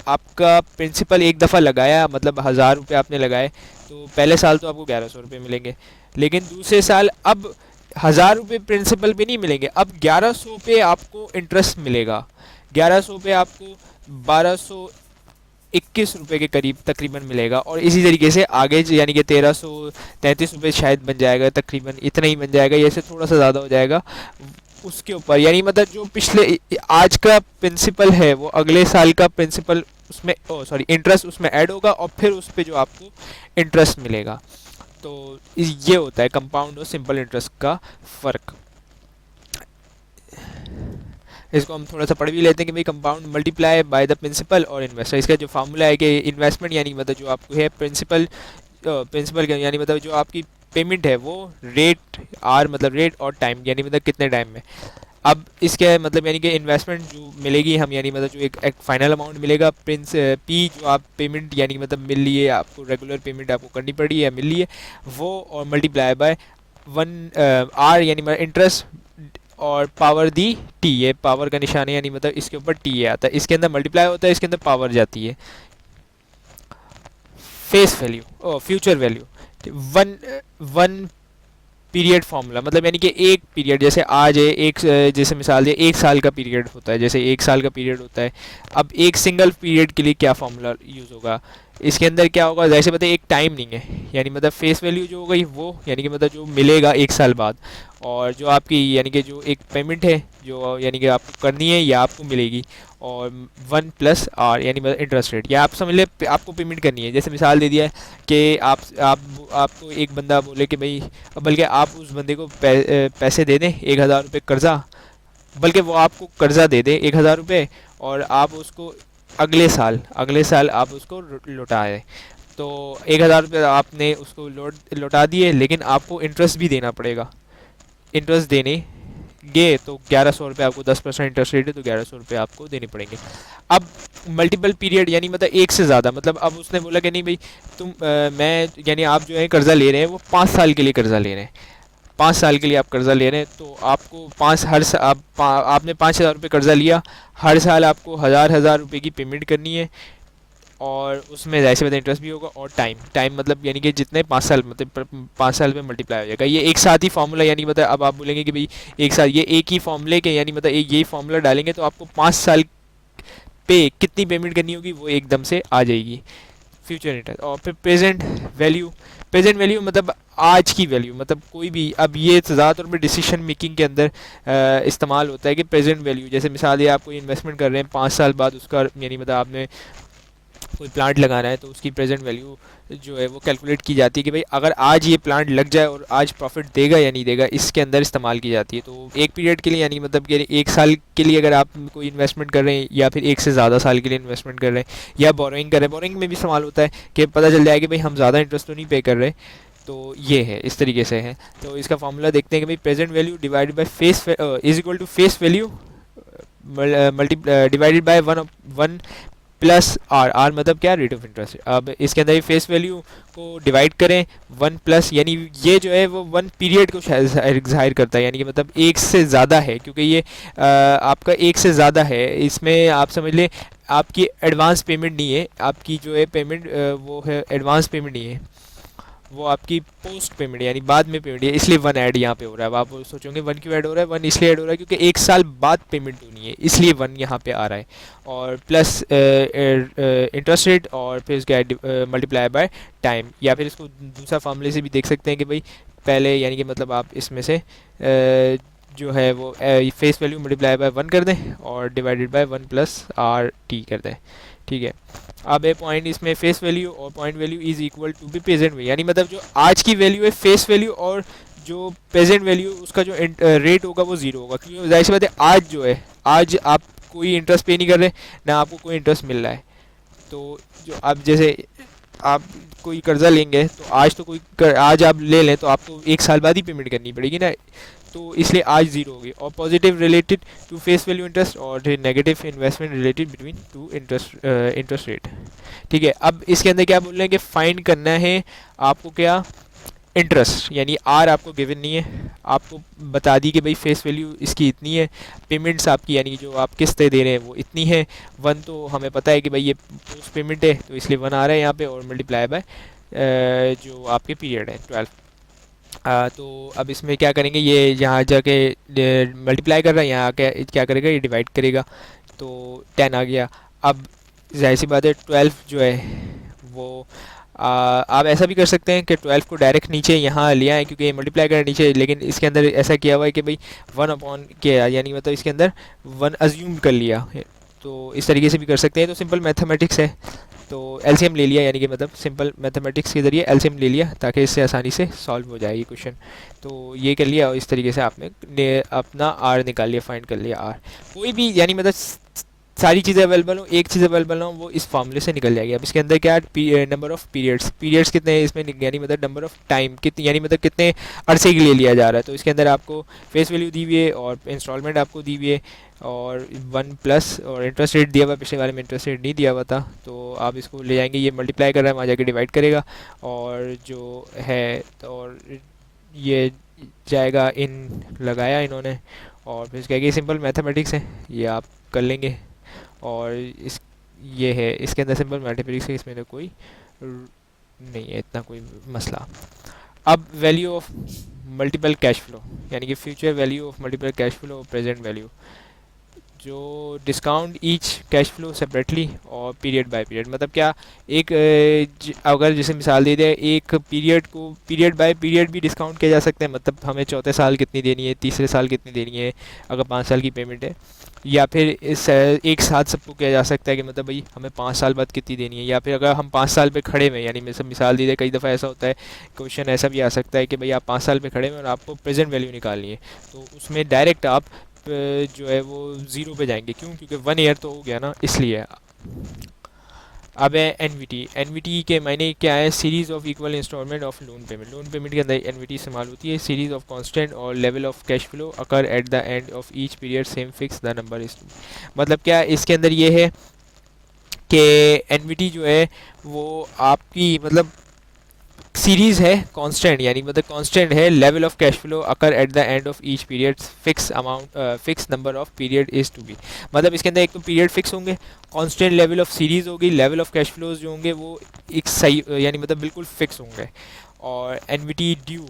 Speaker 1: आपका प्रिंसिपल एक दफ़ा लगाया, मतलब 1000 रुपये आपने लगाए, तो पहले साल तो आपको 1100 रुपये मिलेंगे, लेकिन दूसरे साल अब 1000 रुपये प्रिंसिपल पे नहीं मिलेंगे, अब 1100 पे आपको इंटरेस्ट मिलेगा। 1100 पे आपको 1221 रुपये के करीब तकरीबन मिलेगा, और इसी तरीके से आगे यानी कि 1333 रुपये शायद बन जाएगा, तकरीबन इतना ही बन जाएगा, या इससे थोड़ा सा ज़्यादा हो जाएगा उसके ऊपर। यानी मतलब जो पिछले आज का प्रिंसिपल है वो अगले साल का प्रिंसिपल उसमें, ओ सॉरी, इंटरेस्ट उसमें ऐड होगा, और फिर उस पर जो आपको इंटरेस्ट मिलेगा। तो ये होता है कंपाउंड और सिंपल इंटरेस्ट का फ़र्क। इसको हम थोड़ा सा पढ़ भी लेते हैं कि भाई compound multiply by the principal और इन्वेस्टर। इसका जो फार्मूला है कि इन्वेस्टमेंट यानी मतलब जो आपको है प्रिंसिपल, प्रिंसिपल यानी मतलब जो आपकी पेमेंट है वो रेट आर मतलब रेट, और टाइम यानी मतलब कितने टाइम में। अब इसके मतलब यानी कि इन्वेस्टमेंट जो मिलेगी हम, यानी मतलब जो एक फाइनल अमाउंट मिलेगा, प्रिंस पी जो आप पेमेंट यानी मतलब मिल रही है आपको, रेगुलर पेमेंट आपको करनी पड़ी है मिल रही है वो, और मल्टीप्लाई बाय वन आर यानी मतलब इंटरेस्ट, और पावर दी टी, ये पावर का निशान है, यानी मतलब इसके ऊपर टी आता है, इसके अंदर मल्टीप्लाई होता है, इसके अंदर पावर जाती है। Face value, future value, one one period formula, मतलब यानी कि एक पीरियड, जैसे आज है एक, जैसे मिसाल दे एक साल का पीरियड होता है, जैसे एक साल का पीरियड होता है, अब एक सिंगल पीरियड के लिए क्या फार्मूला यूज़ होगा, इसके अंदर क्या होगा, जैसे पता है एक टाइम नहीं है, यानी मतलब फेस वैल्यू जो हो गई वो, यानी कि मतलब जो मिलेगा एक साल बाद, और जो आपकी यानी कि जो एक पेमेंट है जो यानी कि आपको करनी है या आपको मिलेगी, और वन प्लस आर यानी मतलब इंटरेस्ट रेट, या आप समझ ले आपको पेमेंट करनी है। जैसे मिसाल दे दिया है कि आपको एक बंदा बोले कि भाई, बल्कि आप उस बंदे को पैसे दे दें 1000 रुपये कर्ज़ा, बल्कि वो आपको कर्ज़ा दे दे 1000 रुपये, और आप उसको अगले साल आप उसको लौटाएं, तो 1000 रुपये आपने उसको लौटा दिए, लेकिन आपको इंटरेस्ट भी देना पड़ेगा। इंटरेस्ट देने गए तो 1100 रुपये, आपको 10% इंटरेस्ट रेट है तो 1100 रुपये आपको देने पड़ेंगे। अब मल्टीपल पीरियड यानी मतलब एक से ज़्यादा, मतलब अब उसने बोला कि नहीं भाई मैं यानी आप जो है कर्ज़ा ले रहे हैं वो 5 साल के लिए कर्ज़ा ले रहे हैं, 5 साल के लिए आप कर्ज़ा ले रहे हैं, तो आपको आपने 5000 रुपये कर्ज़ा लिया, हर साल आपको हज़ार रुपये की पेमेंट करनी है, और उसमें ऐसे में इंटरेस्ट भी होगा, और टाइम मतलब यानी कि जितने 5 साल मतलब 5 साल में मल्टीप्लाई हो जाएगा। ये एक साथ ही फार्मूला, यानी मतलब अब आप बोलेंगे कि भाई एक साथ ये एक ही फार्मूले के, यानी मतलब एक यही फार्मूला डालेंगे तो आपको 5 साल पे कितनी पेमेंट करनी होगी वो एकदम से आ जाएगी। फ्यूचर इंटरेस्ट, और फिर प्रेजेंट वैल्यू मतलब आज की वैल्यू, मतलब कोई भी, अब ये ज़्यादातर में डिसीजन मेकिंग के अंदर इस्तेमाल होता है कि प्रेजेंट वैल्यू, जैसे मिसाल ये आप कोई इन्वेस्टमेंट कर रहे हैं 5 साल बाद उसका, यानी मतलब आपने कोई प्लांट लगाना है तो उसकी प्रेजेंट वैल्यू जो है वो कैलकुलेट की जाती है कि भाई अगर आज ये प्लांट लग जाए और आज प्रॉफिट देगा या नहीं देगा, इसके अंदर इस्तेमाल की जाती है। तो एक पीरियड के लिए यानी मतलब कि एक साल के लिए अगर आप कोई इन्वेस्टमेंट कर रहे हैं, या फिर एक से ज़्यादा साल के लिए इन्वेस्टमेंट कर रहे हैं, या बोरोइंग कर रहे हैं, बोरोइंग में भी इस्तेमाल होता है कि पता चल जाए कि भाई हम ज़्यादा इंटरेस्ट तो नहीं पे कर रहे। तो ये है, इस तरीके से है। तो इसका फार्मूला देखते हैं कि भाई present value divided by face is equal to face value multi divided by one plus R मतलब क्या, रेट ऑफ इंटरेस्ट। अब इसके अंदर ये फेस वैल्यू को डिवाइड करें 1 प्लस, यानी ये जो है वो 1 पीरियड को जाहिर करता है, यानी कि मतलब एक से ज़्यादा है, क्योंकि ये आपका एक से ज़्यादा है, इसमें आप समझ लें आपकी एडवांस पेमेंट नहीं है, आपकी जो है पेमेंट वो है एडवांस पेमेंट नहीं है, वो आपकी पोस्ट पेमेंट यानी बाद में पेमेंट है, इसलिए वन ऐड यहाँ पे हो रहा है। अब आप सोचोगे वन क्यों ऐड हो रहा है, वन इसलिए ऐड हो रहा है क्योंकि एक साल बाद पेमेंट होनी है, इसलिए वन यहाँ पे आ रहा है, और प्लस इंटरेस्ट रेट, और फिर उसके मल्टीप्लाई बाय टाइम, या फिर इसको दूसरा फार्मूले से भी देख सकते हैं कि भाई पहले यानी कि मतलब आप इसमें से जो है वो फेस वैल्यू मल्टीप्लाई बाय 1 कर दें और डिवाइडेड बाय 1 + RT कर दें, ठीक है। अब ए पॉइंट इसमें फेस वैल्यू और point value is equal to be present value, यानी मतलब जो आज की वैल्यू है फेस वैल्यू, और जो प्रेजेंट वैल्यू उसका जो रेट होगा वो ज़ीरो होगा, क्योंकि जाहिर सी बात है आज जो है, आज आप कोई इंटरेस्ट पे नहीं कर रहे, ना आपको कोई इंटरेस्ट मिल रहा है। तो जो आप जैसे आप कोई कर्ज़ा लेंगे तो आज तो आज आप ले लें तो आपको एक साल बाद ही पेमेंट करनी पड़ेगी ना, तो इसलिए आज ज़ीरो होगी। और positive related to face value interest और negative investment related between two interest rate. ठीक है, अब इसके अंदर क्या बोल रहे हैं कि फाइंड करना है आपको क्या, इंटरेस्ट, यानी आर आपको गिवन नहीं है, आपको बता दी कि भाई फेस वैल्यू इसकी इतनी है, पेमेंट्स आपकी यानी जो आप किस्तें दे रहे हैं वो इतनी है, वन तो हमें पता है कि भाई ये पोस्ट पेमेंट है तो इसलिए वन आ रहा है यहाँ पे, और मल्टीप्लाई बाय जो आपके पीरियड है 12। तो अब इसमें क्या करेंगे, ये यहाँ जाके मल्टीप्लाई कर रहा है, यहाँ आके क्या करेगा, ये डिवाइड करेगा, तो 10 आ गया। अब जाहिर सी बात है 12 जो है वो आप ऐसा भी कर सकते हैं कि 12 को डायरेक्ट नीचे यहाँ लिया है क्योंकि ये मल्टीप्लाई कर नीचे, लेकिन इसके अंदर ऐसा किया हुआ है कि भाई 1 के यानी मतलब इसके अंदर 1 अज्यूम कर लिया है, तो इस तरीके से भी कर सकते हैं। तो सिंपल मैथमेटिक्स है, तो एलसीएम ले लिया, यानी कि मतलब सिंपल मैथमेटिक्स के ज़रिए एलसीएम ले लिया ताकि इससे आसानी से सॉल्व हो जाए ये क्वेश्चन। तो ये कर लिया और इस तरीके से आपने अपना आर निकाल लिया, फाइंड कर लिया आर। कोई भी यानी मतलब सारी चीज़ें अवेलेबल हो, एक चीज़ अवेलेबल ना हो, वो इस फॉर्मूले से निकल जाएगी। अब इसके अंदर क्या है, नंबर ऑफ़ पीरियड्स कितने हैं इसमें, यानी मतलब नंबर ऑफ़ टाइम कितनी, यानी मतलब कितने अरसे के लिए लिया जा रहा है। तो इसके अंदर आपको फेस वैल्यू दी हुई है और इंस्टॉलमेंट आपको दी हुई है और 1 प्लस और इंटरेस्ट रेट दिया हुआ, पिछले वाले में इंटरेस्ट रेट नहीं दिया हुआ था, तो आप इसको ले जाएंगे, ये मल्टीप्लाई कर रहा है, वहाँ जाके डिवाइड करेगा और जो है और ये जाएगा, इन लगाया इन्होंने और फिर कहेंगे सिंपल मैथमेटिक्स है, ये आप कर लेंगे। और इस ये है, इसके अंदर सिंपल मैथमेटिक्स है, इसमें तो कोई नहीं है इतना कोई मसला। अब value of multiple cash flow, यानी कि future value of multiple cash flow और प्रेजेंट वैल्यू, जो discount each cash flow separately और पीरियड बाय पीरियड, मतलब क्या, एक अगर जैसे मिसाल दे दिया, एक पीरियड को पीरियड बाय पीरियड भी डिस्काउंट किया जा सकता है, मतलब हमें चौथे साल कितनी देनी है, तीसरे साल कितनी देनी है अगर 5 साल की पेमेंट है, या फिर इस एक साथ सबको किया जा सकता है कि मतलब भाई हमें 5 साल बाद कितनी देनी है, या फिर अगर हम 5 साल पे खड़े हुए, यानी मैं सब मिसाल दी जाए, कई दफ़ा ऐसा होता है, क्वेश्चन ऐसा भी आ सकता है कि भाई आप 5 साल पे खड़े हुए और आपको प्रेजेंट वैल्यू निकालनी है, तो उसमें डायरेक्ट आप जो है वो ज़ीरो पे जाएंगे, क्यों, क्योंकि 1 ईयर तो हो गया ना, इसलिए। अब है एनवीटी के मायने क्या है, series of equal instalment of loan payment के अंदर एनवीटी इस्तेमाल होती है, सीरीज़ ऑफ कांस्टेंट और level of cash flow occur at the end of each period same fix the number is 2। मतलब क्या इसके अंदर ये है कि एनवीटी जो है वो आपकी मतलब सीरीज़ है, कांस्टेंट यानी मतलब कांस्टेंट है, level of cash flow occur at the end of each period fix amount fix number of period is to be. मतलब इसके अंदर एक तो पीरियड फिक्स होंगे, कांस्टेंट लेवल ऑफ सीरीज़ होगी, लेवल ऑफ कैश फ्लोज जो होंगे वो एक सही यानी मतलब बिल्कुल फिक्स होंगे। और एनवीटी ड्यू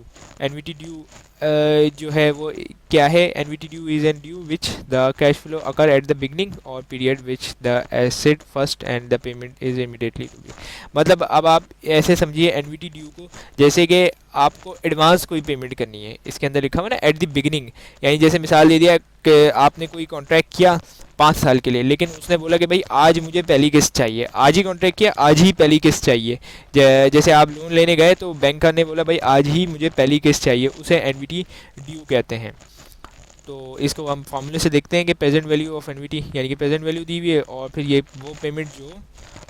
Speaker 1: जो है वो क्या है, annuity due is an due which the cash flow occur at the beginning और period which the asset first and the payment is immediately to be. मतलब अब आप ऐसे समझिए एनवीटी ड्यू को जैसे कि आपको एडवांस कोई पेमेंट करनी है, इसके अंदर लिखा हुआ ना एट द बिगनिंग, यानी जैसे मिसाल दे दिया कि आपने कोई कॉन्ट्रैक्ट किया 5 साल के लिए, लेकिन उसने बोला कि भाई आज मुझे पहली किस्त चाहिए, आज ही कॉन्ट्रैक्ट किया, आज ही पहली किस्त चाहिए। जैसे आप लोन लेने गए तो बैंकर ने बोला भाई आज ही मुझे पहली किस्त चाहिए, उसे एनवीटी ड्यू कहते हैं। तो इसको हम फॉर्मूले से देखते हैं कि प्रेजेंट वैल्यू ऑफ एनवीटी, यानी कि प्रेजेंट वैल्यू दी हुई है और फिर ये वो पेमेंट जो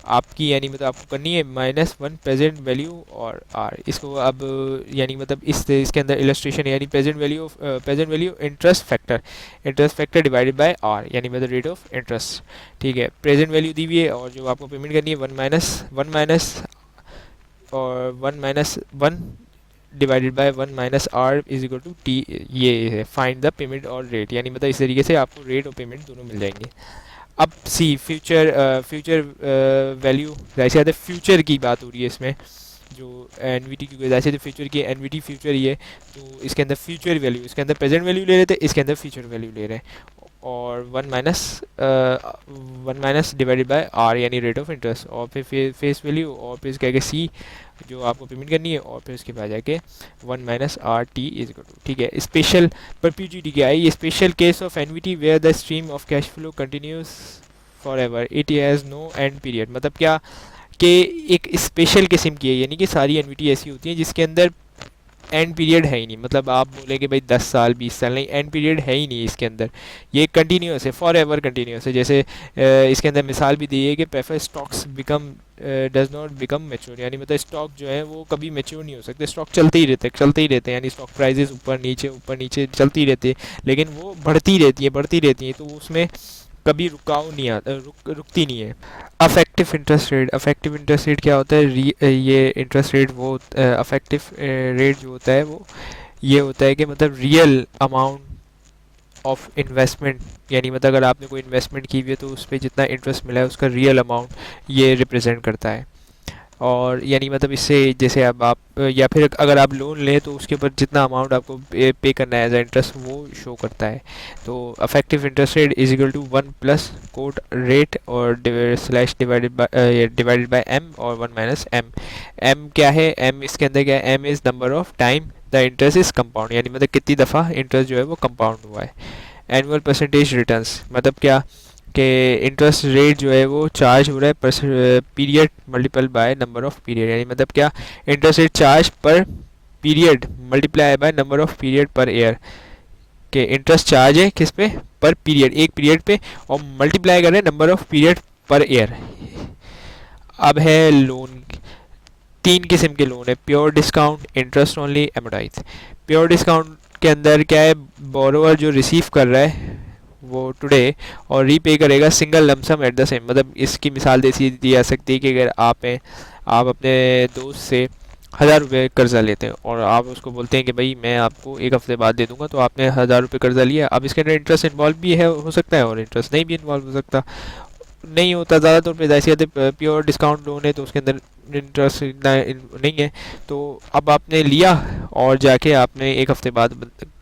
Speaker 1: आपकी यानी मतलब आपको करनी है -1 प्रेजेंट वैल्यू और आर। इसको अब यानी मतलब इसके अंदर इलस्ट्रेशन यानी present value interest factor divided by R, यानी मतलब रेट ऑफ इंटरेस्ट। ठीक है, प्रेजेंट वैल्यू दी हुई है और जो आपको पेमेंट करनी है 1 divided by 1 minus R is equal to T, ये है फाइंड द पेमेंट और रेट, यानी मतलब इस तरीके से आपको रेट और पेमेंट दोनों मिल जाएंगे। अब सी फ्यूचर वैल्यू, जैसे फ्यूचर की बात हो रही है इसमें, जो एनवीटी की जैसे फ्यूचर की एनवीटी फ्यूचर ही है, तो इसके अंदर फ्यूचर वैल्यू, इसके अंदर प्रेजेंट वैल्यू ले रहे थे, इसके अंदर फ्यूचर वैल्यू ले रहे हैं, और 1 माइनस डिवाइडेड बाय आर यानी रेट ऑफ इंटरेस्ट, और फिर फेस वैल्यू, और फिर क्या सी जो आपको पेमेंट करनी है, और फिर उसके बाद जाके 1 minus R T is equal to. ठीक है, स्पेशल परपीचुइटी क्या है, ये special case of NVT where the stream of cash flow continuous for ever, it has no end period. मतलब क्या कि एक स्पेशल किस्म की है, यानी कि सारी एनवीटी ऐसी होती हैं जिसके अंदर एंड पीरियड है ही नहीं, मतलब आप बोले कि भाई 10 साल 20 साल, नहीं, एंड पीरियड है ही नहीं इसके अंदर। ये कंटिन्यूस है, फॉर एवर कंटिन्यूस है। जैसे इसके अंदर मिसाल भी दी है कि prefer stocks become does not become mature, यानी मतलब स्टॉक जो है वो कभी मेच्योर नहीं हो सकते, स्टॉक चलते ही रहते हैं, यानी स्टॉक प्राइजेस ऊपर नीचे चलती रहती है, लेकिन वो बढ़ती रहती है, तो उसमें कभी रुकाव नहीं आता, रुकती नहीं है। अफेक्टिव इंटरेस्ट रेट क्या होता है? ये इंटरेस्ट रेट वो अफेक्टिव रेट जो होता है वो ये होता है कि मतलब रियल अमाउंट ऑफ इन्वेस्टमेंट, यानी मतलब अगर आपने कोई इन्वेस्टमेंट की हुई है तो उस पर जितना इंटरेस्ट मिला है उसका रियल अमाउंट ये रिप्रेजेंट करता है। और यानी मतलब इससे जैसे अब आप या फिर अगर आप लोन लें तो उसके ऊपर जितना अमाउंट आपको पे करना है एज इंटरेस्ट वो शो करता है। तो effective interest rate is equal to 1 plus quote rate और स्लैश डिवाइडेड बाय एम और 1 माइनस एम। एम क्या है? एम इसके अंदर क्या है? M is number of time the interest is compound, यानी मतलब कितनी दफ़ा इंटरेस्ट जो है वो कंपाउंड हुआ है। एनुअल परसेंटेज रिटर्न्स मतलब क्या कि इंटरेस्ट रेट जो है वो चार्ज हो रहा है period multiple by number of period, यानी मतलब क्या, इंटरेस्ट रेट चार्ज पर period multiply by number of period per year, के इंटरेस्ट चार्ज है किस पे? पर पीरियड, एक पीरियड पे, और मल्टीप्लाई कर रहे हैं number of period per year. अब है लोन, तीन किस्म के लोन है, pure discount, interest only, amortise. Pure discount के अंदर क्या है? बोरोवर जो रिसीव कर रहा है वो टुडे और रीपे करेगा single lump sum eight the same, मतलब इसकी मिसाल दी जा सकती है कि अगर आप अपने दोस्त से 1000 रुपये कर्जा लेते हैं और आप उसको बोलते हैं कि भाई मैं आपको एक हफ्ते बाद दे दूंगा, तो आपने 1000 रुपये कर्जा लिया। अब इसके अंदर इंटरेस्ट इन्वॉल्व भी है, हो सकता है, और इंटरेस्ट नहीं भी इन्वॉल्व हो सकता, नहीं होता ज़्यादातर पे, जैसे प्योर डिस्काउंट लोन है तो उसके अंदर इंटरेस्ट इतना नहीं है। तो अब आपने लिया और जाके आपने एक हफ्ते बाद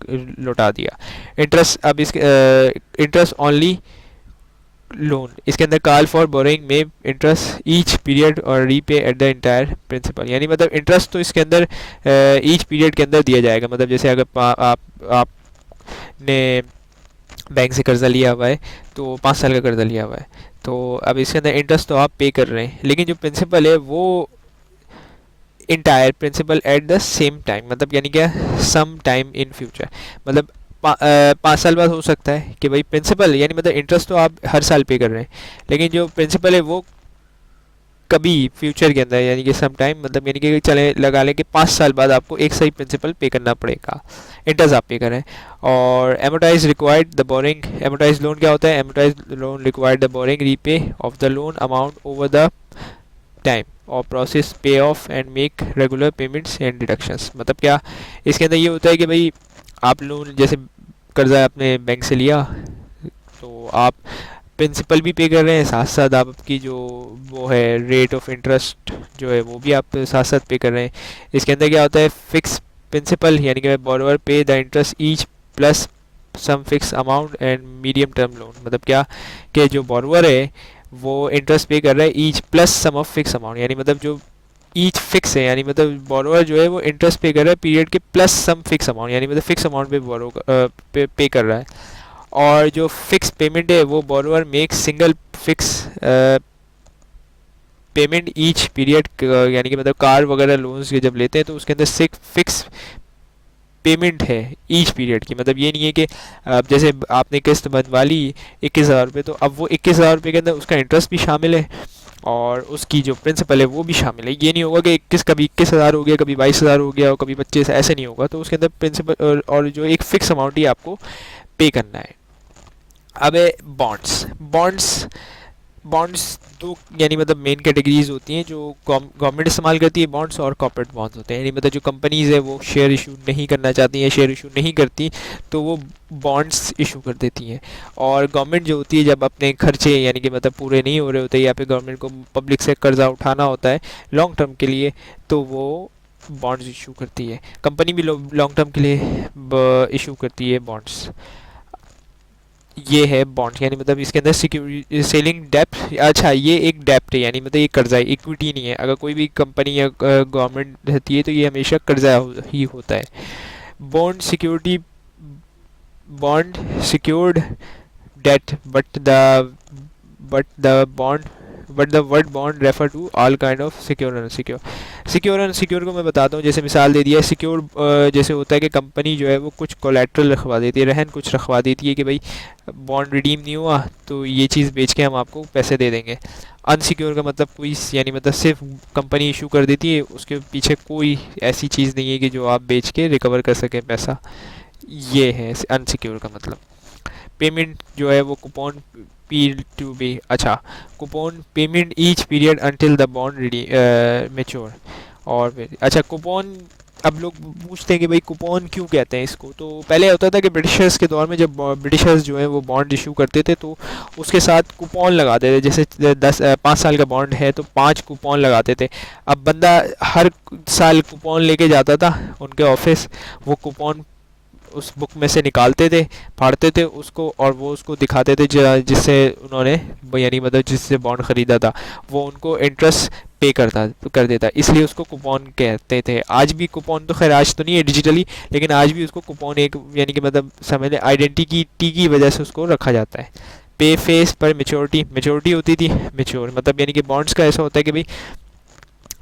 Speaker 1: लौटा दिया इंटरेस्ट। अब इसके इंटरेस्ट ओनली लोन, इसके अंदर कॉल फॉर बोरोइंग में इंटरेस्ट ईच पीरियड और repay at the entire principal, यानी मतलब इंटरेस्ट तो इसके अंदर ईच पीरियड के अंदर दिया जाएगा। मतलब जैसे अगर आपने बैंक से कर्जा लिया हुआ है तो 5 साल का कर्जा लिया हुआ है, तो अब इसके अंदर इंटरेस्ट तो आप पे कर रहे हैं, लेकिन जो प्रिंसिपल है वो entire principal at the same time, मतलब यानी क्या, सम टाइम इन फ्यूचर, मतलब 5 साल बाद हो सकता है कि भाई प्रिंसिपल, यानी मतलब इंटरेस्ट तो आप हर साल पे कर रहे हैं, लेकिन जो प्रिंसिपल है वो कभी फ्यूचर के अंदर, यानी कि सम टाइम, मतलब यानी कि चले लगा लें कि 5 साल बाद आपको एक सही प्रिंसिपल पे करना पड़ेगा, इंटरेस्ट आप पे करें। और amortise required the boring, amortise loan क्या होता है? Amortise loan required the boring repay of the loan amount over the time और प्रोसेस पे of and make regular payments and deductions. मतलब क्या, इसके अंदर ये होता है कि भाई आप लोन जैसे कर्जा आपने बैंक से लिया तो आप प्रिंसिपल भी पे कर रहे हैं, साथ साथ आपकी जो वो है रेट ऑफ इंटरेस्ट जो है वो भी आप साथ साथ पे कर रहे हैं। इसके अंदर क्या होता है? फिक्स प्रिंसिपल, यानी कि borrower pay the interest each plus sum fix amount and medium term loan, मतलब क्या कि जो बोरोवर है वो इंटरेस्ट पे कर रहा है each plus sum of fix amount, यानी मतलब जो ईच फिक्स है, यानी मतलब बोरोवर जो है वो इंटरेस्ट पे कर रहा है पीरियड के प्लस सम फिक्स अमाउंट, यानी मतलब फिक्स अमाउंट पे बोरो पे कर रहा है। और जो फिक्स पेमेंट है वो borrower make single fix payment each period, यानी कि मतलब कार वगैरह लोन्स के जब लेते हैं तो उसके अंदर फिक्स पेमेंट है ईच पीरियड की, मतलब ये नहीं है कि जैसे आपने किस्त बनवा ली 21,000 रुपये, तो अब वो 21,000 रुपये के अंदर उसका इंटरेस्ट भी शामिल है और उसकी जो प्रिंसिपल है वो भी शामिल है। ये नहीं होगा कि कभी 21,000 हो गया, कभी 22,000 हो गया और कभी 25, ऐसे नहीं होगा। तो उसके अंदर प्रिंसिपल और जो एक फ़िक्स अमाउंट ही आपको पे करना है। अब है बॉन्ड्स। बॉन्ड्स दो, यानी मतलब मेन कैटेगरीज होती हैं जो गवर्नमेंट इस्तेमाल करती है, बॉन्ड्स और कॉर्पोरेट बॉन्ड्स होते हैं। यानी मतलब जो कंपनीज़ है वो शेयर इशू नहीं करना चाहती हैं, शेयर इशू नहीं करती तो वो बॉन्ड्स इशू कर देती हैं। और गवर्नमेंट जो होती है जब अपने खर्चे यानी कि मतलब पूरे नहीं हो रहे होते या फिर गवर्नमेंट को पब्लिक से कर्जा उठाना होता है लॉन्ग टर्म के लिए, तो वो बॉन्ड्स इशू करती है। कंपनी भी लॉन्ग टर्म के लिए इशू करती है बॉन्ड्स। ये है बॉन्ड, यानी मतलब इसके अंदर सिक्योरिटी सेलिंग डेप्ट, अच्छा ये एक डेप्ट है, यानी मतलब ये कर्जा है, इक्विटी नहीं है। अगर कोई भी कंपनी या गवर्नमेंट रहती है तो ये हमेशा कर्जा ही होता है। Bond security, bond secured debt, but the bond but the word bond refer to all kind of secure और अनसिक्योर। सिक्योर अनसिक्योर को मैं बताता हूँ, जैसे मिसाल दे दिया है। सिक्योर जैसे होता है कि कंपनी जो है वो कुछ कोलेट्रल रखवा देती है, रहन कुछ रखवा देती है कि भाई बॉन्ड रिडीम नहीं हुआ तो ये चीज़ बेच के हम आपको पैसे दे देंगे। अनसिक्योर का मतलब कोई यानी मतलब सिर्फ कंपनी इशू कर देती है, उसके पीछे कोई ऐसी चीज़ नहीं है कि जो आप बेच के रिकवर कर सकें पैसा। ये है अनसिक्योर का मतलब। पेमेंट जो है वो कूपन पी टू बी, अच्छा, coupon payment each period until the bond ready mature. और अच्छा कूपन, अब लोग पूछते हैं कि भाई कूपन क्यों कहते हैं इसको। तो पहले होता था कि ब्रिटिशर्स के दौर में जब ब्रिटिशर्स जो है वो बॉन्ड इशू करते थे तो उसके साथ कूपन लगाते थे। जैसे 5 साल का बॉन्ड है तो 5 कूपन लगाते थे। अब बंदा हर साल कूपन लेके जाता था उनके ऑफिस, वो कूपन उस बुक में से निकालते थे, फाड़ते थे उसको और वो उसको दिखाते थे जिससे उन्होंने यानी मतलब जिससे बॉन्ड ख़रीदा था वो उनको इंटरेस्ट पे कर देता, इसलिए उसको कूपन कहते थे। आज भी कूपन तो खैर आज तो नहीं है डिजिटली, लेकिन आज भी उसको कूपन एक यानी कि मतलब समझ लें आइडेंटिटी की वजह से उसको रखा जाता है। पे फेस पर मेच्योरिटी होती थी। मेच्योर मतलब यानी कि बॉन्ड्स का ऐसा होता है कि भाई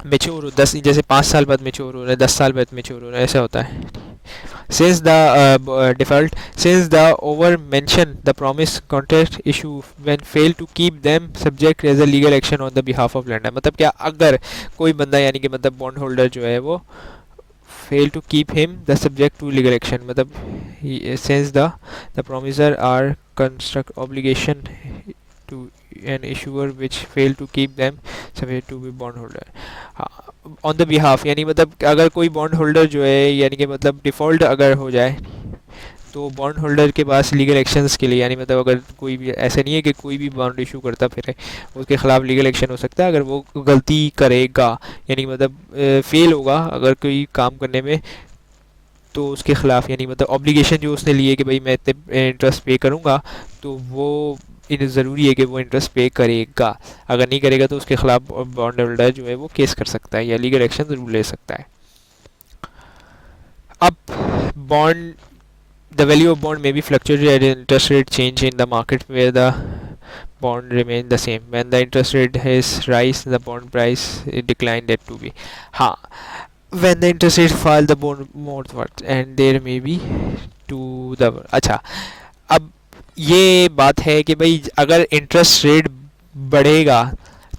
Speaker 1: मेच्योर हो 10, जैसे 5 साल बाद मेच्योर हो रहा है, 10 साल बाद मेच्योर हो रहा है, ऐसा होता है। Since the default, since the over mention the promise contract issue when fail to keep them subject as a legal action on the behalf of lender। मतलब क्या, अगर कोई बंदा यानी कि मतलब बॉन्ड होल्डर जो है वो fail to keep him the subject to legal action, मतलब since the promisor are construct obligation to an issuer which fail to keep them subject to be bond holder on the behalf, यानी मतलब अगर कोई bond holder जो है यानी कि मतलब डिफ़ॉल्ट अगर हो जाए तो बॉन्ड होल्डर के पास लीगल एक्शंस के लिए, यानी मतलब अगर कोई भी ऐसा नहीं है कि कोई भी बॉन्ड इशू करता फिर उसके ख़िलाफ़ लीगल एक्शन हो सकता है अगर वो गलती करेगा, यानी मतलब फेल होगा अगर कोई काम करने में, तो उसके ख़िलाफ़ यानी मतलब ऑब्लिगेशन जो उसने लिए कि भाई मैं इतने इंटरेस्ट पे करूँगा तो वो इन्हें ज़रूरी है कि वो इंटरेस्ट पे करेगा। अगर नहीं करेगा तो उसके खिलाफ बॉन्ड होल्डर जो है वो केस कर सकता है या लीगल एक्शन ज़रूर ले सकता है। अब bond, the value of bond may be fluctuate at interest rate change in the market where the bond remain the same when the interest rate has rise the bond price it declined that to be, हाँ, when the interest rate fall the bond more worth and there may be to the, अच्छा, अब ये बात है कि भाई अगर interest rate बढ़ेगा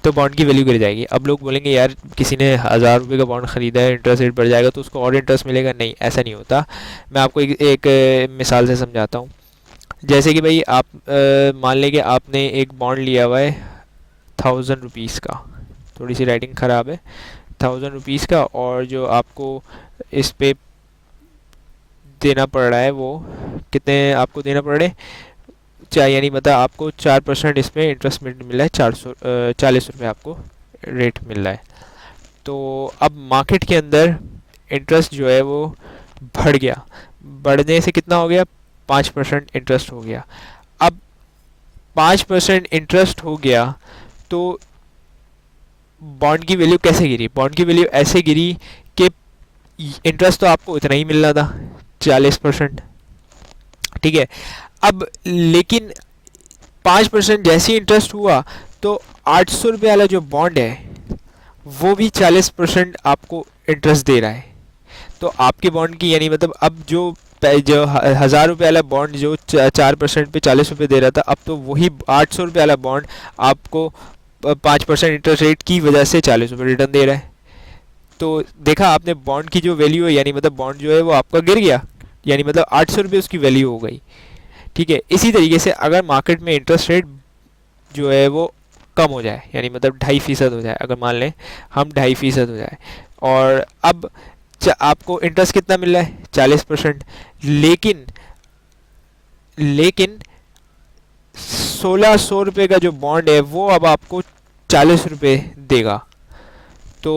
Speaker 1: तो बॉन्ड की वैल्यू गिर जाएगी। अब लोग बोलेंगे यार किसी ने 1000 रुपये का बॉन्ड ख़रीदा है, इंटरेस्ट रेट बढ़ जाएगा तो उसको और इंटरेस्ट मिलेगा। नहीं, ऐसा नहीं होता। मैं आपको एक मिसाल से समझाता हूँ। जैसे कि भाई आप मान लें कि आपने एक बॉन्ड लिया हुआ है 1000 रुपीज़ का, थोड़ी सी राइटिंग ख़राब है, 1000 रुपीज़ का, और जो आपको इस पे देना पड़ रहा है वो कितने आपको देना पड़ रहे हैं, यानी मतलब आपको 4% इसमें इंटरेस्ट मिल रहा है, 40 रुपये आपको रेट मिल रहा है। तो अब मार्केट के अंदर इंटरेस्ट जो है वो बढ़ गया, बढ़ने से कितना हो गया, 5% इंटरेस्ट हो गया। अब 5% इंटरेस्ट हो गया तो बॉन्ड की वैल्यू कैसे गिरी, बॉन्ड की वैल्यू ऐसे गिरी कि इंटरेस्ट तो आपको इतना ही मिल रहा था 40%, ठीक है। अब लेकिन 5% जैसे ही इंटरेस्ट हुआ तो 800 रुपये वाला जो बॉन्ड है वो भी 40% आपको इंटरेस्ट दे रहा है। तो आपके बॉन्ड की यानी मतलब अब जो 1000 रुपये वाला बॉन्ड जो 4% पे 40 रुपये दे रहा था, अब तो वही 800 रुपये वाला बॉन्ड आपको 5% इंटरेस्ट रेट की वजह से 40 रुपये रिटर्न दे रहा है। तो देखा आपने बॉन्ड की जो वैल्यू है, यानी मतलब बॉन्ड जो है वो आपका गिर गया, यानी मतलब 800 रुपये उसकी वैल्यू हो गई, ठीक है। इसी तरीके से अगर मार्केट में इंटरेस्ट रेट जो है वो कम हो जाए, यानी मतलब 2.5% हो जाए, अगर मान लें हम 2.5% हो जाए, और अब आपको इंटरेस्ट कितना मिल रहा है 40%, लेकिन 1600 रुपये का जो बॉन्ड है वो अब आपको 40 रुपये देगा। तो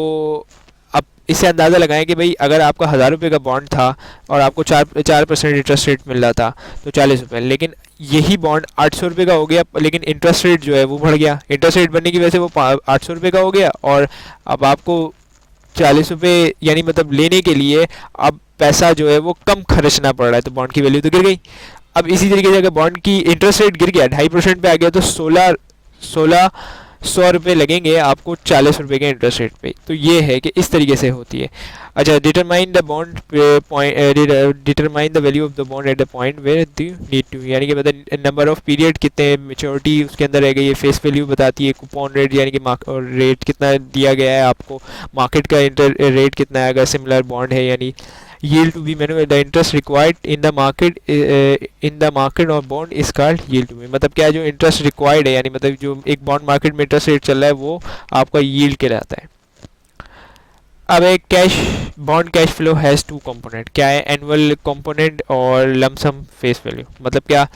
Speaker 1: अब इससे अंदाज़ा लगाएं कि भाई अगर आपका 1000 रुपये का बॉन्ड था और आपको 4% इंटरेस्ट रेट मिल रहा था तो 40 रुपये, लेकिन यही बॉन्ड 800 रुपये का हो गया, लेकिन इंटरेस्ट रेट जो है वो बढ़ गया। इंटरेस्ट रेट बढ़ने की वजह से वो 800 रुपये का हो गया, और अब आपको 40 रुपये यानी मतलब लेने के लिए अब पैसा जो है वो कम खर्चना पड़ रहा है, तो बॉन्ड की वैल्यू तो गिर गई। अब इसी तरीके से अगर बॉन्ड की इंटरेस्ट रेट गिर गया 2.5% पे आ गया तो 16 100 रुपये लगेंगे आपको 40 रुपये के इंटरेस्ट रेट पे। तो ये है कि इस तरीके से होती है। अच्छा, determine the bond point, determine the value of the bond at the point where the need to, यानी कि मतलब नंबर ऑफ पीरियड कितने, मेच्योरिटी उसके अंदर रह गई है, फेस वैल्यू बताती है, कूपन रेट यानी कि और रेट कितना दिया गया है आपको, मार्केट का इंटर रेट कितना है अगर सिमिलर बॉन्ड है, यानी yield to be मैंने the interest required in the market और bond is called yield to be, मतलब क्या जो इंटरेस्ट रिक्वायर्ड है, यानी मतलब जो एक बॉन्ड मार्केट में इंटरेस्ट रेट चल रहा है वो आपका yield कहलाता है। अब एक cash bond cash flow has two component, क्या है, एनुअल कंपोनेंट और लमसम फेस वैल्यू। मतलब क्या,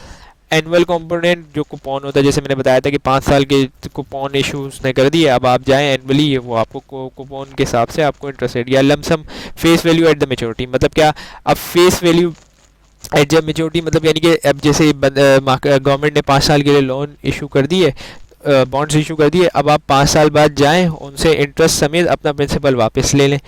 Speaker 1: एनुअल कंपोनेंट जो कूपन होता है, जैसे मैंने बताया था कि 5 साल के कूपन इशू उसने कर दिए, अब आप जाएं एनुअली, वो आपको कूपन के हिसाब से आपको इंटरेस्ट रेट, या lump sum face value at the maturity, मतलब क्या, अब face value at the maturity मतलब यानी कि अब जैसे गवर्नमेंट ने 5 साल के लिए लोन इशू कर दिए, बॉन्ड्स इशू कर दिए, अब आप 5 साल बाद जाएं उनसे इंटरेस्ट समेत अपना प्रिंसिपल वापस ले लें,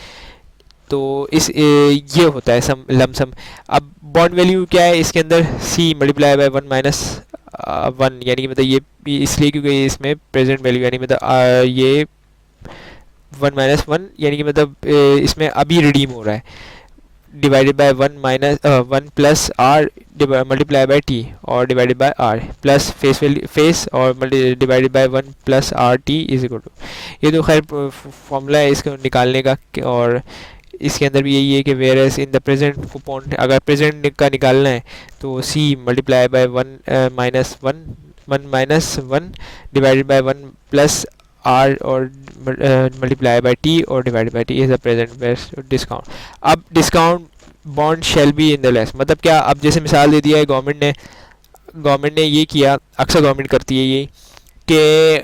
Speaker 1: तो ये होता है लमसम। अब बॉन्ड वैल्यू क्या है इसके अंदर, सी मल्टीप्लाई बाय 1 माइनस 1, यानी कि मतलब ये इसलिए क्योंकि इसमें प्रेजेंट वैल्यू यानी मतलब ये 1 माइनस 1 यानी कि मतलब इसमें अभी रिडीम हो रहा है, divided by 1 minus 1 plus R multiply by T और divided by R plus face value face और divided by 1 plus R T is equal to, ये तो खैर फॉर्मूला है इसको निकालने का, और इसके अंदर भी यही है कि whereas in the present coupon, अगर प्रेजेंट का निकालना है तो C multiply by 1 minus 1 divided by 1 plus R और मल्टीप्लाई बाय टी और divided by T is the present best discount. अब discount bond shall be in the less, मतलब क्या, अब जैसे मिसाल दे दिया है गवर्नमेंट ने ये किया, अक्सर गवर्नमेंट करती है ये कि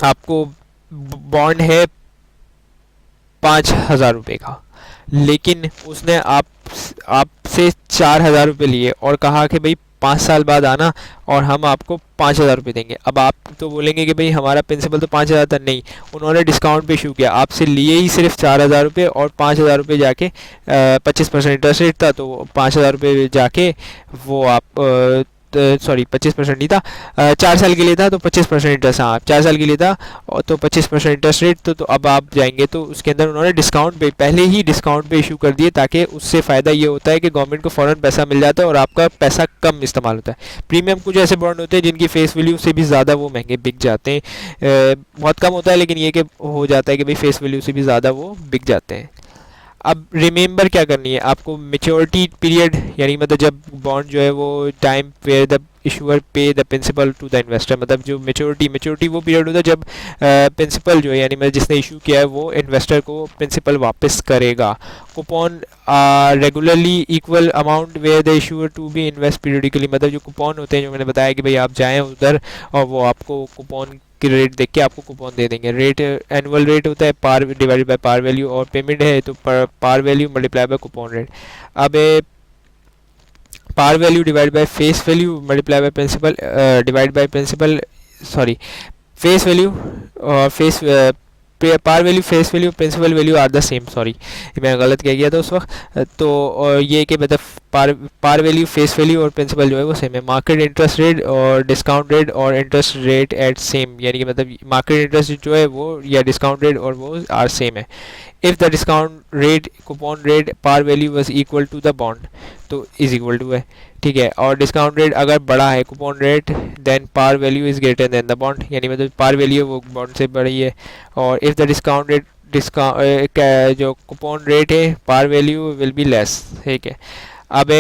Speaker 1: आपको बॉन्ड है 5,000 रुपये का, लेकिन उसने आपसे 4,000 रुपये लिए और कहा कि भाई 5 साल बाद आना और हम आपको 5,000 रुपये देंगे। अब आप तो बोलेंगे कि भाई हमारा प्रिंसिपल तो 5,000 था, नहीं, उन्होंने डिस्काउंट पे इशू किया, आपसे लिए ही सिर्फ 4,000 रुपये और 5,000 रुपये जाके 25% इंटरेस्ट रेट था, तो 5,000 रुपये जाके वो आप सॉरी 25% नहीं था, 4 साल के लिए था तो 25% इंटरेस्ट, हाँ 4 साल के लिए था और तो 25% इंटरेस्ट रेट, तो अब आप जाएंगे तो उसके अंदर उन्होंने डिस्काउंट पे पहले ही डिस्काउंट पे इशू कर दिए, ताकि उससे फ़ायदा ये होता है कि गवर्नमेंट को फ़ौरन पैसा मिल जाता है और आपका पैसा कम इस्तेमाल होता है। प्रीमियम कुछ ऐसे बॉन्ड होते हैं जिनकी फेस वैल्यू से भी ज़्यादा वो महंगे बिक जाते हैं, बहुत कम होता है लेकिन ये कि हो जाता है कि भाई फेस वैल्यू से भी ज़्यादा वो बिक जाते हैं। अब रिमेंबर क्या करनी है आपको, मेच्योरिटी पीरियड, यानी मतलब जब बॉन्ड जो है वो time where the issuer pay the principal to the investor, मतलब जो मेच्योरिटी वो पीरियड होता है जब प्रिंसिपल जो है यानी मतलब जिसने इशू किया है वो इन्वेस्टर को प्रिंसिपल वापस करेगा। Coupon regularly equal amount where the issuer to be invest periodically, मतलब जो कूपन होते हैं जो मैंने बताया कि भाई आप जाएँ उधर और वो आपको कूपन की रेट देख के आपको कूपन दे देंगे। रेट एनुअल रेट होता है par divided by par value, और पेमेंट है तो par value multiply by coupon rate. अब par value divide by face value multiply by principal divide by principal, sorry face value और face par value face value principal value are the same, sorry मैं गलत कह गया था उस वक्त, तो और ये कि मतलब पार वैल्यू फेस वैल्यू और प्रिंसिपल जो है वो सेम है। मार्केट इंटरेस्ट रेट और डिस्काउंट रेट और इंटरेस्ट रेट एट सेम, यानी कि मतलब मार्केट इंटरेस्ट जो है वो या डिस्काउंट रेट और वो आर सेम है। If the discount rate coupon rate par value was equal to the bond, तो इज इक्वल टू है, ठीक है, और डिस्काउंट रेट अगर बड़ा है coupon rate then par value is greater than the bond, यानी मतलब पार वैल्यू वो बॉन्ड से बड़ी है। और इफ़ द डिस्काउंट रेट जो कूपन रेट है par value will be less, ठीक है। अब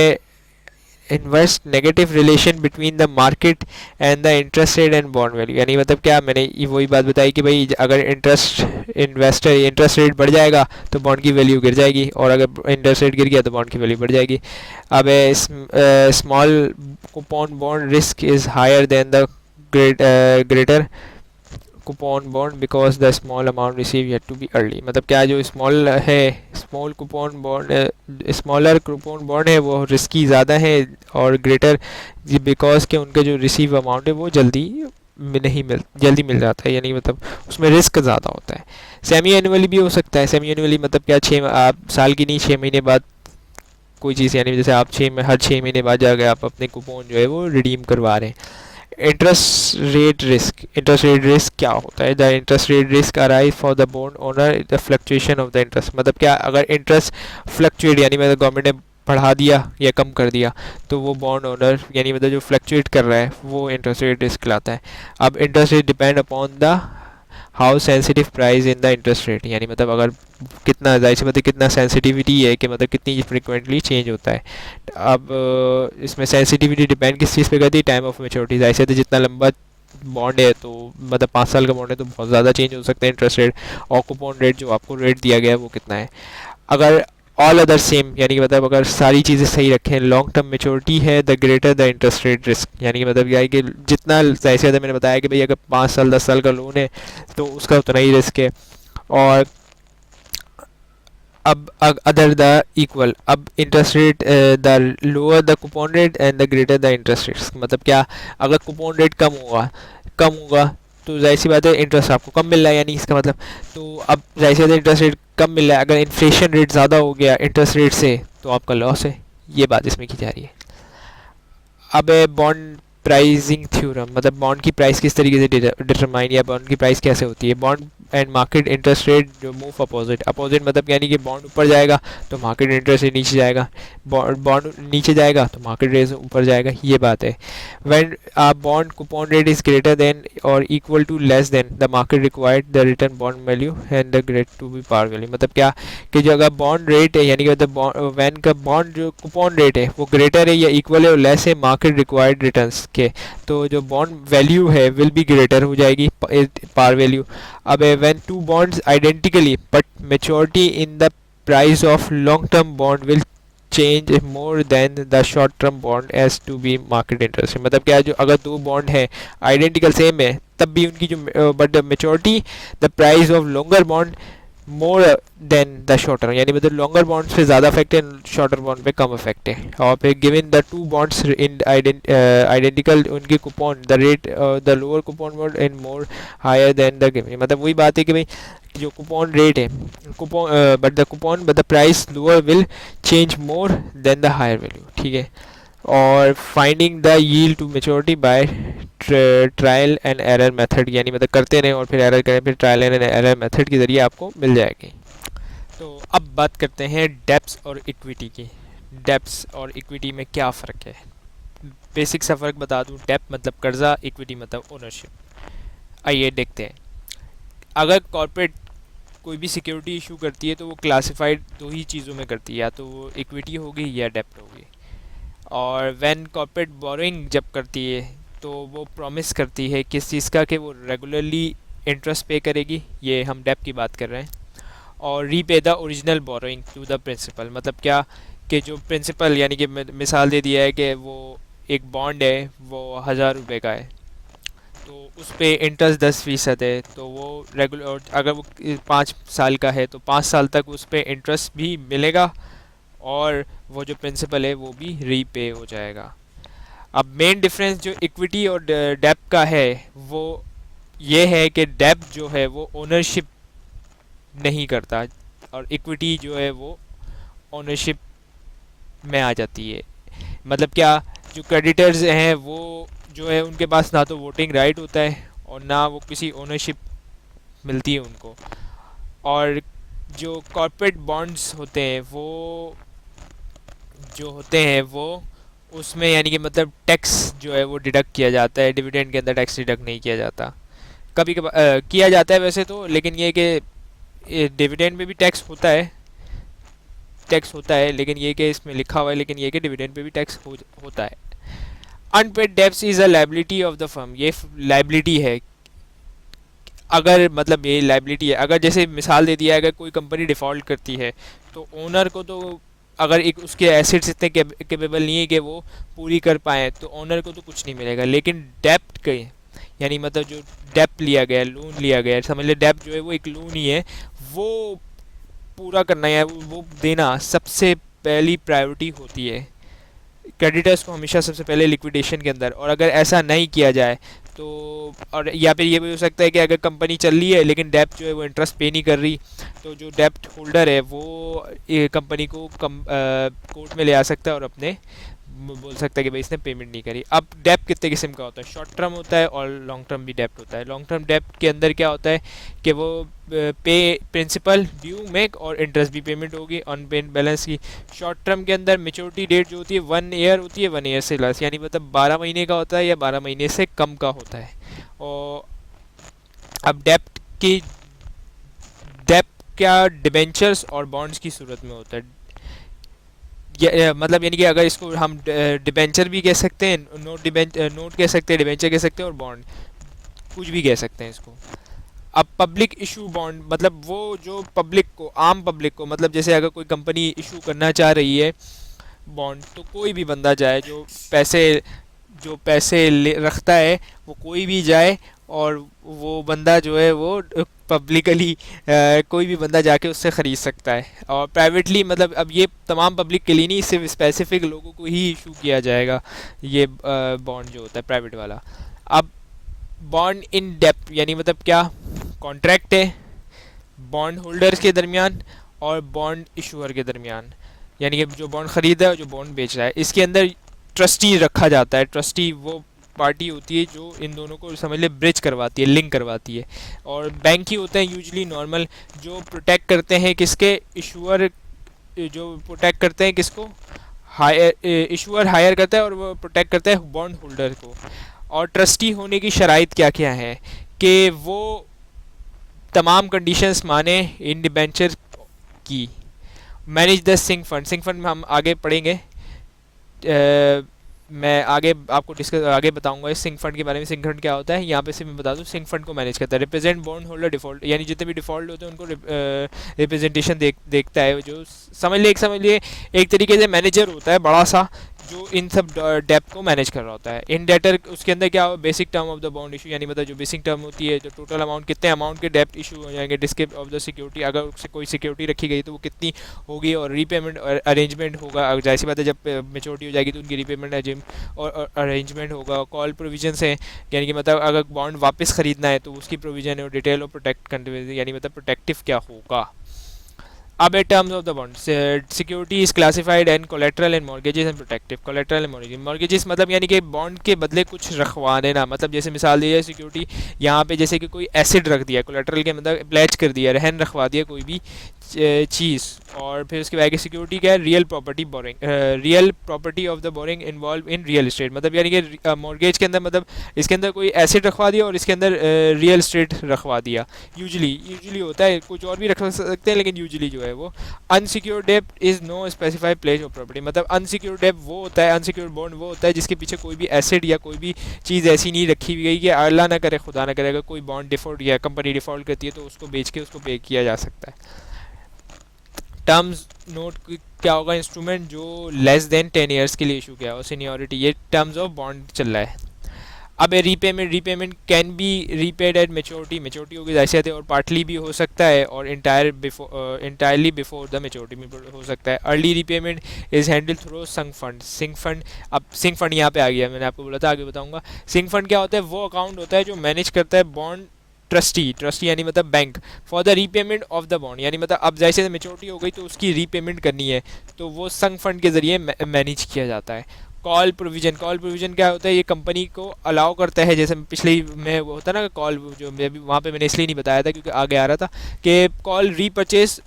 Speaker 1: inverse negative relation between the market and the interest rate and bond value, यानी मतलब क्या, मैंने वही बात बताई कि भाई अगर इंटरेस्ट रेट बढ़ जाएगा तो बॉन्ड की वैल्यू गिर जाएगी, और अगर इंटरेस्ट रेट गिर गया तो बॉन्ड की वैल्यू बढ़ जाएगी। अब small coupon bond risk is higher than the greater coupon bond because the small amount receive had to be early, मतलब क्या जो small coupon bond smaller coupon bond है वो रिस्की ज़्यादा है, और ग्रेटर बिकॉज के उनके जो रिसीव अमाउंट है वो जल्दी मिल जाता है, यानी मतलब उसमें रिस्क ज़्यादा होता है। सेमी एनुअली भी हो सकता है, सेमी एनुअली मतलब क्या, आप साल की नहीं 6 महीने बाद कोई चीज़, यानी जैसे आप हर 6 महीने बाद जाकर आप अपने कूपन जो है वो रिडीम करवा रहे हैं। इंटरेस्ट रेट रिस्क क्या होता है? The interest rate risk arise for the bond owner the fluctuation of the interest. मतलब क्या, अगर इंटरेस्ट फ्लक्चुएट यानी मतलब गवर्नमेंट ने बढ़ा दिया या कम कर दिया, तो वो बॉन्ड ओनर यानी मतलब जो फ्लक्चुएट कर रहा है वो इंटरेस्ट रेट रिस्क लाता है। अब interest rate depend upon the how sensitive price in the interest rate, यानी मतलब अगर कितना जाहिर सी मतलब कितना सेंसिटिविटी है कि मतलब कितनी फ्रिक्वेंटली चेंज होता है। अब इसमें सेंसिटिविटी डिपेंड किस चीज़ पे करती है? Time of maturity. जाहिर सी जितना लंबा बॉन्ड है तो मतलब 5 साल का बॉन्ड है तो बहुत ज़्यादा चेंज हो सकता है इंटरेस्ट रेट। और कूपन रेट जो आपको रेट दिया गया है वो कितना है? अगर ऑल अदर सेम यानी कि मतलब अगर सारी चीज़ें सही रखें, लॉन्ग टर्म मेच्योरिटी है, the greater the interest rate risk. यानी कि मतलब क्या है कि जितना जाहिर सी मैंने बताया कि भाई अगर 5 साल 10 साल का लोन है तो उसका उतना ही रिस्क है। और अब अदर द इक्वल, अब interest rate the lower the coupon rate and the greater the interest rate. मतलब क्या, अगर कूपन रेट कम होगा तो जाहिर सी बात है इंटरेस्ट आपको कम मिल रहा है, यानी इसका मतलब तो अब जाहिर सी बात है इंटरेस्ट रेट कम मिल रहा है। अगर इन्फ्लेशन रेट ज़्यादा हो गया इंटरेस्ट रेट से तो आपका लॉस है, ये बात इसमें की जा रही है। अब बॉन्ड प्राइसिंग थ्योरम, मतलब बॉन्ड की प्राइस किस तरीके से डिटरमाइन या बॉन्ड की प्राइस कैसे होती है? Bond and market interest rate जो मूव अपोजिट, अपोजिट मतलब यानी कि बॉन्ड ऊपर जाएगा तो मार्केट इंटरेस्ट रेट नीचे जाएगा, बॉन्ड नीचे जाएगा तो मार्केट रेट ऊपर जाएगा, ये बात है। When bond coupon rate is greater than और equal to less than the market required the return bond value and the grade to be par value. मतलब क्या कि जो अगर बॉन्ड रेट है यानी कि मतलब वैन का बॉन्ड जो कूपन रेट है वो ग्रेटर है या इक्वल है और लेस है मार्केट रिक्वायर्ड रिटर्न्स के, तो जो बॉन्ड वैल्यू है विल बी ग्रेटर हो जाएगी, पार वैल्यू। अब when two bonds identically but maturity in the price of long term bond will change more than the short term bond as to be market interest. मतलब क्या, जो अगर दो bond है identical same है तब भी उनकी जो but maturity the price of longer bond more than the shorter, यानी मतलब लॉन्गर बॉन्ड्स पे ज़्यादा इफेक्ट है, शॉर्टर बॉन्ड पे कम इफेक्ट है। और फिर given the two bonds in identical उनके coupon the rate the lower coupon bond in more higher than the given. मतलब वही बात है कि भाई जो कूपन रेट है coupon but the price lower will change more than the higher value, ठीक है। और finding the yield to maturity by trial and error method, यानी मतलब करते रहें और फिर एरर करें, फिर ट्रायल एंड एरर मेथड के ज़रिए आपको मिल जाएगी। तो अब बात करते हैं डेब्ट्स और इक्विटी की। डेब्ट्स और इक्विटी में क्या फ़र्क है? बेसिक सा फ़र्क बता दूं, डेब्ट मतलब कर्जा, इक्विटी मतलब ओनरशिप। आइए देखते हैं। अगर कॉर्पोरेट कोई भी सिक्योरिटी इशू करती है तो वो क्लासिफाइड दो ही चीज़ों में करती है, या तो वो इक्विटी होगी या डेब्ट होगी। और व्हेन कॉर्पोरेट बोरोइंग जब करती है तो वो प्रॉमिस करती है किस चीज़ का, कि वो रेगुलरली इंटरेस्ट पे करेगी, ये हम डेब्ट की बात कर रहे हैं। और repay the original borrowing to the principal, मतलब क्या कि जो प्रिंसिपल यानी कि मिसाल दे दिया है कि वो एक बॉन्ड है वो 1000 रुपये का है तो उस पर इंटरेस्ट 10% है, तो वो रेगुलर अगर वो 5 साल का है तो 5 साल तक उस पर इंटरेस्ट भी मिलेगा और वो जो प्रिंसिपल है वो भी रीपे हो जाएगा। अब मेन डिफरेंस जो इक्विटी और डेब्ट का है वो ये है कि डेब्ट जो है वो ओनरशिप नहीं करता और इक्विटी जो है वो ओनरशिप में आ जाती है। मतलब क्या, जो क्रेडिटर्स हैं वो जो है उनके पास ना तो वोटिंग राइट होता है और ना वो किसी ओनरशिप मिलती है उनको। और जो कॉर्पोरेट बॉन्ड्स होते हैं वो जो होते हैं वो उसमें यानी कि मतलब टैक्स जो है वो डिडक्ट किया जाता है, डिविडेंड के अंदर टैक्स डिडक्ट नहीं किया जाता। कभी कभार किया जाता है वैसे तो, लेकिन ये कि डिविडेंड में भी टैक्स होता है, लेकिन ये कि इसमें लिखा हुआ है, लेकिन ये कि डिविडेंड पे भी टैक्स होता है। Unpaid debts is a liability of the firm, ये लाइबिलिटी है। अगर मतलब ये लाइबिलिटी है, अगर जैसे मिसाल दे दिया है अगर कोई कंपनी डिफ़ॉल्ट करती है तो ओनर को तो अगर एक उसके एसेट्स इतने कैपेबल नहीं है कि वो पूरी कर पाए तो ओनर को तो कुछ नहीं मिलेगा। लेकिन डेब्ट के यानी मतलब जो डेब्ट लिया गया, लोन लिया गया, समझ ले डेब्ट जो है वो एक लोन ही है, वो पूरा करना है, वो देना सबसे पहली प्रायोरिटी होती है क्रेडिटर्स को हमेशा सबसे पहले लिक्विडेशन के अंदर। और अगर ऐसा नहीं किया जाए तो और या फिर ये भी हो सकता है कि अगर कंपनी चल रही है लेकिन डेब्ट जो है वो इंटरेस्ट पे नहीं कर रही तो जो डेब्ट होल्डर है वो कंपनी को कोर्ट में ले आ सकता है और अपने बोल सकता है कि भाई इसने पेमेंट नहीं करी। अब डेप्ट कितने किस्म का होता है, शॉर्ट टर्म होता है और लॉन्ग टर्म भी डेप्ट होता है। लॉन्ग टर्म डेप्ट के अंदर क्या होता है कि वो पे प्रिंसिपल ड्यू मेक और इंटरेस्ट भी पेमेंट होगी ऑन पेड बैलेंस की। शॉर्ट टर्म के अंदर मेच्योरिटी डेट जो होती है 1 ईयर होती है, 1 ईयर से लेस, यानी मतलब 12 महीने का होता है या 12 महीने से कम का होता है। और अब डेप्ट की डेप्ट क्या डिबेंचर्स और बॉन्ड्स की सूरत में होता है। मतलब यानी कि अगर इसको हम डिबेंचर भी कह सकते हैं, नोट कह सकते हैं, डिबेंचर कह सकते हैं और बॉन्ड कुछ भी कह सकते हैं इसको। अब पब्लिक इशू बॉन्ड मतलब वो जो पब्लिक को, आम पब्लिक को, मतलब जैसे अगर कोई कंपनी इशू करना चाह रही है बॉन्ड, तो कोई भी बंदा जाए जो पैसे रखता है, वो कोई भी जाए और वो बंदा जो है वो पब्लिकली कोई भी बंदा जाके उससे ख़रीद सकता है। और प्राइवेटली मतलब अब ये तमाम पब्लिक के लिए नहीं, सिर्फ स्पेसिफिक लोगों को ही इशू किया जाएगा ये बॉन्ड जो होता है प्राइवेट वाला। अब बॉन्ड इन डेप्थ यानी मतलब क्या, कॉन्ट्रैक्ट है बॉन्ड होल्डर्स के दरमियान और बॉन्ड इशूअर के दरमियान, यानी कि जो बॉन्ड ख़रीद रहा है और जो बॉन्ड बेच रहा है। इसके अंदर ट्रस्टी रखा जाता है। ट्रस्टी वो पार्टी होती है जो इन दोनों को समझ ले ब्रिज करवाती है, लिंक करवाती है। और बैंक ही होते हैं यूजली नॉर्मल, जो प्रोटेक्ट करते हैं किसके, इशूअर, जो प्रोटेक्ट करते हैं किसको, हायर, इशूअर हायर करता है और वो प्रोटेक्ट करता है बॉन्ड होल्डर को। और ट्रस्टी होने की शराइत क्या क्या है कि वो तमाम कंडीशंस माने इन डिबेंचर की। Manage the sink fund, sink fund में हम आगे पढ़ेंगे, मैं आगे आपको डिस्कस आगे बताऊंगा इस सिंक फंड के बारे में। सिंक फंड क्या होता है, यहाँ पे सिर्फ मैं बता दूँ, सिंक फंड को मैनेज करता है। रिप्रेजेंट बॉन्ड होल्डर डिफॉल्ट, यानी जितने भी डिफॉल्ट होते हैं उनको रिप्रेजेंटेशन देखता है, जो समझ लिए एक तरीके से मैनेजर होता है बड़ा सा, जो इन सब डेप्ट को मैनेज कर रहा होता है। इन डेटर उसके अंदर क्या हो, basic term of the bond issue, यानी मतलब जो बेसिक टर्म होती है, जो टोटल अमाउंट, कितने अमाउंट के डेप्ट इशू हो जाएंगे, डिस्क्रिप्ट ऑफ द सिक्योरिटी, अगर उससे कोई सिक्योरिटी रखी गई तो वो कितनी होगी, और रीपेमेंट अरेंजमेंट होगा, जाहिर सी बात है जब मेच्योरिटी हो जाएगी तो उनकी रीपेमेंट और अरेंजमेंट होगा। कॉल प्रोविजन है, यानी कि मतलब अगर बॉन्ड वापस खरीदना है तो उसकी प्रोविजन है। और डिटेल और प्रोटेक्ट कंट्री, यानी मतलब प्रोटेक्टिव क्या होगा। अब at terms of the bond, security is classified and collateral and mortgages and protective. Collateral and mortgage, mortgages मतलब यानी कि बॉन्ड के बदले कुछ रखवा देना, मतलब जैसे मिसाल दी जाए सिक्योरिटी यहाँ पे जैसे कि कोई एसिड रख दिया, कोलेट्रल के मतलब प्लेज कर दिया, रहन रखवा दिया कोई भी चीज़। और फिर उसके बाद सिक्योरिटी क्या है, real property boring, real property of the boring involve in real estate, मतलब यानी कि मॉर्गेज के अंदर मतलब इसके अंदर कोई एसिड रखवा दिया और इसके अंदर रियल स्टेट रखवा दिया। यूजली होता है, कुछ और भी रख सकते हैं लेकिन यूजली जो है वो। अनसिक्योर्ड डेब्ट is no specified pledge of property, मतलब अनसिक्योर्ड डेब्ट वो होता है, अनसिक्योर्ड बॉन्ड वो होता है जिसके पीछे कोई भी एसिड या कोई भी चीज़ ऐसी नहीं रखी हुई गई कि अल्लाह ना करे, खुदा ना करे, अगर कोई बॉन्ड डिफॉल्ट या कंपनी डिफॉल्ट करती है तो उसको बेच के उसको पे किया जा सकता है। टर्म्स नोट क्या होगा, इंस्ट्रूमेंट जो लेस देन 10 ईयर्स के लिए इशू किया और सीनियरिटी, ये टर्म्स ऑफ बॉन्ड चल रहा है। अब repayment can be repaid eight maturity होगी जाहिर है, और पार्टली भी हो सकता है और इंटायरली बिफोर द मेच्योरिटी में हो सकता है। Early repayment is handle through sink fund. अब सिंक फंड यहाँ पे आ गया, मैंने आपको बोला था आगे बताऊंगा। सिंक फंड क्या होता है, वो अकाउंट होता है जो मैनेज करता है बॉन्ड ट्रस्टी यानी मतलब bank, for the repayment of the bond, यानी मतलब अब जैसे मेच्योरिटी हो गई तो उसकी रीपेमेंट करनी है, तो वो संघ फंड के ज़रिए मैनेज किया जाता है। कॉल प्रोविज़न क्या होता है, ये कंपनी को अलाउ करता है, जैसे पिछले ही में वो होता है ना कॉल, जो मैं भी वहाँ पे मैंने इसलिए नहीं बताया था क्योंकि आगे आ रहा था कि कॉल रीपर्चेस,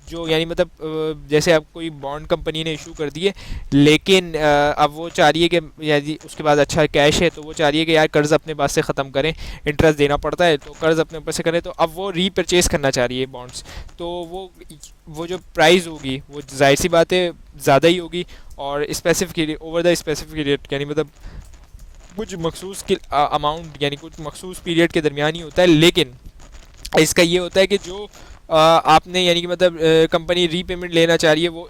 Speaker 1: जो यानी मतलब जैसे अब कोई बॉन्ड कंपनी ने इशू कर दिए, लेकिन अब वो चाह रही है कि यदि उसके पास अच्छा कैश है तो वो चाह रही है कि यार कर्ज़ अपने पास से ख़त्म करें, इंटरेस्ट देना पड़ता है तो कर्ज़ अपने ऊपर से करें, तो अब वो रीपरचेस करना चाह रही है बॉन्ड्स, तो वो जो प्राइस होगी वो जाहिर सी बात है ज़्यादा ही होगी, और specific over the specific period, यानी मतलब कुछ मखसूस अमाउंट यानी कुछ मखसूस पीरियड के दरमियान ही होता है। लेकिन इसका ये होता है कि जो आपने यानी कि मतलब कंपनी रीपेमेंट लेना चाह रही है, वो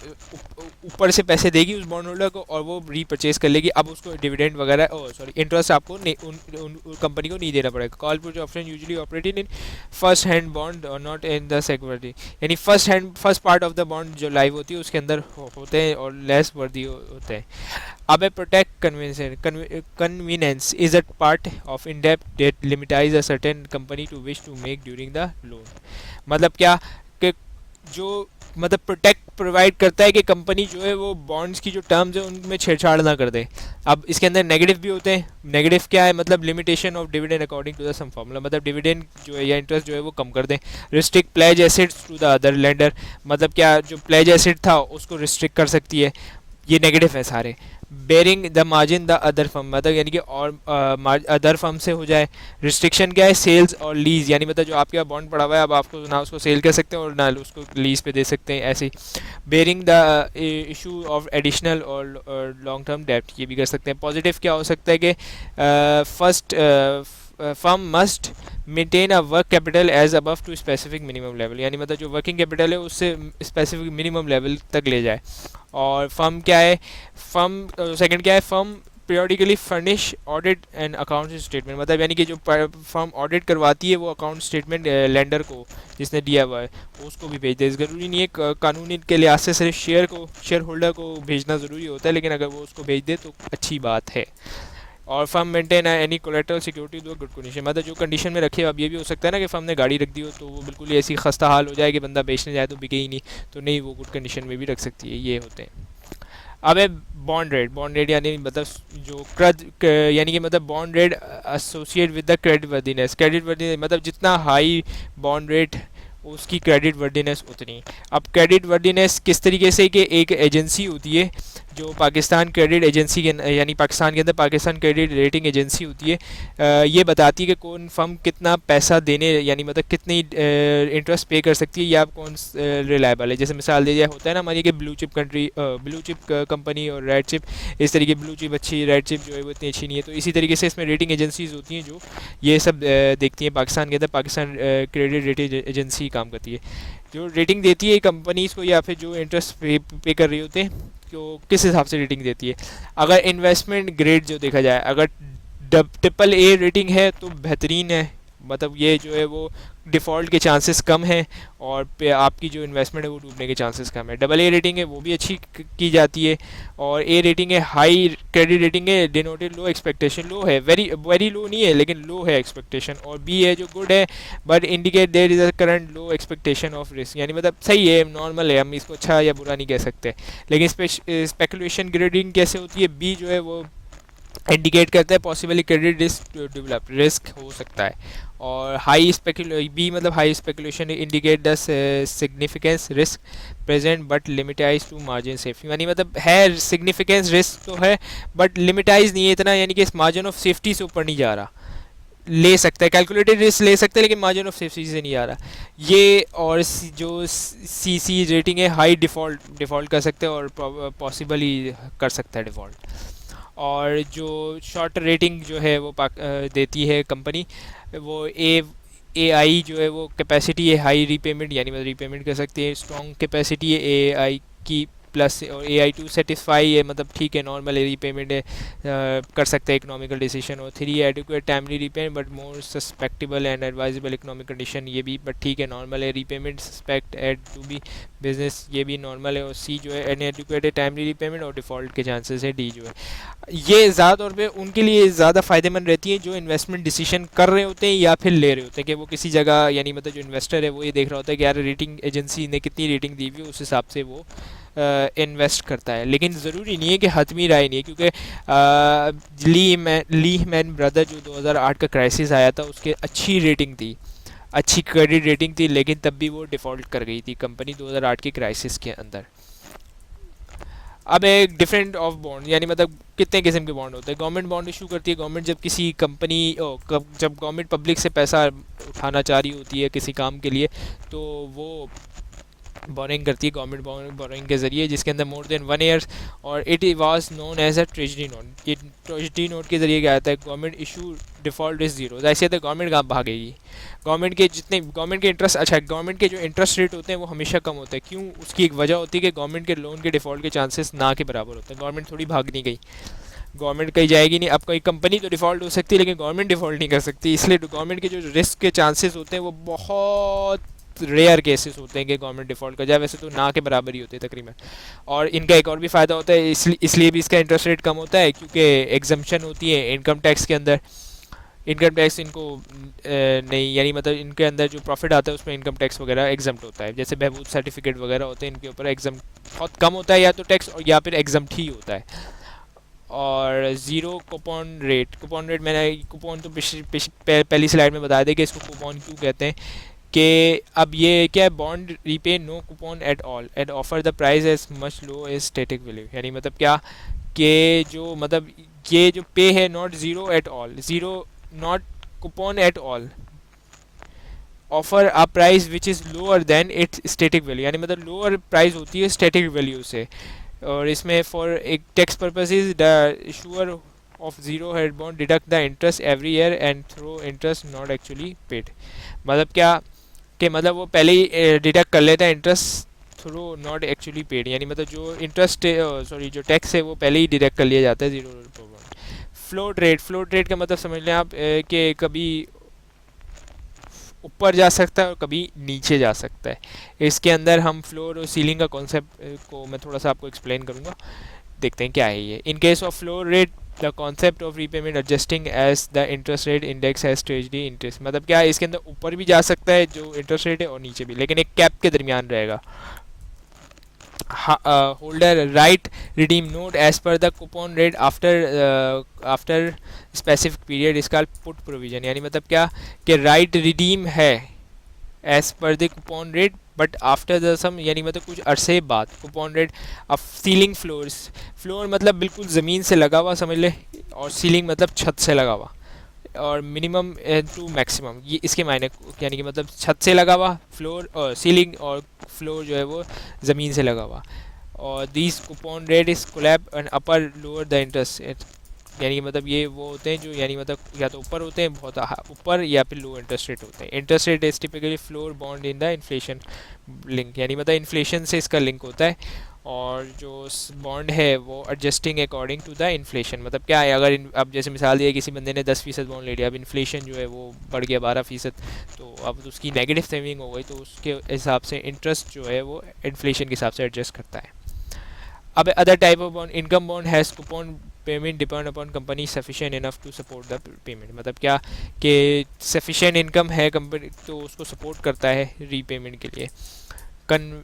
Speaker 1: ऊपर से पैसे देगी उस बॉन्ड होल्डर को और वो रीपरचेज कर लेगी। अब उसको डिविडेंड वगैरह इंटरेस्ट आपको उन कंपनी को नहीं देना पड़ेगा। Call put option usually operated in first hand bond और नॉट इन द सिक्योरिटी, यानी first part of the bond जो लाइव होती है उसके अंदर होते हैं और लेस वर्दी होते हैं। अब a protect convenience is a part of in depth debt limitize a certain company to wish to make during the loan, मतलब क्या कि जो मतलब प्रोटेक्ट प्रोवाइड करता है कि कंपनी जो है वो बॉन्ड्स की जो टर्म्स है उनमें छेड़छाड़ ना कर दे। अब इसके अंदर नेगेटिव भी होते हैं। नेगेटिव क्या है, मतलब limitation of dividend according to the some formula, मतलब डिविडेंड जो है या इंटरेस्ट जो है वो कम कर दें। Restrict pledge assets to the other lender, मतलब क्या जो प्लेज एसेट था उसको रिस्ट्रिक्ट कर सकती है। ये नेगेटिव है सारे। Bearing the margin the other firm, मतलब यानी कि और अदर फर्म से हो जाए। रिस्ट्रिक्शन क्या है, सेल्स और लीज, यानी मतलब जो आपके पास बॉन्ड पड़ा हुआ है अब आपको ना उसको सेल कर सकते हैं और ना उसको लीज पे दे सकते हैं ऐसे ही। Bearing the issue of additional और लॉन्ग टर्म डेप्ट, ये भी कर सकते हैं। पॉजिटिव क्या हो सकता है कि first firm must maintain a work capital as above to specific minimum level, यानी मतलब जो वर्किंग कैपिटल है उससे स्पेसिफिक मिनिमम लेवल तक ले जाए। और फर्म क्या है, फर्म सेकंड क्या है, firm periodically furnish audit and account statement, मतलब यानी कि जो फर्म ऑडिट करवाती है वो अकाउंट स्टेटमेंट लेंडर को जिसने दिया हुआ है उसको भी भेज दे। ज़रूरी नहीं है कानूनी के लिहाज से सिर्फ शेयर होल्डर को भेजना ज़रूरी होता है, लेकिन अगर वो उसको भेज दे तो अच्छी बात है। और firm maintain any collateral security दो गुड कंडीशन, मतलब जो कंडीशन में रखे। अब ये भी हो सकता है ना कि फर्म ने गाड़ी रख दी हो तो वो बिल्कुल ही ऐसी खस्ता हाल हो जाए कि बंदा बेचने जाए तो बिके ही नहीं, तो नहीं, वो गुड कंडीशन में भी रख सकती है। ये होते हैं। अब है बॉन्ड रेट यानी मतलब जो यानी कि मतलब bond rate associate with the credit worthiness, मतलब जितना हाई बॉन्ड रेट उसकी क्रेडिट वर्दीनेस उतनी। अब क्रेडिट वर्दीनेस किस तरीके से, कि एक एजेंसी होती है जो पाकिस्तान क्रेडिट एजेंसी के यानी पाकिस्तान के अंदर पाकिस्तान क्रेडिट रेटिंग एजेंसी होती है, ये बताती है कि कौन फर्म कितना पैसा देने यानी मतलब कितनी इंटरेस्ट पे कर सकती है या कौन रिलायबल है। जैसे मिसाल दे दिया होता है ना हमारी कि ब्लू चिप कंपनी और रेड चिप, इस तरीके ब्लू चिप अच्छी, रेड चिप जो है वो इतनी अच्छी नहीं है। तो इसी तरीके से इसमें रेटिंग एजेंसीज होती हैं जो ये सब देखती हैं। पाकिस्तान के अंदर पाकिस्तान क्रेडिट रेटिंग एजेंसी काम करती है, जो रेटिंग देती है कंपनीज़ को या फिर जो इंटरेस्ट पे कर रही होते हैं तो किस हिसाब से रेटिंग देती है। अगर इन्वेस्टमेंट ग्रेड जो देखा जाए, अगर ट्रिपल ए रेटिंग है तो बेहतरीन है, मतलब ये जो है वो डिफ़ॉल्ट के चांसेस कम हैं और पे आपकी जो इन्वेस्टमेंट है वो डूबने के चांसेस कम है। डबल ए रेटिंग है वो भी अच्छी की जाती है। और ए रेटिंग है, हाई क्रेडिट रेटिंग है, डिनोटेड लो एक्सपेक्टेशन, लो है, वेरी वेरी लो नहीं है लेकिन लो है एक्सपेक्टेशन। और बी है जो गुड है but indicate there is a current low expectation of risk, यानी मतलब सही है, नॉर्मल है, हम इसको अच्छा या बुरा नहीं कह सकते। लेकिन स्पेकुलेशन ग्रेडिंग कैसे होती है, बी जो है वो इंडिकेट करता है possibly credit risk develop, risk हो सकता है। और बी मतलब high speculation indicate the significance risk present but limitize to margin safety, यानी मतलब है सिग्निफिकेंस रिस्क तो है बट लिमिटाइज नहीं है इतना, यानी कि इस मार्जिन ऑफ सेफ्टी से ऊपर नहीं जा रहा। ले सकता है कैलकुलेटेड रिस्क ले सकते हैं लेकिन मार्जिन ऑफ सेफ्टी से नहीं आ रहा ये। और जो सी रेटिंग है, हाई डिफ़ॉल्ट कर सकते हैं और पॉसिबली कर सकता है डिफ़ॉल्ट। और जो शॉर्ट रेटिंग जो है वो देती है कंपनी, वो ए आई जो है वो कैपेसिटी है, हाई रीपेमेंट यानी मतलब रीपेमेंट कर सकती है। स्ट्रॉन्ग कैपेसिटी है ए आई की प्लस, और ए आई टू सेटिस्फाई है, मतलब ठीक है, नॉर्मल रीपेमेंट है, कर सकते हैं इकोनॉमिकल डिसीजन। और three adequate timely repayment but more suspectable and advisable economic condition, ये भी बट ठीक है, नॉर्मल है repayment, suspected to be business, ये भी नॉर्मल है। और सी जो है अनएडिक्वेटेड टाइमली रीपेमेंट और डिफ़ॉल्ट के चांसेस है। डी जो है ये ज़्यादा तौर पे उनके लिए ज़्यादा फ़ायदेमंद रहती है जो इन्वेस्टमेंट डिसीजन कर रहे होते हैं या फिर ले रहे होते हैं, कि वो किसी जगह यानी मतलब जो इन्वेस्टर है वो ये देख रहा होता है कि यार रेटिंग एजेंसी ने कितनी रेटिंग दी हुई है, उस हिसाब से वो इन्वेस्ट करता है। लेकिन ज़रूरी नहीं है कि हतमी राय नहीं है, क्योंकि ली मैन ब्रदर जो 2008 का क्राइसिस आया था उसके अच्छी रेटिंग थी, अच्छी क्रेडिट रेटिंग थी, लेकिन तब भी वो डिफ़ॉल्ट कर गई थी कंपनी 2008 के क्राइसिस के अंदर। अब एक डिफरेंट ऑफ बॉन्ड, यानी मतलब कितने किस्म के बॉन्ड होते हैं। गवर्नमेंट बॉन्ड इशू करती है गवर्नमेंट जब किसी कंपनी जब गवर्नमेंट पब्लिक से पैसा उठाना चाह रही होती है किसी काम के लिए, तो वो बोरिंग करती है गवर्नमेंट बोरिंग के ज़रिए, जिसके अंदर मोर देन 1 ईयर। और it was known as a treasury note. ये ट्रेजरी नोट के ज़रिए क्या आता है, government issue default is zero. ऐसे तो गवर्नमेंट कहाँ भागेगी, गवर्नमेंट के इंटरेस्ट, अच्छा गवर्नमेंट के जो इंटरेस्ट रेट होते हैं वो हमेशा कम होते हैं। क्यों, उसकी एक वजह होती है कि गवर्नमेंट के लोन के डिफ़ॉल्ट के चांसेस ना के बराबर होते हैं। गवर्नमेंट थोड़ी भाग नहीं गई, गवर्नमेंट कहीं जाएगी नहीं। अब कोई कंपनी तो डिफ़ॉल्ट हो सकती है लेकिन गवर्नमेंट डिफ़ॉल्ट नहीं कर सकती, इसलिए गवर्नमेंट के जो रिस्क के चांसेस होते हैं वो बहुत रेयर केसेस होते हैं कि गवर्नमेंट डिफ़ॉल्ट कर जाए, वैसे तो ना के बराबर ही होते हैं तकरीबन। और इनका एक और भी फ़ायदा होता है, इसलिए भी इसका इंटरेस्ट रेट कम होता है क्योंकि एग्जम्पशन होती है इनकम टैक्स के अंदर। इनकम टैक्स इनको नहीं, यानी मतलब इनके अंदर जो प्रॉफिट आता है उसमें इनकम टैक्स वगैरह एग्जम्प्ट होता है। जैसे बहबूद सर्टिफिकेट वगैरह होते हैं, इनके ऊपर एग्जम्प्ट बहुत कम होता है या तो टैक्स, और या फिर एग्जम्प्ट ही होता है। और ज़ीरो कूपन रेट मैंने कूपन तो पहली स्लाइड में बता दिया कि इसको कूपन क्यों कहते हैं। कि अब ये क्या है, bond repay no coupon at all and offer the price as much low as static value, यानी मतलब क्या कि जो मतलब ये जो पे है not zero at all, zero not coupon at all, offer a price which is lower than it's static value, यानी मतलब लोअर प्राइस होती है स्टैटिक वैल्यू से। और इसमें फॉर एक tax purposes the issuer of zero head bond deduct the interest every year and throw interest not actually paid. मतलब क्या कि मतलब वो पहले ही डिडक्ट कर लेता है interest through not actually paid, यानी मतलब जो इंटरेस्ट सॉरी जो टैक्स है वो पहले ही डिडक्ट कर लिया जाता है ज़ीरो। फ्लोट रेट का मतलब समझ लें आप कि कभी ऊपर जा सकता है और कभी नीचे जा सकता है। इसके अंदर हम फ्लोर और सीलिंग का कॉन्सेप्ट को मैं थोड़ा सा आपको एक्सप्लेन करूँगा, देखते हैं क्या है ये। In case of floor rate the concept of repayment adjusting as the interest rate index has treasury interest, मतलब क्या है, इसके अंदर ऊपर भी जा सकता है जो इंटरेस्ट रेट है और नीचे भी, लेकिन एक कैप के दरमियान रहेगा। Holder right redeem note as per the coupon rate after specific period, इसका पुट प्रोविजन, यानी मतलब क्या कि राइट रिडीम है as per the coupon rate but after the sum, यानी मतलब कुछ अरसे बाद कूपन रेट। अब सीलिंग फ्लोर्स, फ्लोर मतलब बिल्कुल ज़मीन से लगा हुआ समझ ले, और सीलिंग मतलब छत से लगा हुआ, और मिनिमम टू मैक्सिमम, ये इसके मायने, यानी कि मतलब छत से लगा हुआ फ्लोर और सीलिंग, और फ्लोर जो है वो ज़मीन से लगा हुआ। और this coupon rate is collab and upper lower the interest, यानी कि मतलब ये वो होते हैं जो, यानी मतलब या तो ऊपर होते हैं बहुत ऊपर, या फिर लो इंटरेस्ट रेट होते हैं। Interest rate is typically floor bond in the inflation link, यानी मतलब इन्फ्लेशन से इसका लिंक होता है, और जो बॉन्ड है वो adjusting according to the inflation, मतलब क्या है, अगर अब जैसे मिसाल दिया किसी बंदे ने 10% बॉन्ड ले लिया, अब इन्फ्लेशन जो है वो बढ़ गया 12%, तो अब उसकी नेगेटिव सेविंग हो गई, तो उसके हिसाब से इंटरेस्ट जो है वो इन्फ्लेशन के हिसाब से एडजस्ट करता है। अब other type of bond, income bond has coupon payment depend upon company sufficient enough to support the payment, मतलब क्या कि सफिशिएंट इनकम है कंपनी तो उसको सपोर्ट करता है रीपेमेंट के लिए। कन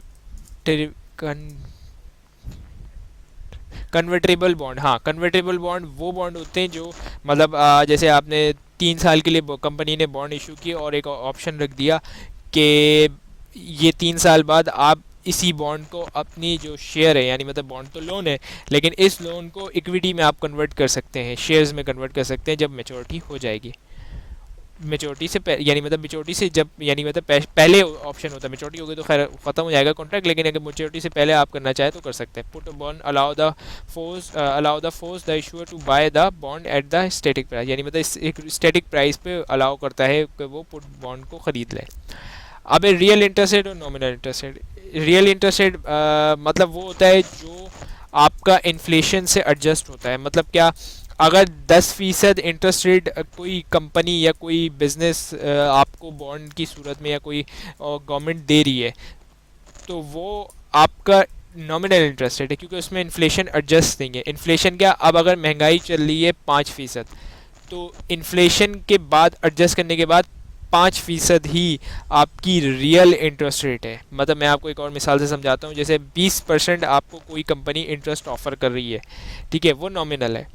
Speaker 1: कन्वर्टेबल बॉन्ड, हाँ कन्वर्टेबल बॉन्ड वो बॉन्ड होते हैं जो मतलब जैसे आपने 3 साल के लिए कंपनी ने बॉन्ड इशू की और एक ऑप्शन रख दिया कि ये 3 साल बाद आप इसी बॉन्ड को अपनी जो शेयर है, यानी मतलब बॉन्ड तो लोन है, लेकिन इस लोन को इक्विटी में आप कन्वर्ट कर सकते हैं, शेयर्स में कन्वर्ट कर सकते हैं जब मेचोरिटी हो जाएगी। मेचोरिटी से यानी मतलब मेचोरिटी से जब, यानी मतलब पहले ऑप्शन होता है, मेचोरिटी हो गई तो खैर ख़त्म हो जाएगा कॉन्ट्रैक्ट, लेकिन अगर मेचोरिटी से पहले आप करना चाहें तो कर सकते हैं। Put bond allow the force the issuer to buy the bond at the static price, यानी मतलब एक स्टैटिक प्राइस पे अलाउ करता है कि वो पुट बॉन्ड को ख़रीद लें। अब रियल इंटरेस्ट रेट और nominal interest rate, real interest rate मतलब वो होता है जो आपका इन्फ्लेशन से एडजस्ट होता है, मतलब क्या, अगर 10% इंटरेस्ट रेट कोई कंपनी या कोई बिजनेस आपको बॉन्ड की सूरत में या कोई गवर्नमेंट दे रही है, तो वो आपका नॉमिनल इंटरेस्ट रेट है, क्योंकि उसमें इन्फ्लेशन एडजस्ट नहीं है। इन्फ्लेशन क्या, अब अगर महंगाई चल रही है 5%, तो इन्फ्लेशन के बाद एडजस्ट करने के बाद 5% ही आपकी रियल इंटरेस्ट रेट है। मतलब मैं आपको एक और मिसाल से समझाता हूँ, जैसे 20% आपको कोई कंपनी इंटरेस्ट ऑफर कर रही है, ठीक है, वो नॉमिनल है,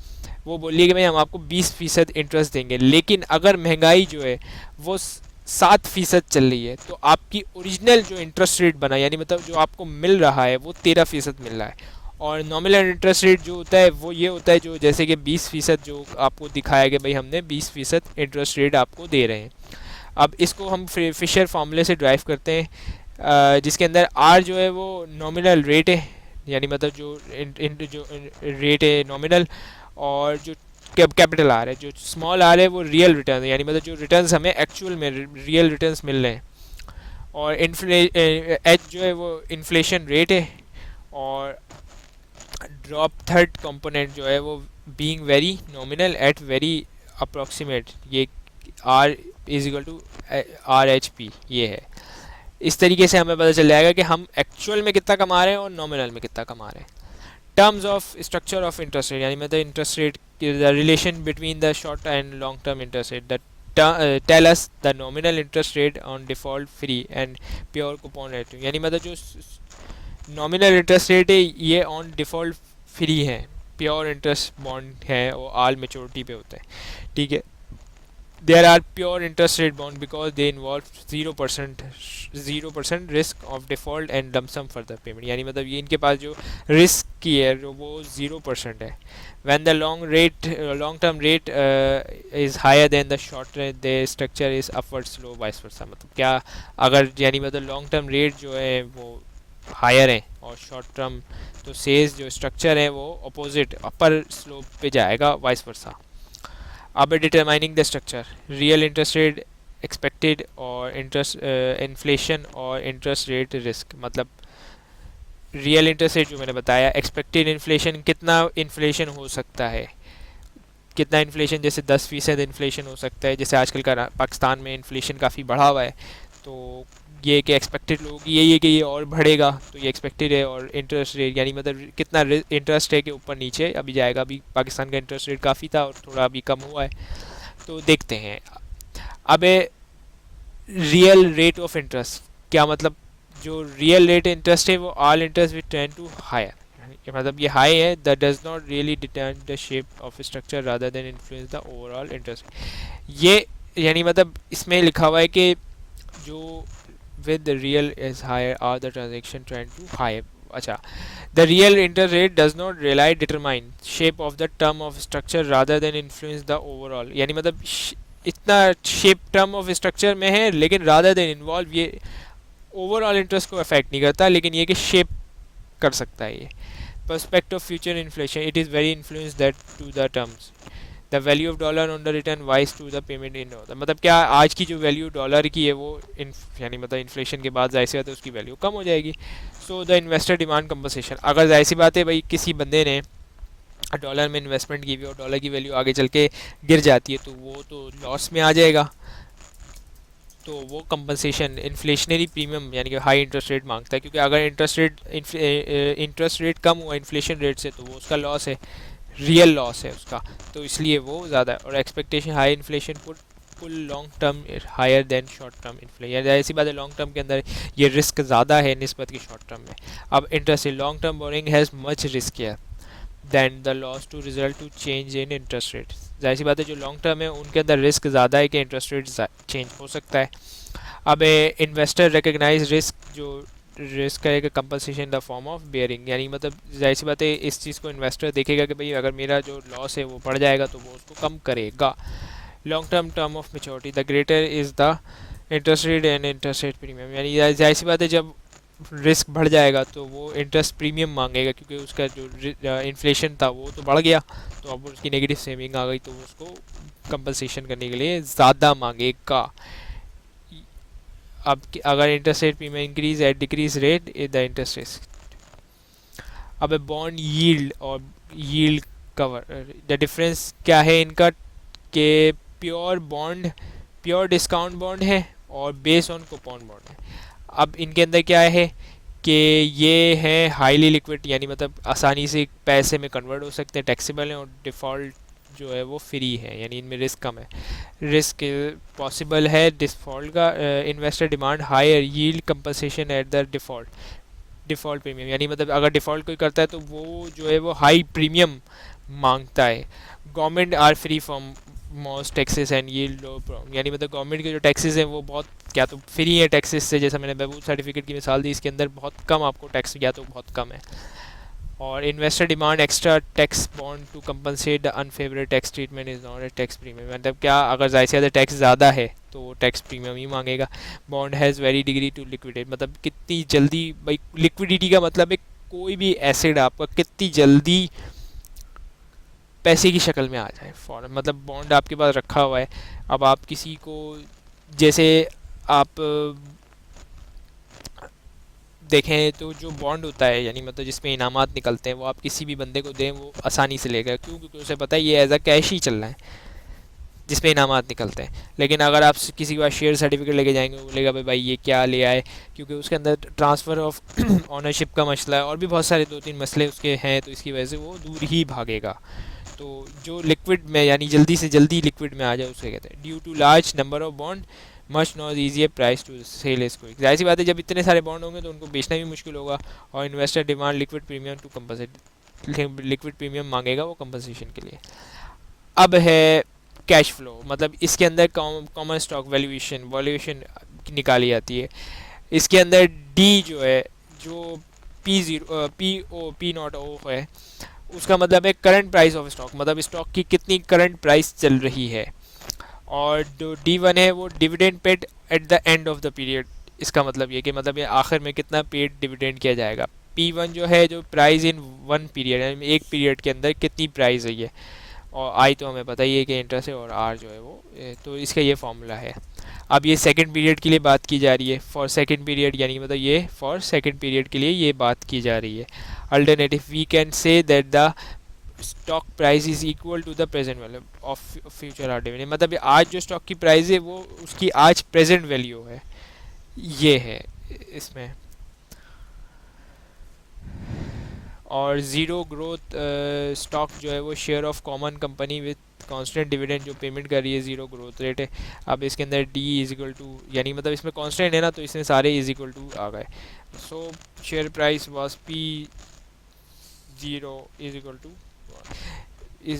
Speaker 1: वो बोलिए कि भाई हम आपको 20% इंटरेस्ट देंगे, लेकिन अगर महंगाई जो है वो 7% चल रही है, तो आपकी ओरिजिनल जो इंटरेस्ट रेट बना, यानी मतलब जो आपको मिल रहा है वो 13% मिल रहा है। और नॉमिनल इंटरेस्ट रेट जो होता है वो ये होता है जो जैसे कि 20% जो आपको दिखाया कि भाई हमने 20% इंटरेस्ट रेट आपको दे रहे हैं। अब इसको हम फिशर फार्मूले से ड्राइव करते हैं, जिसके अंदर आर जो है वो नॉमिनल रेट है, यानी मतलब जो रेट है नॉमिनल, और जो कैपिटल आर है, जो स्मॉल आर है वो रियल रिटर्न है, यानी मतलब जो रिटर्न्स हमें एक्चुअल में रियल रिटर्न्स मिल रहे हैं। और एच जो है वो इन्फ्लेशन रेट है, और ड्रॉप थर्ड कंपोनेंट जो है वो being very nominal at very approximate, ये R is equal to R H P, ये है। इस तरीके से हमें पता चल जाएगा कि हम एक्चुअल में कितना कमा रहे हैं और नॉमिनल में कितना कमा रहे हैं। terms of structure of interest rate यानी मतलब interest rate the relation between the short and long term interest rate that tell us the nominal interest rate on default free and pure coupon rate यानी मतलब जो nominal interest rate है ये on default free है, pure interest bond है वो all maturity पे होता है, ठीक है. There are pure interest rate bond because they involve 0% risk of default and lump sum further payment यानी मतलब ये इनके पास जो रिस्क की है वो 0% है. when the long term rate is higher than the short rate the structure is upward slope vice versa मतलब क्या अगर यानी मतलब लॉन्ग टर्म रेट जो है वो हायर है और शॉर्ट टर्म तो सेज जो स्ट्रक्चर है वो अपोजिट अपर स्लोप पे जाएगा वाइस वर्सा. अब determining the structure real interest rate expected और इंटरेस्ट इन्फ्लेशन और इंटरेस्ट रेट रिस्क मतलब रियल इंटरेस्ट रेट जो मैंने बताया, एक्सपेक्टेड इन्फ्लेशन कितना इन्फ्लेशन हो सकता है, कितना इन्फ्लेशन जैसे 10% इन्फ्लेशन हो सकता है जैसे आजकल का पाकिस्तान में इन्फ्लेशन काफ़ी बढ़ा हुआ है तो ये कि एक्सपेक्टेड लोग यही है कि ये और बढ़ेगा तो ये एक्सपेक्टेड है. और इंटरेस्ट रेट यानी मतलब कितना इंटरेस्ट है कि ऊपर नीचे अभी जाएगा. अभी पाकिस्तान का इंटरेस्ट रेट काफ़ी था और थोड़ा अभी कम हुआ है तो देखते हैं. अब रियल रेट ऑफ इंटरेस्ट क्या मतलब जो रियल रेट इंटरेस्ट है वो all interest with tend to higher मतलब ये हाई है that does not really determine the shape of structure rather than influence the overall interest. ये यानी मतलब इसमें लिखा हुआ है कि जो with the real is higher or the transaction trend to higher. अच्छा, the real interest rate does not really determine shape of the term of structure rather than influence the overall यानी मतलब इतना shape term of structure में है लेकिन rather than involve ये overall interest को affect नहीं करता लेकिन ये कि shape कर सकता है. ये perspective of future inflation it is very influenced that to the terms the value of dollar on the return wise to the payment in होता मतलब क्या आज की जो वैल्यू डॉलर की है वो यानी मतलब इन्फ्लेशन के बाद जाहिर सी बात है उसकी वैल्यू कम हो जाएगी. So the investor demand compensation अगर जाहिर सी बात है भाई किसी बंदे ने डॉलर में इन्वेस्टमेंट की हुई और डॉलर की वैल्यू आगे चल के गिर जाती है तो वो तो लॉस में आ जाएगा तो वो कंपनसेशन इन्फ्लेशनरी प्रीमियम यानी कि हाई इंटरेस्ट रेट मांगता है क्योंकि अगर इंटरेस्ट रेट कम हुआ इन्फ्लेशन रेट से तो वो उसका लॉस है, रियल लॉस है उसका तो इसलिए वो ज़्यादा है. और expectation high inflation pull long term higher than short term inflation ऐसी बात है लॉन्ग टर्म के अंदर ये रिस्क ज़्यादा है निस्बत की शॉर्ट टर्म में. अब interest long term boring has much risk है than the loss to result to change in interest rate. जाहिर सी बात है जो लॉन्ग टर्म है उनके अंदर रिस्क ज़्यादा है कि इंटरेस्ट रेट चेंज हो सकता है. अब इन्वेस्टर रिकग्नाइज रिस्क जो रिस्क करेगा compensation in the form of bearing यानी मतलब जाहिर सी बात है इस चीज़ को इन्वेस्टर देखेगा कि भाई अगर मेरा जो लॉस है वो बढ़ जाएगा तो वो उसको कम करेगा. Long term of maturity the greater is the interest rate and interest rate premium यानी जाहिर सी बात है जब रिस्क बढ़ जाएगा तो वो इंटरेस्ट प्रीमियम मांगेगा क्योंकि उसका जो इन्फ्लेशन था वो तो बढ़ गया तो अब उसकी नेगेटिव सेविंग आ गई तो वो उसको कंपनसेशन करने के लिए ज़्यादा मांगेगा. अब अगर interest rate premium increase at decrease rate the interest rate. अब बॉन्ड यील्ड और यील्ड कवर द डिफरेंस क्या है इनका कि प्योर डिस्काउंट बॉन्ड है और बेस ऑन कूपन बॉन्ड है. अब इनके अंदर क्या है कि ये है हाईली लिक्विड यानी मतलब आसानी से पैसे में कन्वर्ट हो सकते हैं, टैक्सेबल हैं और डिफ़ॉल्ट जो है वो फ्री है यानी इनमें रिस्क कम है. रिस्क पॉसिबल है डिफ़ॉल्ट का. Investor demand higher yield compensation at the default premium यानी मतलब अगर डिफ़ॉल्ट कोई करता है तो वो जो है वो हाई प्रीमियम मांगता है. Government are free from most taxes and yield low यानी मतलब गवर्नमेंट के जो टैक्सेस हैं वो बहुत क्या तो फ्री है टैक्सेस से. जैसा मैंने बहबूद सर्टिफिकेट की मिसाल दी इसके अंदर बहुत कम आपको टैक्स या तो बहुत कम है. और investor demand extra tax bond to compensate the unfavourable tax treatment is not a tax premium मतलब क्या अगर जाहिर से ज़्यादा टैक्स ज़्यादा है तो वो टैक्स प्रीमियम ही मांगेगा. Bond has very degree to liquidate मतलब कितनी जल्दी भाई लिक्विडिटी का मतलब है कोई भी एसेट आपका कितनी जल्दी पैसे की शक्ल में आ जाए फॉरन मतलब बॉन्ड आपके पास रखा हुआ है. अब आप किसी को जैसे आप देखें तो जो बॉन्ड होता है यानी मतलब जिसमें इनामात निकलते हैं वो आप किसी भी बंदे को दें वो आसानी से लेगा क्यों क्योंकि उसे पता है ये एज अ कैश ही चल रहा है जिस पे इनामात निकलते हैं। लेकिन अगर आप किसी के पास शेयर सर्टिफिकेट लेके जाएंगे, वो बोलेगा भाई ये क्या ले आए, क्योंकि उसके अंदर ट्रांसफ़र ऑफ ऑनरशिप का मसला है और भी बहुत सारे 2-3 मसले उसके हैं, तो इसकी वजह से वो दूर ही भागेगा। तो जो लिक्विड में यानी जल्दी से जल्दी लिक्विड में आ जाए उसके कहते हैं। Due to large number of bond much not easier price to sell is quick. जाहिर सी बात है, जब इतने सारे बॉन्ड होंगे तो उनको बेचना भी मुश्किल होगा, और investor demand liquid premium to compensate, liquid premium मांगेगा वो कंपनसेशन के लिए। अब है कैश फ्लो, मतलब इसके अंदर कॉमन स्टॉक वैल्यूएशन वैल्यूएशन निकाली जाती है। इसके अंदर डी जो है, जो P0 है, उसका मतलब है करंट प्राइस ऑफ स्टॉक, मतलब स्टॉक की कितनी करंट प्राइस चल रही है। और जो D1 है वो dividend paid eight the end of the period, इसका मतलब ये कि मतलब ये आखिर में कितना पेड डिविडेंड किया जाएगा। P1 जो है जो प्राइस इन वन पीरियड, यानी एक पीरियड के अंदर कितनी प्राइस है ये। और आई तो हमें पता ही है कि इंटरेस्ट है, और आर जो है वो तो इसका ये फॉर्मूला है। अब ये सेकंड पीरियड के लिए बात की जा रही है, फॉर सेकंड पीरियड, यानी मतलब ये फॉर सेकंड पीरियड के लिए ये बात की जा रही है। Alternative we can say that the stock price is equal to the present value of future are dividend, मतलब आज जो स्टॉक की प्राइस है वो उसकी आज प्रेजेंट वैल्यू है, ये है इसमें। और ज़ीरो ग्रोथ स्टॉक जो है वो share of common company with constant dividend जो पेमेंट कर रही है, ज़ीरो ग्रोथ रेट है। अब इसके अंदर डी इज इक्वल टू, यानी मतलब इसमें कांस्टेंट है ना, तो इसमें सारे इज इक्वल टू आ गए। So share price was P0 is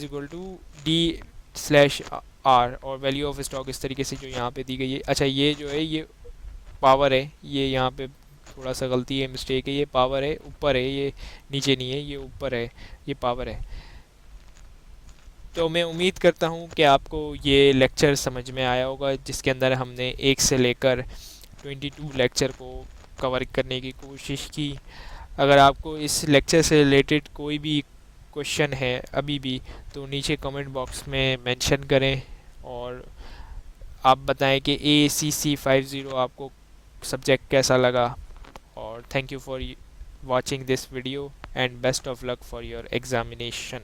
Speaker 1: equal to D slash R, और वैल्यू ऑफ स्टॉक इस तरीके से जो यहाँ पे दी गई है। अच्छा, ये जो है ये पावर है, ये यहाँ पे थोड़ा सा गलती है, मिस्टेक है, ये पावर है ऊपर है, ये नीचे नहीं है, ये ऊपर है, ये पावर है। तो मैं उम्मीद करता हूँ कि आपको ये लेक्चर समझ में आया होगा, जिसके अंदर हमने 1 से लेकर 22 लेक्चर को कवर करने की कोशिश की। अगर आपको इस लेक्चर से रिलेटेड कोई भी क्वेश्चन है अभी भी, तो नीचे कमेंट बॉक्स में मेंशन करें, और आप बताएं कि ACC50 आपको सब्जेक्ट कैसा लगा। और thank you for watching this video and best of luck for your examination.